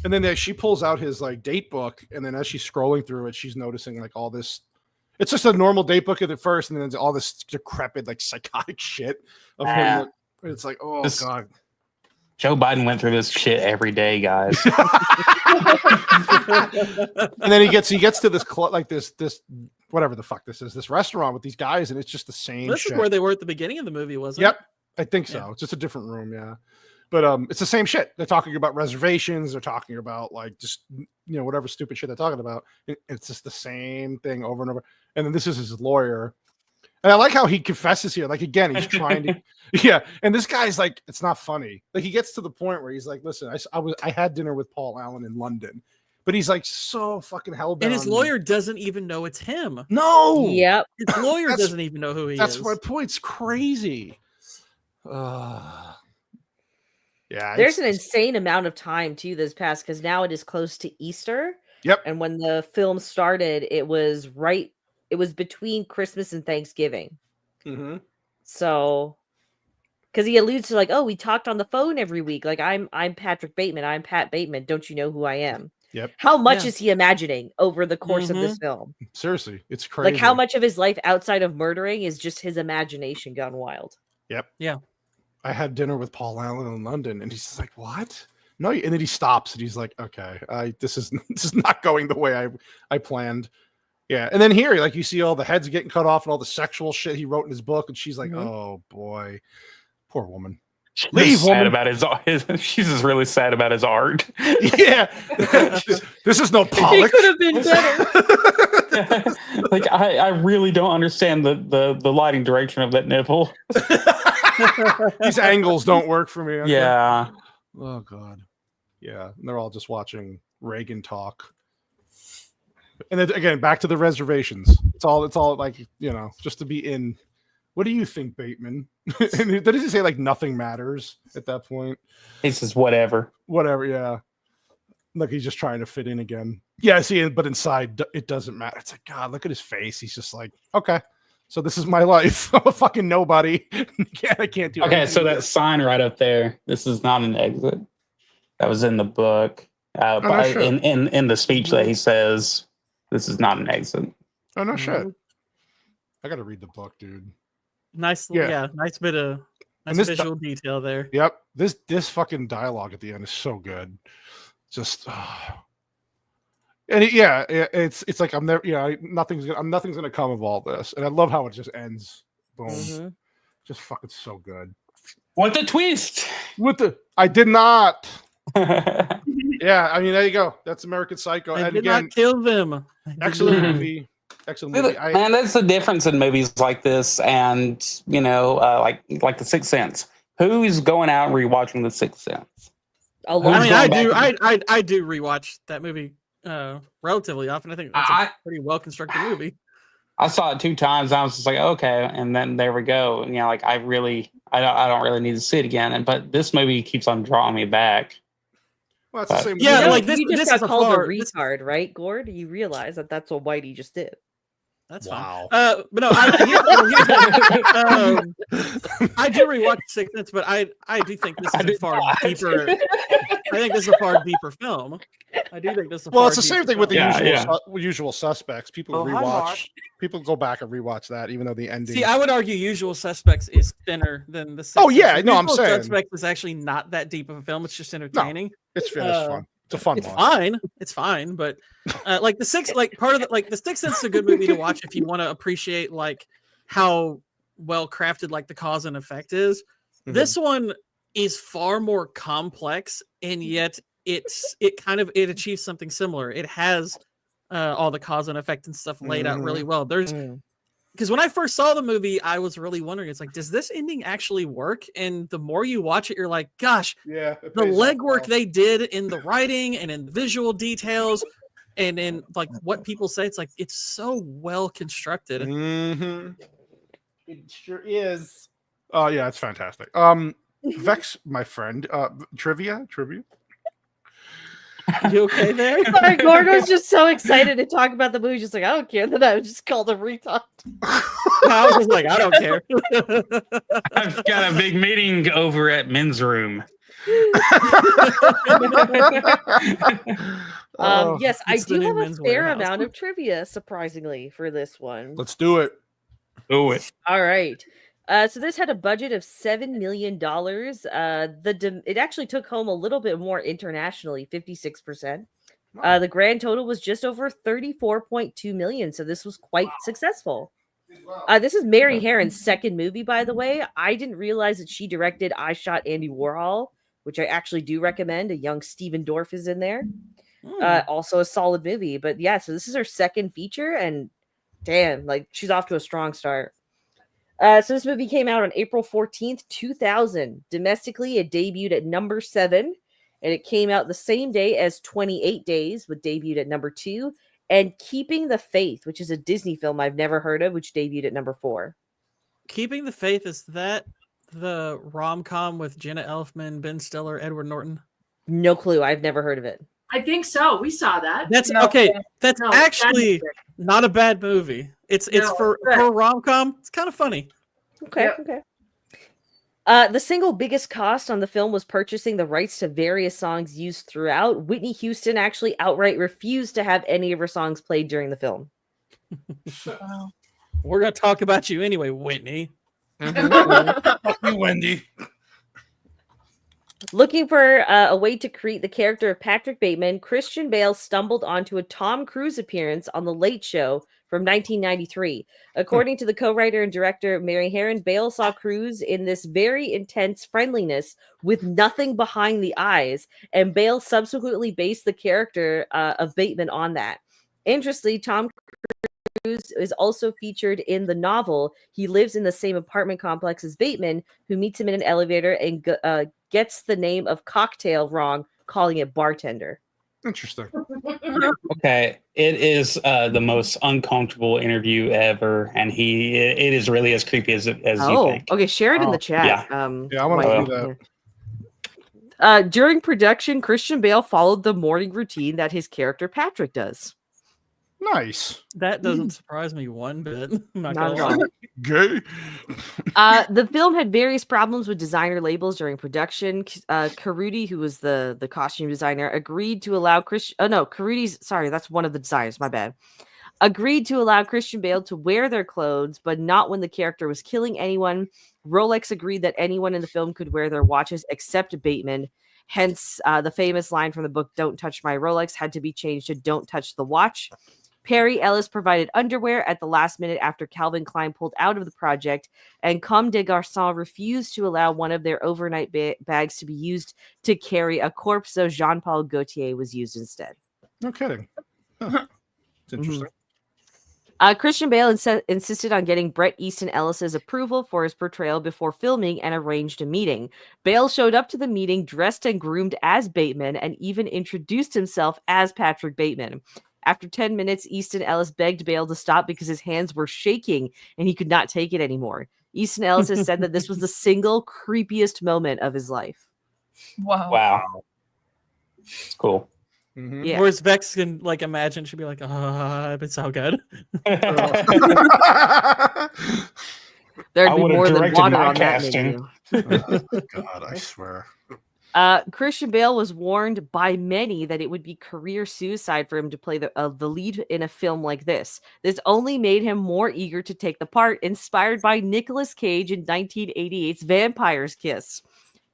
And then she pulls out his like date book, and then as she's scrolling through it, she's noticing like all this. It's just a normal date book at first, and then there's all this decrepit, like psychotic shit of him. It's like, oh god. Joe Biden went through this shit every day, guys. And then he gets to this like this whatever the fuck this is, this restaurant with these guys, and it's just the same. This shit. is where they were at the beginning of the movie, wasn't it? Yep. I think so. It's just a different room, yeah. But it's the same shit. They're talking about reservations. They're talking about like just whatever stupid shit they're talking about. It's just the same thing over and over. And then this is his lawyer, and I like how he confesses here. Like again, he's trying to, yeah. And this guy's like, it's not funny. Like he gets to the point where he's like, listen, I had dinner with Paul Allen in London, but he's like so fucking hell bound. And his lawyer doesn't even know it's him. No. Yep. His lawyer doesn't even know who he is. That's my point. It's crazy. Yeah, there's an insane amount of time too this past because now it is close to Easter. Yep. And when the film started, it was between Christmas and Thanksgiving. So, because he alludes to like, oh, we talked on the phone every week. Like I'm Patrick Bateman. I'm Pat Bateman. Don't you know who I am? Yep. How much is he imagining over the course of this film? Seriously, it's crazy. Like how much of his life outside of murdering is just his imagination gone wild? Yep. Yeah. I had dinner with Paul Allen in London, and he's just like, "What? No." And then he stops, and he's like, "Okay, this is not going the way I planned." Yeah. And then here, like you see all the heads getting cut off and all the sexual shit he wrote in his book, and she's like, "Oh boy, poor woman." Leave, sad about his. She's just really sad about his art. Yeah. This is no Pollock. He could have been better. Like I really don't understand the lighting direction of that nipple. These angles don't work for me. Okay? Yeah. Oh god. Yeah. And they're all just watching Reagan talk. And then again, back to the reservations. It's all like, just to be in. What do you think, Bateman? And does he say like nothing matters at that point? He says whatever. Whatever, yeah. Like he's just trying to fit in again. Yeah, see, but inside it doesn't matter. It's like, God, look at his face. He's just like, okay, so this is my life. I'm a fucking nobody. I can't do okay, so that sign right up there, this is not an exit. That was in the book. Sure. in the speech that he says, this is not an exit. Oh, no shit. I got to read the book, dude. Nice, nice bit of visual detail there. Yep, this fucking dialogue at the end is so good. Just, and it's like I'm there. Nothing's gonna come of all this, and I love how it just ends. Boom, just fucking so good. What the twist? I did not. Yeah, I mean, there you go. That's American Psycho. I did not kill them. Excellent movie. Excellent movie. Man, that's the difference in movies like this, and like The Sixth Sense. Who's going out and rewatching The Sixth Sense? I mean, I do rewatch that movie relatively often. I think it's a pretty well constructed movie. I saw it 2 times. I was just like, okay, and then there we go. And like I don't really need to see it again. But this movie keeps on drawing me back. Well, it's the same. Yeah, like this. You just got called a retard, right, Gord? You realize that that's what Whitey just did. That's wow. fine. But no, I do rewatch Sixth Sense, but I do think this is a far deeper. I think this is a far deeper film. I do think this is a Well, far it's the same thing with the film. usual suspects. People rewatch. People go back and rewatch that, even though the ending. See, I would argue Usual Suspects is thinner than the. Oh yeah, no, I'm Usual saying Suspects is actually not that deep of a film. It's just entertaining. No, it's fun. It's a fun. It's fine. It's fine, but like the Sixth Sense is a good movie to watch if you want to appreciate like how well crafted like the cause and effect is. Mm-hmm. This one is far more complex, and yet it achieves something similar. It has all the cause and effect and stuff laid out really well. Because when I first saw the movie, I was really wondering, it's like, does this ending actually work? And the more you watch it, you're like, gosh, yeah, the legwork they did in the writing and in the visual details and in like what people say, it's like, it's so well constructed. Mm-hmm. It sure is. Oh yeah, it's fantastic. Vex, my friend, trivia. You okay there? Sorry, Gorgo's just so excited to talk about the movie. Just like, I don't care. Then I was just called a retard. I was just like, I don't care. I've got a big meeting over at men's room. Yes, I do have a fair amount of trivia, surprisingly, for this one. Let's do it. Do it. All right. So this had a budget of $7 million. It actually took home a little bit more internationally, 56%. The grand total was just over 34.2 million. So this was quite successful. This is Mary Herron's second movie, by the way. I didn't realize that she directed I Shot Andy Warhol, which I actually do recommend. A young Stephen Dorff is in there. Also a solid movie. But yeah, so this is her second feature, and damn, like she's off to a strong start. So this movie came out on April 14th, 2000. Domestically, it debuted at number 7, and it came out the same day as 28 Days, which debuted at number 2, and Keeping the Faith, which is a Disney film I've never heard of, which debuted at number 4. Keeping the Faith, is that the rom-com with Jenna Elfman, Ben Stiller, Edward Norton? No clue. I've never heard of it. I think so. We saw that. That's actually not a bad movie. It's for a rom-com. It's kind of funny. Okay. The single biggest cost on the film was purchasing the rights to various songs used throughout. Whitney Houston actually outright refused to have any of her songs played during the film. We're going to talk about you anyway, Whitney. Fuck you, Wendy. Looking for a way to create the character of Patrick Bateman, Christian Bale stumbled onto a Tom Cruise appearance on The Late Show from 1993. According to the co-writer and director Mary Herron, Bale saw Cruise in this very intense friendliness with nothing behind the eyes, and Bale subsequently based the character of Bateman on that. Interestingly, Tom Cruise is also featured in the novel. He lives in the same apartment complex as Bateman, who meets him in an elevator and gets the name of Cocktail wrong, calling it Bartender. Interesting. Okay, it is the most uncomfortable interview ever, and it is really as creepy as you think. Okay, share it in the chat. Yeah, I want to do that. During production, Christian Bale followed the morning routine that his character Patrick does. Nice. That doesn't surprise me one bit. Not at all. Gay. The film had various problems with designer labels during production. Carudi, who was the costume designer, agreed to allow that's one of the designers, my bad. Agreed to allow Christian Bale to wear their clothes, but not when the character was killing anyone. Rolex agreed that anyone in the film could wear their watches except Bateman. Hence, the famous line from the book, "Don't touch my Rolex," had to be changed to "Don't touch the watch." Perry Ellis provided underwear at the last minute after Calvin Klein pulled out of the project, and Comme des Garçons refused to allow one of their overnight bags to be used to carry a corpse, so Jean-Paul Gaultier was used instead. No kidding. Huh. It's interesting. Christian Bale insisted on getting Bret Easton Ellis's approval for his portrayal before filming and arranged a meeting. Bale showed up to the meeting dressed and groomed as Bateman and even introduced himself as Patrick Bateman. After 10 minutes, Easton Ellis begged Bale to stop because his hands were shaking and he could not take it anymore. Easton Ellis has said that this was the single creepiest moment of his life. Wow. Wow. It's cool. Mm-hmm. Yeah. Whereas Vex can like imagine she'd be like, it's so good. There'd I be would have more than directed water my on that casting. menu. God, I swear. Christian Bale was warned by many that it would be career suicide for him to play the lead in a film like this. This only made him more eager to take the part, inspired by Nicolas Cage in 1988's Vampire's Kiss.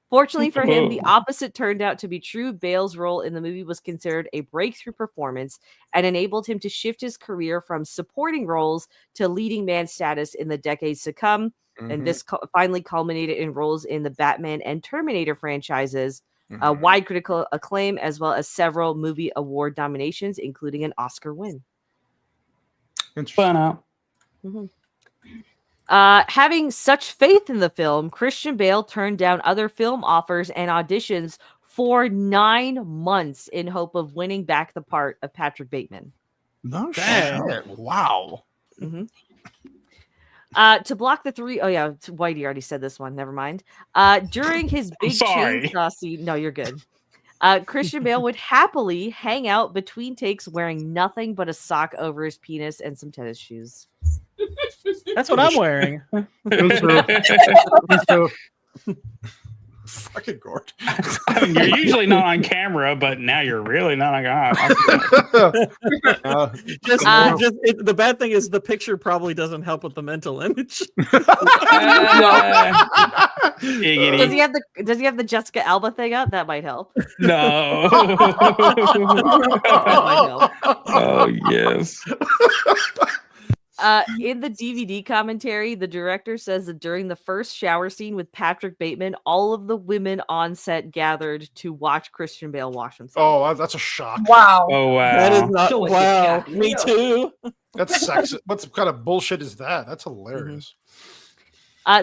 Fortunately for him, the opposite turned out to be true. Bale's role in the movie was considered a breakthrough performance and enabled him to shift his career from supporting roles to leading man status in the decades to come. And this finally culminated in roles in the Batman and Terminator franchises, wide critical acclaim, as well as several movie award nominations, including an Oscar win. Fun. Having such faith in the film, Christian Bale turned down other film offers and auditions for 9 months in hope of winning back the part of Patrick Bateman. No shit. Wow. Mm-hmm. To block the three, Whitey already said this one. Never mind. During his big chainsaw scene, no, you're good. Christian Bale would happily hang out between takes wearing nothing but a sock over his penis and some tennis shoes. That's what I'm wearing. Fucking Gord. I mean, you're usually not on camera, but now you're really not on camera. The bad thing is the picture probably doesn't help with the mental image. Does he have the Jessica Alba thing up? That might help. No. Oh yes. In the DVD commentary, the director says that during the first shower scene with Patrick Bateman, all of the women on set gathered to watch Christian Bale wash himself. Oh, that's a shock. Wow. Oh wow. That is not wow. Me too. That's sexist. What kind of bullshit is that? That's hilarious.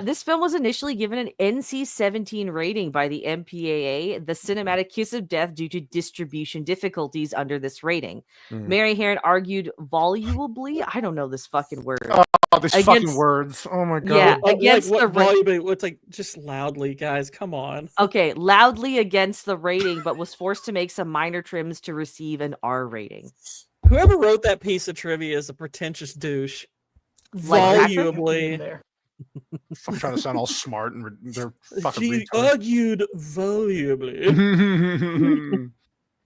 This film was initially given an NC-17 rating by the MPAA, the cinematic kiss of death due to distribution difficulties under this rating. Mary Herron argued volubly, I don't know this fucking word. Oh, these fucking words. Oh my God. Yeah, against the rating. It's like, just loudly, guys, come on. Okay, loudly against the rating, but was forced to make some minor trims to receive an R rating. Whoever wrote that piece of trivia is a pretentious douche. Volubly. I'm trying to sound all smart and they're fucking She argued volubly.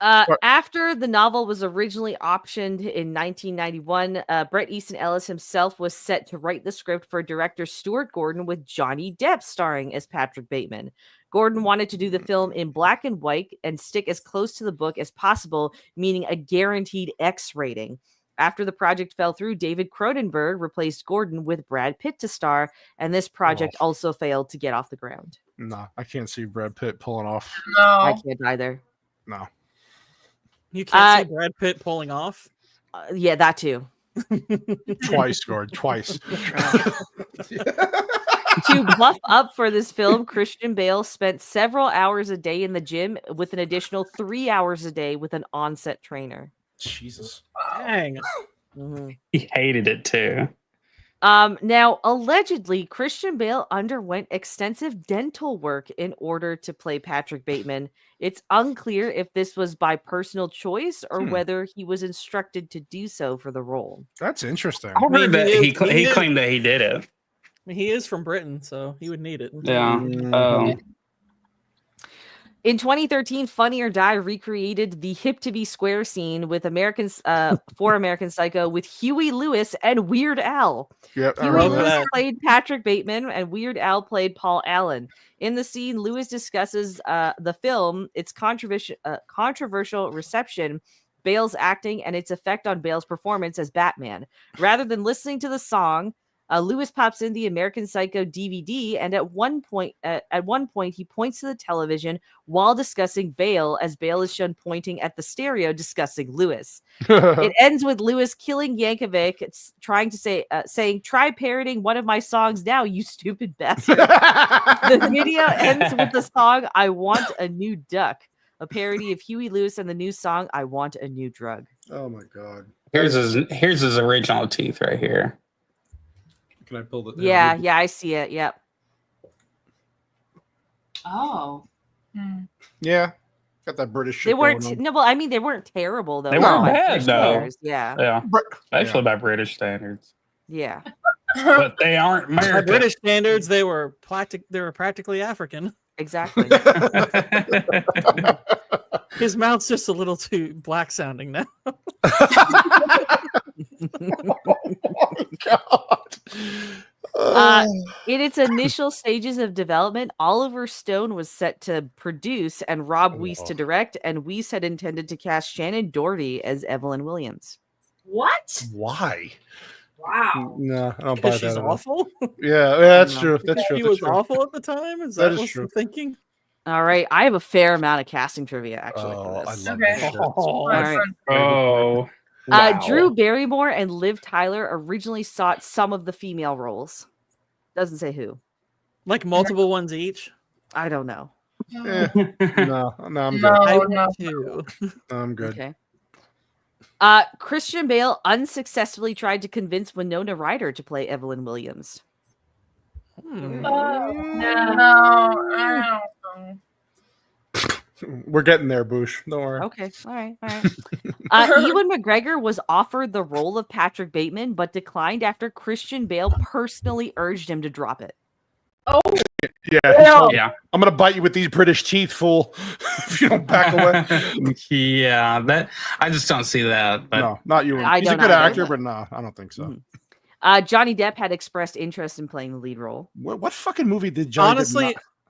After the novel was originally optioned in 1991, Bret Easton Ellis himself was set to write the script for director Stuart Gordon, with Johnny Depp starring as Patrick Bateman. Gordon wanted to do the film in black and white and stick as close to the book as possible, meaning a guaranteed X rating. After the project fell through, David Cronenberg replaced Gordon with Brad Pitt to star, and this project also failed to get off the ground. No, I can't see Brad Pitt pulling off. No. I can't either. No. You can't see Brad Pitt pulling off? Yeah, that too. Twice, Gord, twice. To buff up for this film, Christian Bale spent several hours a day in the gym, with an additional 3 hours a day with an on-set trainer. Jesus. Dang. He hated it too. Now, allegedly, Christian Bale underwent extensive dental work in order to play Patrick Bateman. It's unclear if this was by personal choice or whether he was instructed to do so for the role. That's interesting. I heard that he claimed that he did it. He is from Britain, so he would need it. Yeah. In 2013, Funny or Die recreated the hip to be square scene with American Psycho with Huey Lewis and Weird Al. Yep, Huey Lewis played Patrick Bateman and Weird Al played Paul Allen. In the scene, Lewis discusses the film, its controversial reception, Bale's acting, and its effect on Bale's performance as Batman. Rather than listening to the song, Lewis pops in the American Psycho DVD, and at one point, he points to the television while discussing Bale, as Bale is shown pointing at the stereo discussing Lewis. It ends with Lewis killing Yankovic, saying, "Try parroting one of my songs now, you stupid bastard." The video ends with the song "I Want a New Duck," a parody of Huey Lewis and the new song "I Want a New Drug." Oh my God! Here's his original teeth right here. Can I pull it? Yeah, I see it. Yep. Oh. Yeah. Got that British shit They weren't going on. no, well, I mean they weren't terrible though. They weren't by bad, British though. standards. Yeah. Yeah. Br- Especially by British standards. Yeah. But they aren't By American. British standards, they were practically African. Exactly. His mouth's just a little too black sounding now. God. In its initial stages of development, Oliver Stone was set to produce and Rob Weiss to direct, and Weiss had intended to cast Shannon Doherty as Evelyn Williams. What? Why? Wow. No, I don't buy Because that. she's at all. awful. Yeah, that's true. That's true. He That's was true. awful at the time. Is That that is what's true. the thinking? All right, I have a fair amount of casting trivia actually Oh, for I this. love Okay. this shit. Oh, right. Oh. Wow. Drew Barrymore and Liv Tyler originally sought some of the female roles. Doesn't say who. like multiple ones each. I don't know. Eh, no, I'm good. I No, would no. too. I'm good. Okay. Christian Bale unsuccessfully tried to convince Winona Ryder to play Evelyn Williams. Hmm. No, I don't know. We're getting there, Boosh. Don't worry. Okay, all right. Ewan McGregor was offered the role of Patrick Bateman, but declined after Christian Bale personally urged him to drop it. Yeah, he told me, I'm gonna bite you with these British teeth, fool. If you don't back away. Yeah, that I just don't see that. But No, not you. I He's a don't good either, actor, but- but no, I don't think so. Mhm. Johnny Depp had expressed interest in playing the lead role. What fucking movie did Johnny?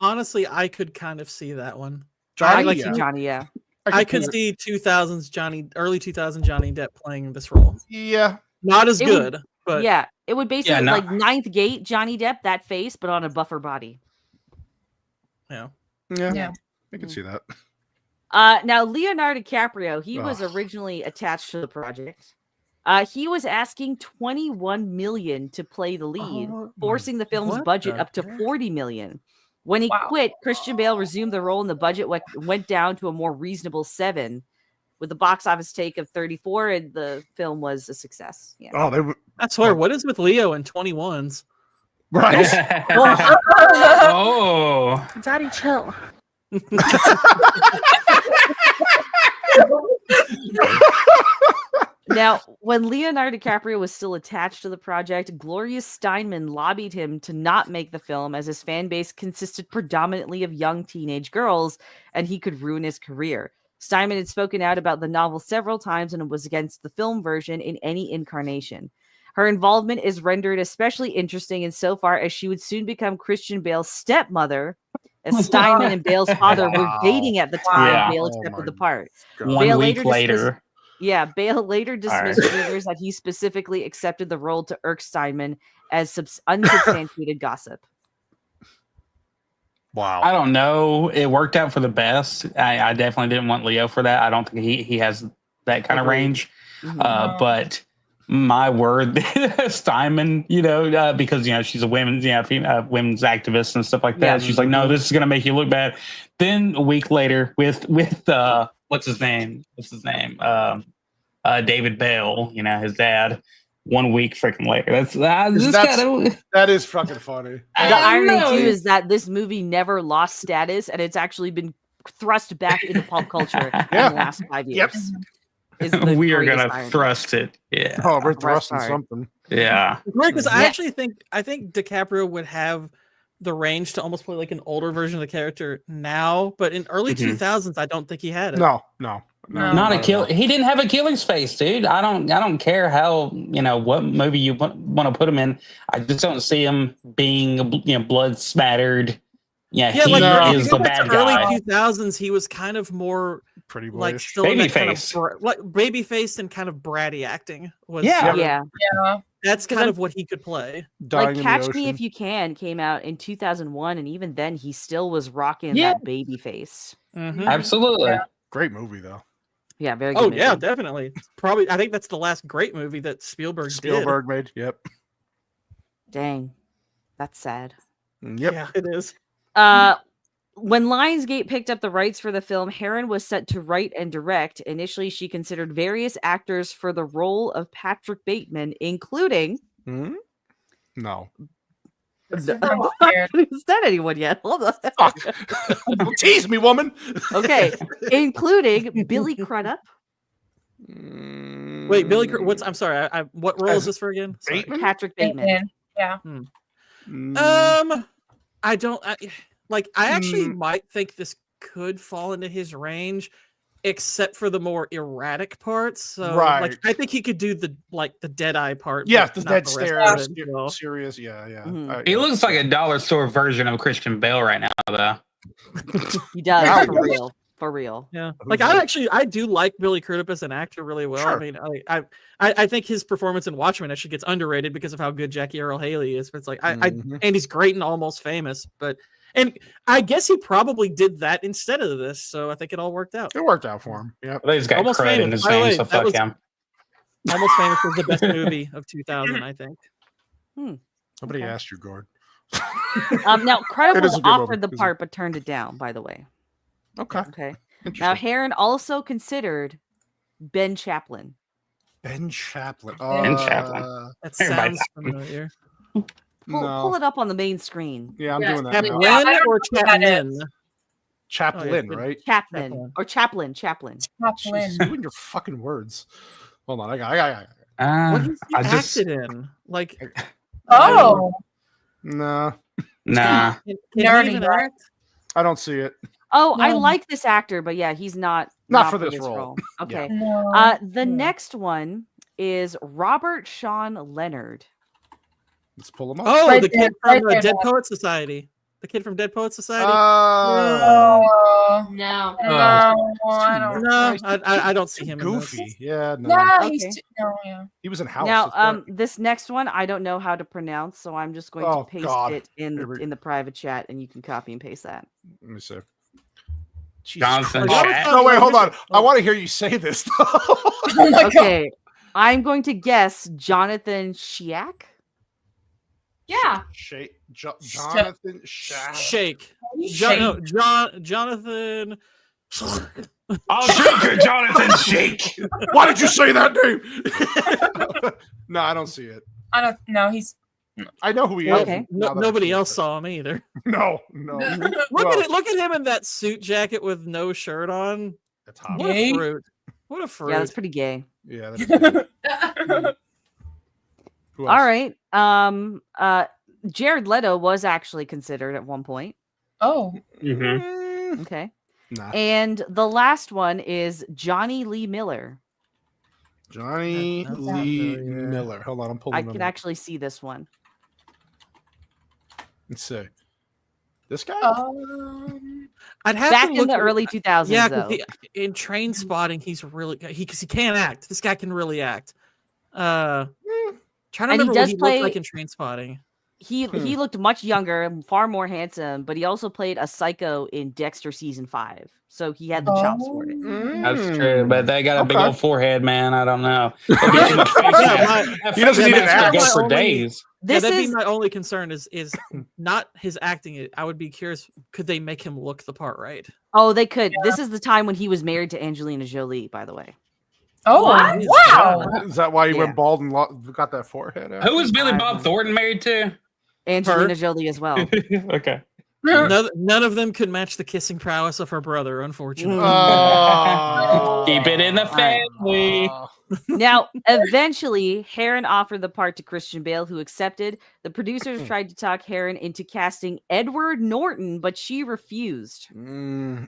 Honestly, I could kind of see that one. I Johnny? could see Johnny, yeah. I could see 2000s early 2000 Johnny Depp playing this role. Yeah, not as It good, would- but yeah, it would basically Yeah, no. like Ninth Gate Johnny Depp, that face, but on a buffer body. yeah, Yeah. I can see that. Now Leonardo DiCaprio, he was Ugh. originally attached to the project. He was asking $21 million to play the lead, Oh, forcing the film's what budget the up to heck? $40 million. When he Wow. quit, Christian Bale resumed the role, and the budget went down to a more reasonable $7 million, with the box office take of 34 million, and the film was a success. Yeah. Oh, they were I swear, what is with Leo and 21s? right. Oh. Daddy, chill. Now, when Leonardo DiCaprio was still attached to the project, Gloria Steinman lobbied him to not make the film, as his fan base consisted predominantly of young teenage girls, and he could ruin his career. Steinman had spoken out about the novel several times and was against the film version in any incarnation. Her involvement is rendered especially interesting insofar as she would soon become Christian Bale's stepmother, as Steinman and Bale's father were Wow. dating at the time Yeah. Bale Oh accepted my the part. God. One Bale week later later. Yeah, Bale later dismissed right. rumors that he specifically accepted the role to irk Steinman as unsubstantiated gossip. Wow. I don't know. It worked out for the best. I definitely didn't want Leo for that. I don't think he has that kind of Agreed. range. Mhm. But my word, Steinman, because she's a women's women's activist and stuff like that. Yeah. She's like, no, this is gonna make you look bad. Then a week later, with what's his name? David Bale, his dad. 1 week freaking later. That is fucking funny. The irony too is that this movie never lost status, and it's actually been thrust back into pop culture in the last 5 years. Yep. Is the We are greatest gonna irony. thrust it. Yeah. Oh, we're Thrust thrusting hard. something. Yeah. Right, because Yeah. I think DiCaprio would have the range to almost play like an older version of the character now, but in early Mhm. 2000s, I don't think he had it. No. Not a kill. He didn't have a killer's face, dude. I don't care how what movie you want to put him in. I just don't see him being blood smattered. Yeah, Yeah, he like if you is go the back bad to early guy. 2000s, he was kind of more Pretty boyish. like still in that kind of Babyface. like baby faced and kind of bratty acting. Was Yeah. sort of- Yeah. Yeah. that's kind of what he could play. Dying Like in Catch the Me Ocean. If You Can came out in 2001, and even then he still was rocking Yeah. that baby face. Mhm. Absolutely. Yeah. Great movie though. Yeah, very good. Oh yeah, movie. definitely. I think that's the last great movie that Spielberg Spielberg made. Yep. Dang. That's sad. did. Yep. Yeah, it is. When Lionsgate picked up the rights for the film, Herron was set to write and direct. Initially, she considered various actors for the role of Patrick Bateman, including Hmm? No. I haven't even said anyone yet. Hold on. Don't tease me, woman. Okay, including Billy Crudup. Wait, Billy. What's? I'm sorry. What role is this for again? Sorry. Patrick Bateman. Yeah. I don't I actually might think this could fall into his range, except for the more erratic parts. So, like, I think he could do the dead eye part. Yeah, but the not dead rest stare, of it, well. serious. Yeah. He looks like a dollar store version of Christian Bale right now, though. He does for real. Yeah, like I do like Billy Crudup as an actor really well. Sure. I mean, I think his performance in Watchmen actually gets underrated because of how good Jackie Earle Haley is. But it's like and he's great and Almost Famous. And I guess he probably did that instead of this, so I think it all worked out. It worked out for him. Yeah, he's got Almost credit Famous. in his By the name, way, so that fuck was- him. Almost Famous was the best movie of 2000, I think. Nobody asked you, Gord. Now Crudup It is was a good offered the movie. part but turned it down. By the way. Okay. Now Heron also considered Ben Chaplin. Ben Chaplin. Ben Chaplin. That Everybody- sounds familiar. Pull it up on the main screen. Yeah, I'm doing that. Chaplin now. or Chapman? Chaplin, Oh, yeah. right? Chaplin or Chaplin. Jesus, you and your fucking words. Hold on, I got. What has he I just acted in? Like, Oh, Nah, nah. can he Nerdy, even right? act? I don't see it. Oh, I No. like this actor, but yeah, he's not Not for this role. Okay. no. The next one is Robert Sean Leonard. Let's pull him up. Oh, Right the there, kid from right there, Dead Bob. Poet Society. The kid from Dead Poet Society. No, No. I don't. No, I don't see him. In this. Goofy. Yeah, no. Nah, Okay. he's no, yeah. He was in House. Now, that's right. this next one I don't know how to pronounce, so I'm just going Oh, to paste God. it in Here we- the private chat, and you can copy and paste that. Let me see. Jesus Jonathan Christ. Schacht. No, wait, hold on. I want to hear you say this. Though. Okay, I'm going to guess Jonathan Schiak. Yeah. Jonathan Schacht. Shake. Jonathan. I'll shake you, Jonathan Shake. Why did you say that name? No, I don't see it. I don't know. He's I know who he is. Okay. now that I Nobody see else it. saw him either. No. Look at it. Look at him in that suit jacket with no shirt on. That's hot. What Gay? a fruit. What a fruit. Yeah, that's pretty gay. Yeah. That is Who else? All right. Jared Leto was actually considered at one point. oh, Mm-hmm. Okay. Nah. And the last one is Johnny Lee Miller. Johnny That's Lee familiar. Miller. Hold on, I'm pulling I him can up. actually see this one. Let's see. This guy? I'd have Back to in look the at- early 2000s, Yeah, though. because in Train Spotting, he's really because he can't act. This guy can really act. Trying to And he remember what does he play- looked like in Train Spotting. He looked much younger, far more handsome, but he also played a psycho in Dexter season 5. So he had the chops for it. That's true, but they got a big Okay. old forehead, man. I don't know. It'd be too much face Yeah, mask. That he doesn't face need an mask would axe. go for Only- days. This That'd is be my only concern is not his acting. I would be curious, could they make him look the part right? Oh, they could. This is the time when he was married to Angelina Jolie, by the way. oh, What? wow. Is that why he Yeah. went bald and got that forehead? Who was Billy I Bob don't- Thornton married to? Angelina Jolie as well. Okay. None of them could match the kissing prowess of her brother, unfortunately. Oh. Keep it in the family. Now, eventually, Heron offered the part to Christian Bale, who accepted. The producers tried to talk Heron into casting Edward Norton, but she refused. Edwin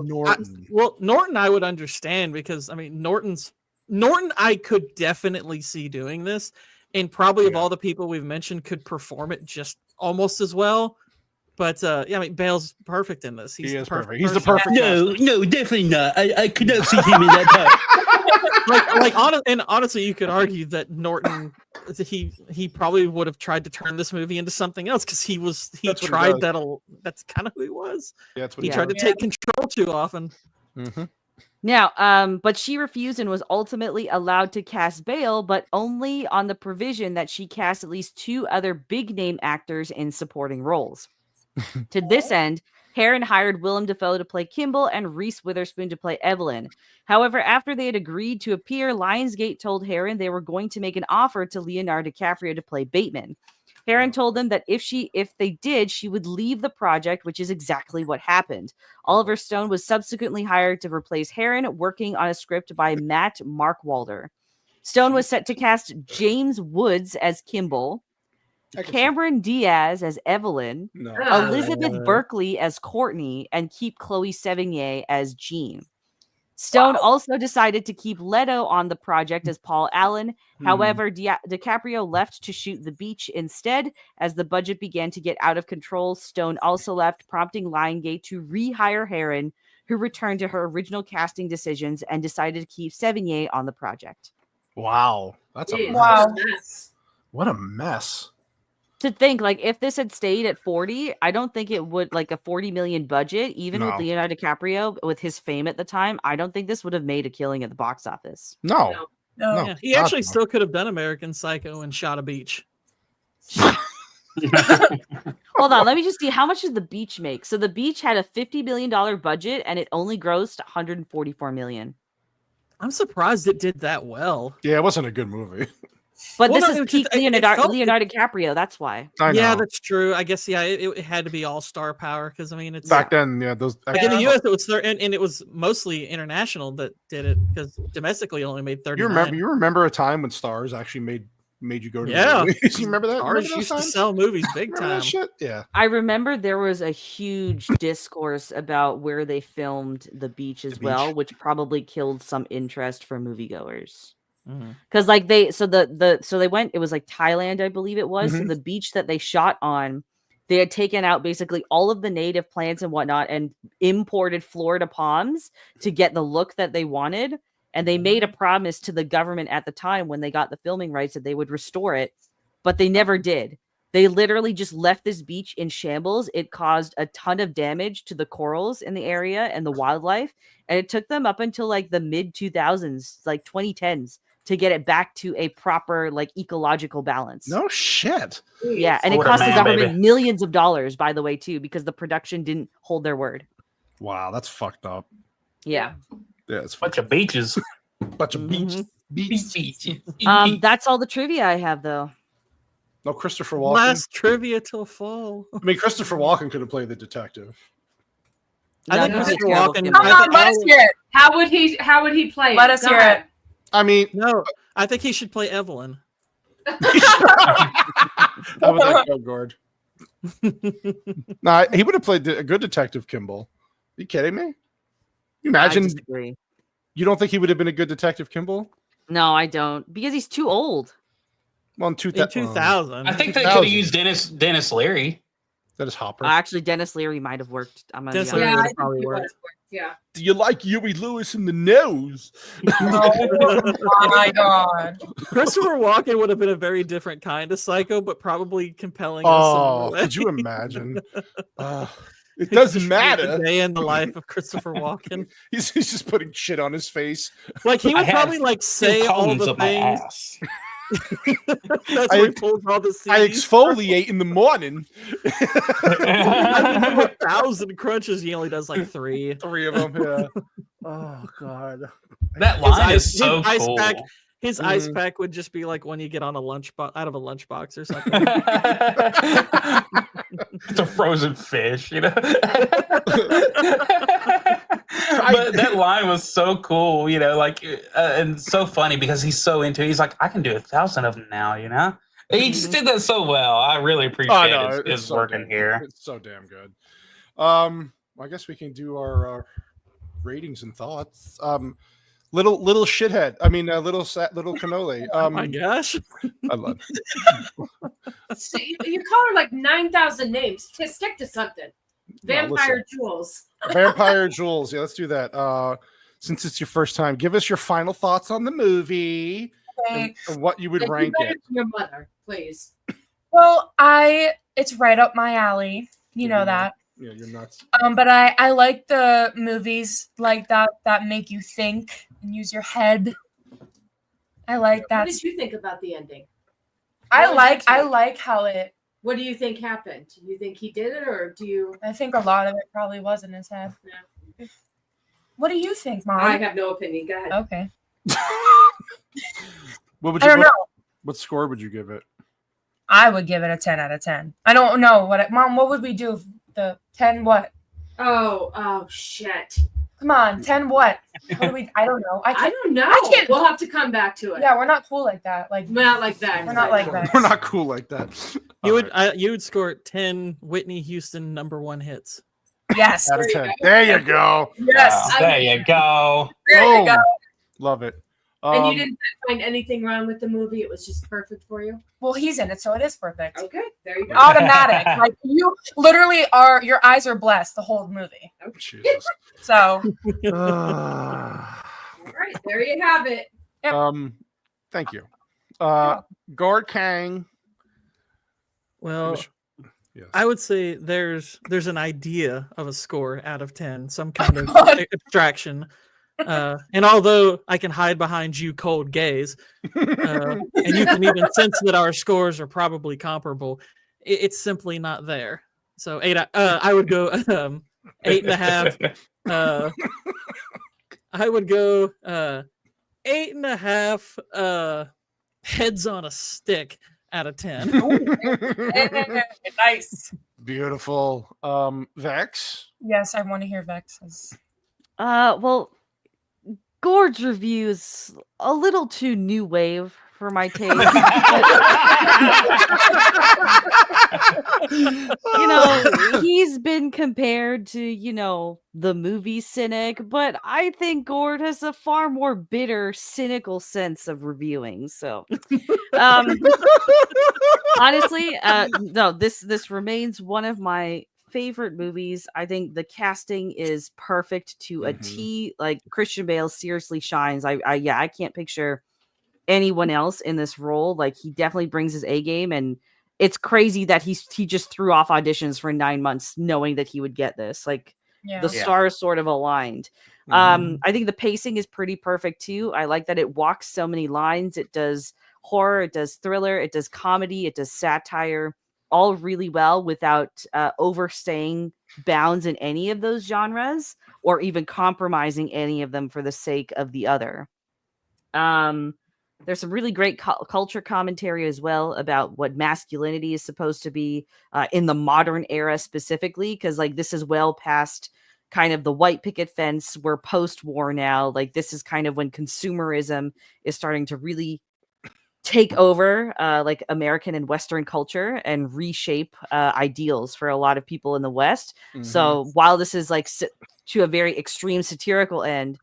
Norton. Well, Norton, I would understand because I mean Norton, I could definitely see doing this, and probably of all the people we've mentioned, could perform it just almost as well. But yeah, I mean Bale's perfect in this. He is the perfect. He's the person. perfect. No, definitely not. I could not see him in that part. And honestly, you could argue that Norton, he probably would have tried to turn this movie into something else because he That's what he tried does. that. That's kind of who he was. Yeah, that's what He he tried to does. take control too often. Mhm. Now, but she refused and was ultimately allowed to cast Bale, but only on the provision that she cast at least 2 other big name actors in supporting roles. To this end, Heron hired Willem Dafoe to play Kimball and Reese Witherspoon to play Evelyn. However, after they had agreed to appear, Lionsgate told Heron they were going to make an offer to Leonardo DiCaprio to play Bateman. Herron told them that if they did, she would leave the project, which is exactly what happened. Oliver Stone was subsequently hired to replace Herron, working on a script by Matt Markwalder. Stone was set to cast James Woods as Kimball, Cameron Diaz as Evelyn, Elizabeth Berkley as Courtney, and keep Chloe Sevigny as Jean. Stone also decided to keep Leto on the project as Paul Allen. However, DiCaprio left to shoot The Beach instead. As the budget began to get out of control, Stone also left, prompting Lionsgate to rehire Herron, who returned to her original casting decisions and decided to keep Sevigny on the project. Wow. That's a mess. Wow. What a mess. To think, like, if this had stayed at 40, I don't think it would, like, a 40 million budget, even with Leonardo DiCaprio, with his fame at the time, I don't think this would have made a killing at the box office. No. Yeah, he actually still could have done American Psycho and shot a beach. Hold on, let me just see, how much did The Beach make? So The Beach had a $50 million budget, and it only grossed $144 million. I'm surprised it did that well. Yeah, it wasn't a good movie. But this is peak Leonardo DiCaprio. That's why. Yeah, that's true. I guess it had to be all star power because I mean, it's back then. Yeah, those like in the U.S. it was and it was mostly international that did it because domestically it only made 30. You remember a time when stars actually made you go to the movies? You remember that? Stars used to sell movies big time. That shit? Yeah. I remember there was a huge discourse about where they filmed The Beach as well, which probably killed some interest for moviegoers. Because like they went, it was like Thailand, I believe it was. So the beach that they shot on, they had taken out basically all of the native plants and whatnot and imported Florida palms to get the look that they wanted. And they made a promise to the government at the time when they got the filming rights that they would restore it, but they never did. They literally just left this beach in shambles. It caused a ton of damage to the corals in the area and the wildlife. And it took them up until like the mid 2000s, like 2010s, to get it back to a proper like ecological balance. No shit. Yeah, and it cost the government millions of dollars, by the way, too, because the production didn't hold their word. Wow, that's fucked up. Yeah. Yeah, it's a bunch of beaches. Bunch of beaches. That's all the trivia I have, though. No Christopher Walken. Last trivia till fall. I mean, Christopher Walken could have played the detective. I think Christopher Walken. Let us hear it. How would he play? Let us hear it. I mean, no, I think he should play Evelyn. I would like Joe Gord. No, he would have played a good detective, Kimball. Are you kidding me? You imagine? I disagree. You don't think he would have been a good detective, Kimball? No, I don't, because he's too old. Well, in 2000, I think they could have used Dennis Leary. That is Hopper. Actually, Dennis Leary might have worked. Dennis Leary would have probably worked. Yeah. Do you like Huey Lewis in the nose? Oh my god. Christopher Walken would have been a very different kind of psycho, but probably compelling. Oh, could you imagine? It doesn't matter. Day in the life of Christopher Walken. he's just putting shit on his face. Like he would probably like say all the things. That's where he pulls all the seeds. I exfoliate in the morning. 1,000 crunches. He only does like 3. 3 of them. Yeah. Oh god. That line is so cool. His ice pack would just be like when you get on a out of a lunchbox or something. It's a frozen fish, you know. But that line was so cool, you know, like and so funny because he's so into it. He's like, I can do 1,000 of them now, you know. He just did that so well. I really appreciate his so work in here. It's so damn good. I guess we can do our ratings and thoughts. Little shithead. I mean, little cannoli. Oh my gosh! I love it. See, you call her like 9,000 names. To stick to something. Vampire Jewels. Vampire Jewels. Yeah, let's do that. Since it's your first time, give us your final thoughts on the movie and what you would rank it. Your mother, please. Well, it's right up my alley. You know that. Yeah, you're nuts. But I like the movies like that make you think and use your head. I like that. What did you think about the ending? I like how it. What do you think happened? Do you think he did it, or do you? I think a lot of it probably was in his head. Yeah. What do you think, Mom? I have no opinion. Go ahead. Okay. What would you? I don't know. What score would you give it? I would give it a 10 out of 10. I don't know Mom, what would we do? The 10 what? Oh shit. Come on, 10 what? What do we? I don't know. I don't know. I can't. We'll have to come back to it. Yeah, we're not cool like that. Like we're not like that. We're not like that. We're not cool like that. You would score 10 Whitney Houston #1 hits. Yes. Out of 10. There you go. Yes. There you go. There you go. Love it. And you didn't find anything wrong with the movie. It was just perfect for you. Well, he's in it, so it is perfect. Okay, there you go. Automatic. Like you literally are. Your eyes are blessed the whole movie. Oh, Jesus. So. All right, there you have it. Yep. Thank you. Gord Kang. Well, yes. I would say there's an idea of a score out of 10, some kind of abstraction. And although I can hide behind you cold gaze, and you can even sense that our scores are probably comparable, it's simply not there. So I would go 8.5. I would go 8.5 heads on a stick out of 10. Nice. Beautiful. Vex. Yes, I want to hear Vex's. Well, Gord's review is a little too new wave for my taste. He's been compared to, the movie cynic, but I think Gord has a far more bitter, cynical sense of reviewing. So, honestly, no, this remains one of my favorite movies. I think the casting is perfect to a T. Like Christian Bale seriously shines. I can't picture anyone else in this role. Like he definitely brings his A game, and it's crazy that he just threw off auditions for 9 months knowing that he would get this. Like the stars sort of aligned. I think the pacing is pretty perfect too. I like that it walks so many lines. It does horror, it does thriller, it does comedy, it does satire, all really well without overstaying bounds in any of those genres or even compromising any of them for the sake of the other. There's some really great culture commentary as well about what masculinity is supposed to be in the modern era specifically, because like this is well past kind of the white picket fence. We're post-war now. Like this is kind of when consumerism is starting to really take over like American and Western culture and reshape ideals for a lot of people in the West. So while this is like to a very extreme satirical end,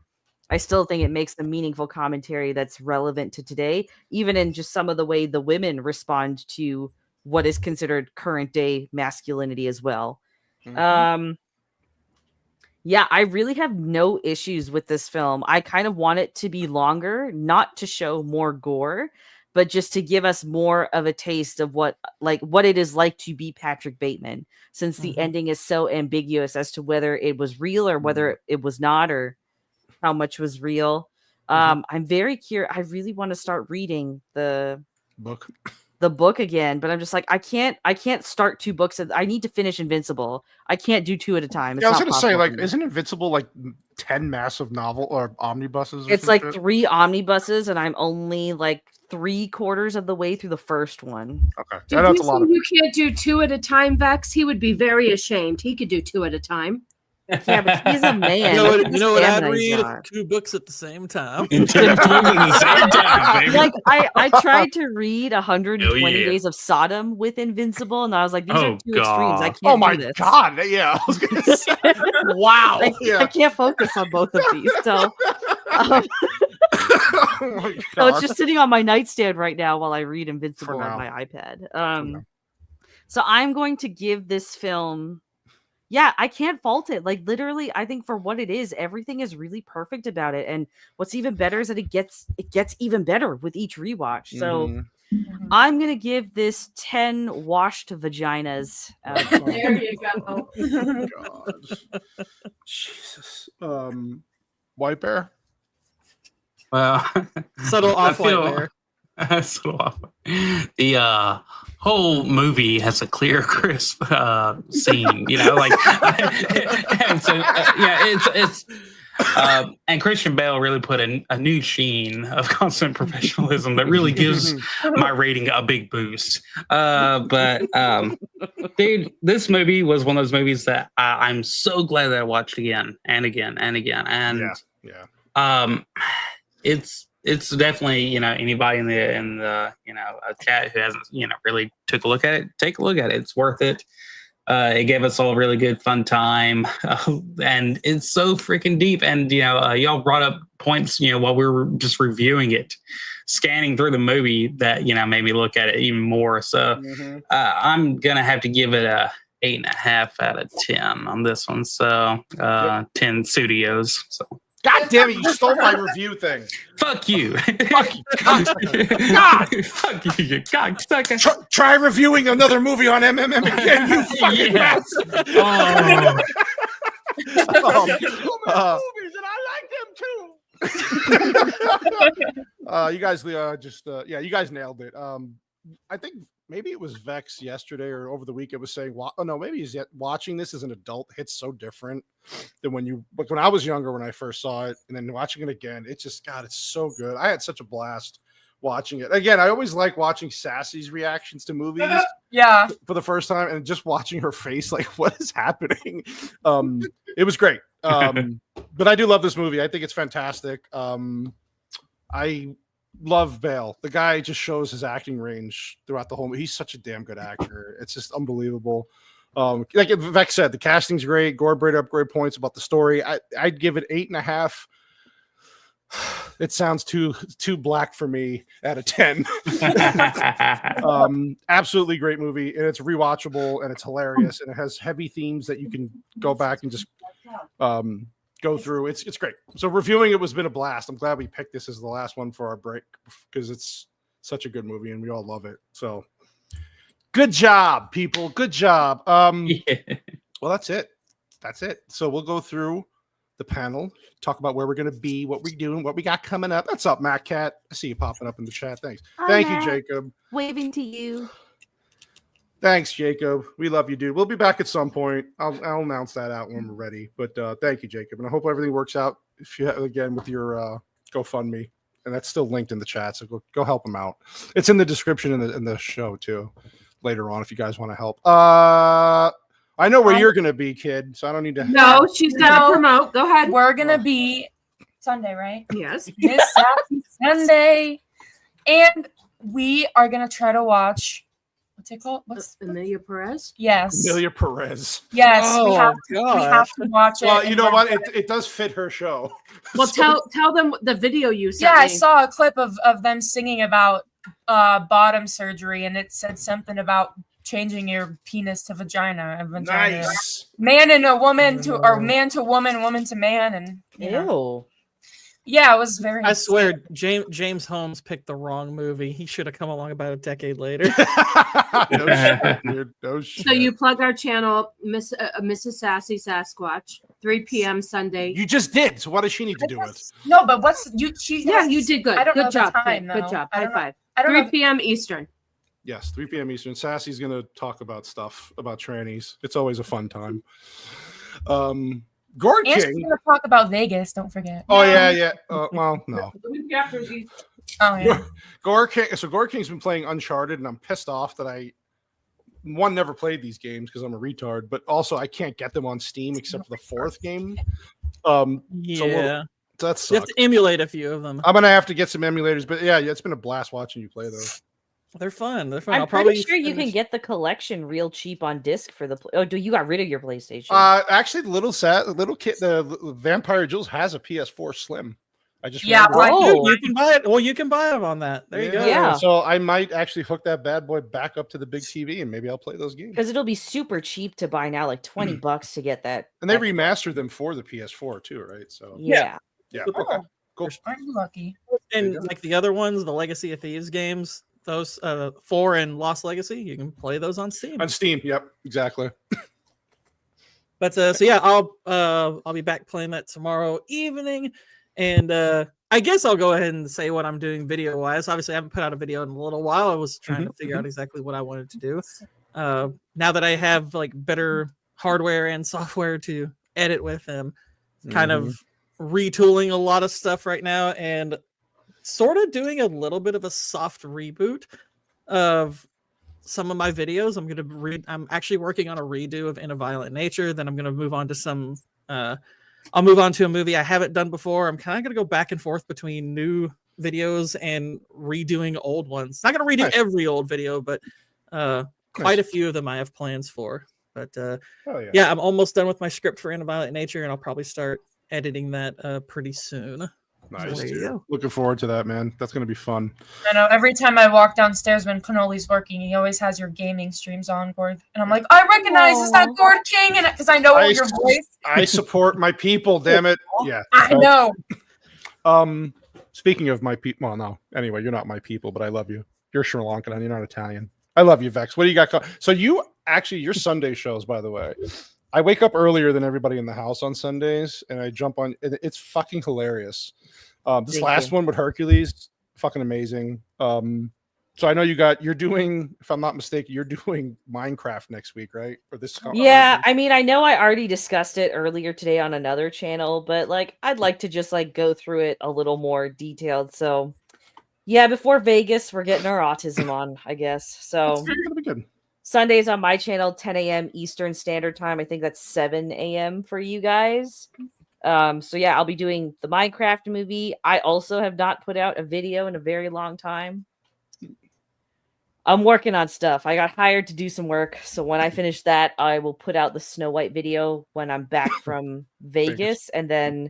I still think it makes the meaningful commentary that's relevant to today, even in just some of the way the women respond to what is considered current day masculinity as well. Yeah, I really have no issues with this film. I kind of want it to be longer, not to show more gore, but just to give us more of a taste of what it is like to be Patrick Bateman, since the ending is so ambiguous as to whether it was real or whether it was not, or how much was real. I'm very curious. I really want to start reading the book again, but I'm just like, I can't start 2 books. I need to finish Invincible. I can't do 2 at a time. I was going to say, like, isn't Invincible like 10 massive novel or omnibuses? It's like 3 omnibuses, and I'm only like 3/4 of the way through the first one. Okay. Did you say you can't do 2 at a time, Vex? He would be very ashamed. He could do 2 at a time. Yeah, but he's a man. You know what I'd read? 2 books at the same time. Like I tried to read 120 Days of Sodom with Invincible, and I was like, these are too extremes. I can't do this. God. Yeah. I was gonna say, wow. I can't focus on both of these. So so it's just sitting on my nightstand right now while I read Invincible on my iPad. So I'm going to give this film, I can't fault it. Like literally, I think for what it is, everything is really perfect about it. And what's even better is that it gets even better with each rewatch. So I'm gonna give this 10 washed vaginas. There you go. God. Jesus. White Bear. Well, subtle off white bear. Subtle off. The whole movie has a clear, crisp scene. And so it's And Christian Bale really put a new sheen of consummate professionalism that really gives my rating a big boost. Dude, this movie was one of those movies that I'm so glad that I watched again and again and again. And it's definitely, anybody in the chat who hasn't really took a look at it, take a look at it. It's worth it. It gave us all a really good fun time, and it's so freaking deep. And y'all brought up points while we were just reviewing it, scanning through the movie that made me look at it even more. So I'm gonna have to give it a 8.5 out of 10 on this one. So 10 studios. So. God damn it! You stole my review thing. Fuck you. Fuck you, cocksucker. God. Fuck you cocksucker. Try reviewing another movie on MMM again, you fucking bastard. Movies, and I like them too. You guys you guys nailed it. I think maybe it was Vex yesterday or over the week. It was saying, maybe he's watching this as an adult hits so different than when I was younger, when I first saw it, and then watching it again. It's just, God, it's so good. I had such a blast watching it. Again, I always like watching Sassy's reactions to movies. Yeah. For the first time, and just watching her face, like, what is happening? It was great. But I do love this movie. I think it's fantastic. I love Bale. The guy just shows his acting range throughout the whole movie. He's such a damn good actor. It's just unbelievable. Like Vex said, the casting's great. Gore brought up great points about the story. I'd give it 8.5. It sounds too black for me out of 10. Absolutely great movie, and it's rewatchable, and it's hilarious, and it has heavy themes that you can go back and just go through. It's great. So reviewing it has been a blast. I'm glad we picked this as the last one for our break because it's such a good movie and we all love it. So good job, people. Good job. Well, that's it. So we'll go through the panel, talk about where we're going to be, what we're doing, what we got coming up. That's up, Matt Cat. I see you popping up in the chat. Thanks. Thank you, Jacob. Waving to you. Thanks, Jacob. We love you, dude. We'll be back at some point. I'll announce that out when we're ready. But thank you, Jacob. And I hope everything works out if you again with your GoFundMe. And that's still linked in the chat. So go help them out. It's in the description in the show too later on if you guys want to help. I know where you're gonna be, kid, so I don't need to. No, she's gonna promote. Go ahead. We're gonna be Sunday, right? Yes. This Saturday, Sunday, and we are gonna try to watch. What's it called? What's Emilia Perez? Yes. Emilia Perez. Yes, Oh, we have to watch it. Well, you know what? It does fit her show. Well, tell them the video you sent. Yeah, I me. saw a clip of them singing about bottom surgery, and it said something about changing your penis to vagina and vagina. Nice. Man and a woman to, or man to woman, woman to man, and you know. Yeah, it was very. I swear, James Holmes picked the wrong movie. He should have come along about a decade later. No shit, dude. No shit. So you plug our channel, Mrs. Sassy Sasquatch, 3 p.m. Sunday. You just did. So what does she need to do with? No, but what's you? Yeah, you did good. I don't know Good the job. time, Good though. job. I High don't five. I don't 3 know. p.m. Eastern. Yes, 3 p.m. Eastern. Sassy's going to talk about stuff about trannies. It's always a fun time. Gore And she's King. gonna talk about Vegas. Don't forget. Oh yeah. Well, no. Oh yeah. Gore King. So Gore King's been playing Uncharted, and I'm pissed off that I never played these games because I'm a retard, but also I can't get them on Steam except for the fourth game. Yeah. So that sucks. You have to emulate a few of them. I'm gonna have to get some emulators, but yeah, it's been a blast watching you play those. They're fun. They're fun. I'm I'll pretty probably sure you can get the collection real cheap on disc for the. Oh, do you got rid of your PlayStation? Actually, the little kid, the Vampire Jules has a PS4 Slim. I just you can buy it. Well, you can buy them on that. There you go. Yeah. So I might actually hook that bad boy back up to the big TV, and maybe I'll play those games. Because it'll be super cheap to buy now, like $20 to get that. And they remastered them for the PS4 too, right? So yeah. Okay. Cool. Aren't you lucky? And like the other ones, the Legacy of Thieves games, those 4 and Lost Legacy, you can play those on Steam. On Steam, yep, exactly. But so yeah, I'll be back playing that tomorrow evening, and I guess I'll go ahead and say what I'm doing video wise. Obviously, I haven't put out a video in a little while. I was trying to figure out exactly what I wanted to do. Now that I have like better hardware and software to edit with, kind of retooling a lot of stuff right now and sort of doing a little bit of a soft reboot of some of my videos. I'm actually working on a redo of In a Violent Nature. Then I'm going to move on to I'll move on to a movie I haven't done before. I'm kind of going to go back and forth between new videos and redoing old ones. Not going to redo every old video, but quite a few of them I have plans for. But yeah, I'm almost done with my script for In a Violent Nature, and I'll probably start editing that pretty soon. Nice. Looking forward to that, man. That's going to be fun. I know. Every time I walk downstairs when Canoli's working, he always has your gaming streams on, Gord. And I'm like, I recognize, is that Gord King? And because I know your voice. I support my people, damn it. Yeah. I know. Speaking of my people, well, no. Anyway, you're not my people, but I love you. You're Sri Lankan and you're not Italian. I love you, Vex. What do you got? So you actually, your Sunday shows, by the way. I wake up earlier than everybody in the house on Sundays, and I jump on. It's fucking hilarious. This last one with Hercules, fucking amazing. So I know you're doing, if I'm not mistaken, you're doing Minecraft next week, right? Or this? Yeah, I mean, I know I already discussed it earlier today on another channel, but like, I'd like to just like go through it a little more detailed. So, yeah, before Vegas, we're getting our autism on, I guess. So it's gonna be good. Sundays on my channel, 10 a.m. Eastern Standard Time. I think that's 7 a.m. for you guys. So yeah, I'll be doing the Minecraft movie. I also have not put out a video in a very long time. I'm working on stuff. I got hired to do some work. So when I finish that, I will put out the Snow White video when I'm back from Vegas. And then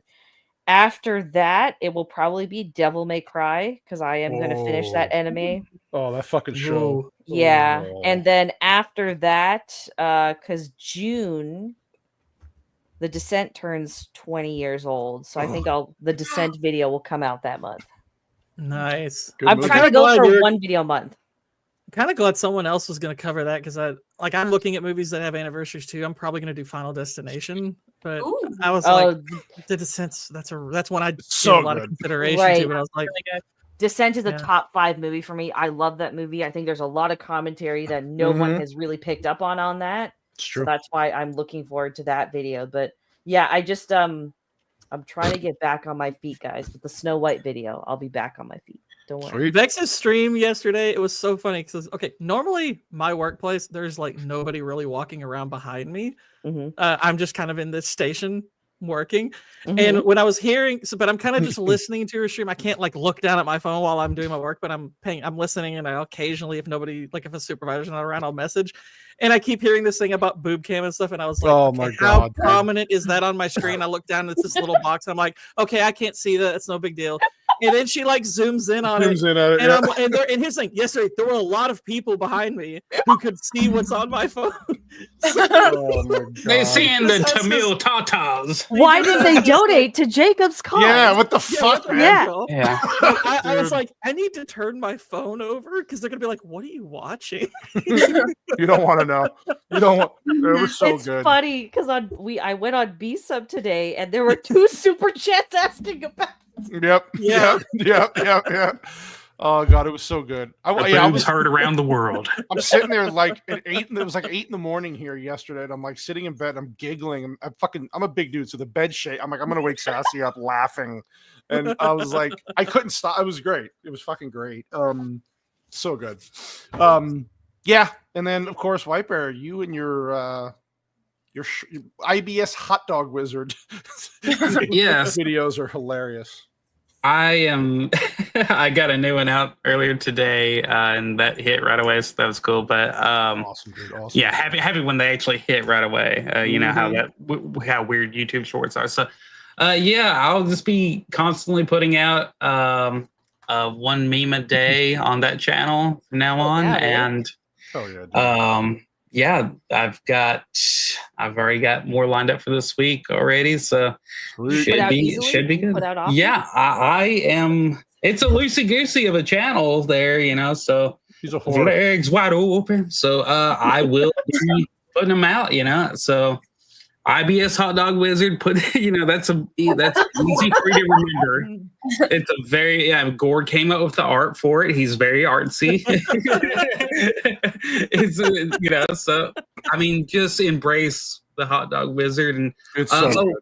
after that, it will probably be Devil May Cry because I am going to finish that anime. Oh, that fucking show. Yeah. And then after that, because June, The Descent turns 20 years old. So I think the Descent video will come out that month. Nice. I'm trying to go for one video a month. I'm kind of glad someone else was going to cover that because I'm looking at movies that have anniversaries too. I'm probably going to do Final Destination, but I was like, The Descent. That's one I give a lot of consideration to. But I was like, Descent is a top 5 movie for me. I love that movie. I think there's a lot of commentary that no one has really picked up on that. It's true. So that's why I'm looking forward to that video. But yeah, I just I'm trying to get back on my feet, guys. With the Snow White video, I'll be back on my feet. Don't worry. Vex's stream yesterday, it was so funny because normally my workplace, there's like nobody really walking around behind me. I'm just kind of in this station working. And when I was hearing, but I'm kind of just listening to her stream. I can't like look down at my phone while I'm doing my work, but I'm listening, and I occasionally, if a supervisor's not around, I'll message. And I keep hearing this thing about boob cam and stuff, and I was like, "Oh my God, how prominent is that on my screen?" I look down, and it's this little box. I'm like, "Okay, I can't see that. It's no big deal." And then she like zooms in on it, and here's the thing: yesterday there were a lot of people behind me who could see what's on my phone. Oh my God. They seeing the Tamil Tatars. Why did they donate to Jacob's cause? Yeah, what the fuck, man? Yeah. I was like, I need to turn my phone over because they're gonna be like, "What are you watching?" You don't want to know. You don't want. It was so it's good. Funny because I went on B Sub today, and there were 2 super chats asking about. Yep. Oh God, it was so good. I was heard around the world. I'm sitting there like at 8. It was like 8 in the morning here yesterday, and I'm like sitting in bed. I'm giggling. I'm a big dude, so the bed shake. I'm like, I'm gonna wake Sassy up laughing, and I was like, I couldn't stop. It was great. It was fucking great. So good. Yeah, and then of course, White Bear, you and your IBS hot dog wizard. Yes, videos are hilarious. I got a new one out earlier today, and that hit right away, so that was cool. But awesome, dude. Awesome. Yeah, happy when they actually hit right away. You know how weird YouTube shorts are. So yeah, I'll just be constantly putting out one meme a day on that channel from now on. And yeah, I've already got more lined up for this week already, so should be good. Yeah, I am. It's a loosey goosey of a channel there, so he's a legs wide open. So I will be putting them out, So IBS Hot Dog Wizard, that's easy for you to remember. It's a very Gord came up with the art for it. He's very artsy. It's so I mean, just embrace the Hot Dog Wizard. And it's so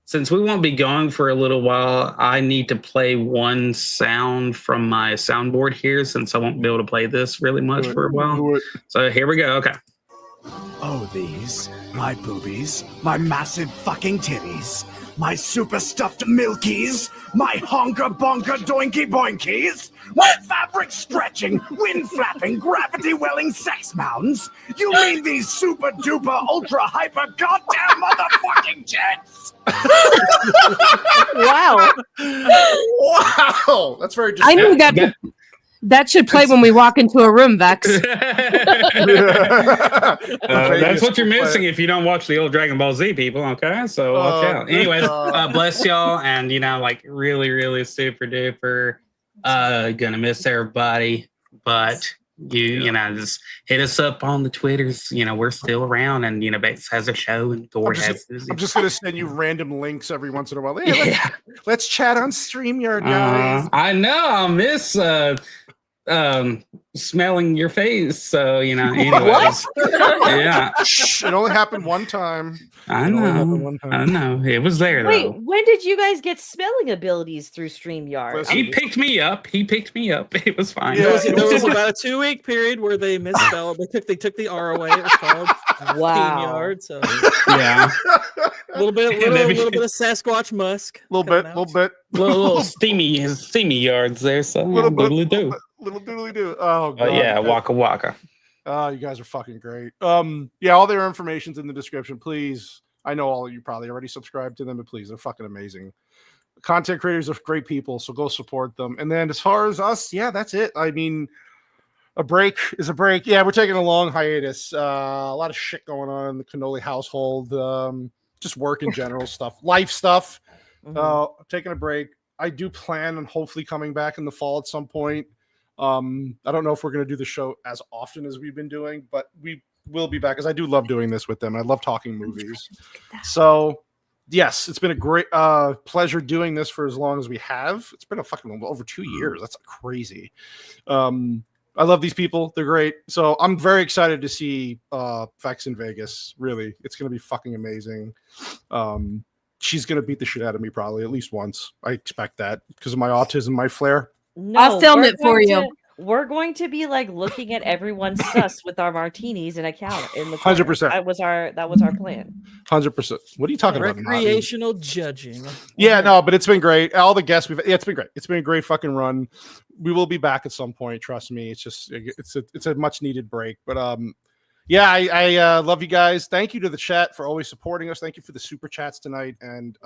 since we won't be going for a little while, I need to play one sound from my soundboard here, since I won't be able to play this really much for a while. So here we go. Okay. Oh, these, my boobies, my massive fucking titties, my super stuffed milkies, my honker bonker doinky boinkies, my fabric stretching, wind flapping, gravity welling sex mounds. You mean these super duper ultra hyper goddamn motherfucking jets? Wow. Wow. That's very I knew that should play when we walk into a room, Vex. That's what you're missing if you don't watch the old Dragon Ball Z, people. Okay, so watch out. Anyways, bless y'all, and like really, really super duper. Gonna miss everybody, but you know, just hit us up on the Twitters. We're still around, and Bates has a show, and Thor has. I'm just gonna send you random links every once in a while. Hey, let's chat on StreamYard, guys. I know. I'll miss smelling your face. So anyways. Yeah. Shh, it only happened one time. I know. It was there Wait, though. when did you guys get spelling abilities through StreamYard? He picked me up. It was fine. There was about a 2-week period where they misspelled. They took the R away. It was called StreamYard. So yeah, a little bit of Sasquatch musk. little steamy yards there. So little doodly do. Oh god. Yeah, waka waka. Oh, you guys are fucking great. Yeah, all their information's in the description. Please, I know all of you probably already subscribed to them, but please, they're fucking amazing. Content creators are great people, so go support them. And then as far as us, yeah, that's it. I mean, a break is a break. Yeah, we're taking a long hiatus. A lot of shit going on in the Cannoli household. Just work in general stuff, life stuff. Taking a break. I do plan on hopefully coming back in the fall at some point. I don't know if we're going to do the show as often as we've been doing, but we will be back because I do love doing this with them. I love talking movies. So yes, it's been a great pleasure doing this for as long as we have. It's been a fucking over 2 years. That's crazy. I love these people. They're great. So I'm very excited to see Vex in Vegas. Really, it's going to be fucking amazing. She's going to beat the shit out of me probably at least once. I expect that because of my autism, my flair. No, I'll film it for you. We're going to be looking at everyone's sus with our martinis and a count in the 100%. That was our plan. 100%. What are you talking about? Recreational judging. Yeah, no, but it's been great. All the guests it's been great. It's been a great fucking run. We will be back at some point. Trust me. It's just it's a much needed break. But yeah, I love you guys. Thank you to the chat for always supporting us. Thank you for the super chats tonight. And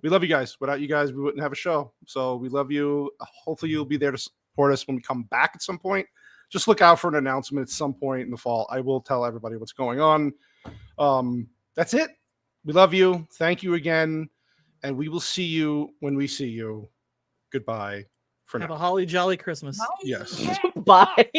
we love you guys. Without you guys, we wouldn't have a show. So we love you. Hopefully you'll be there to support us when we come back at some point. Just look out for an announcement at some point in the fall. I will tell everybody what's going on. That's it. We love you. Thank you again. And we will see you when we see you. Goodbye for now. Have a holly jolly Christmas. Yes. Bye.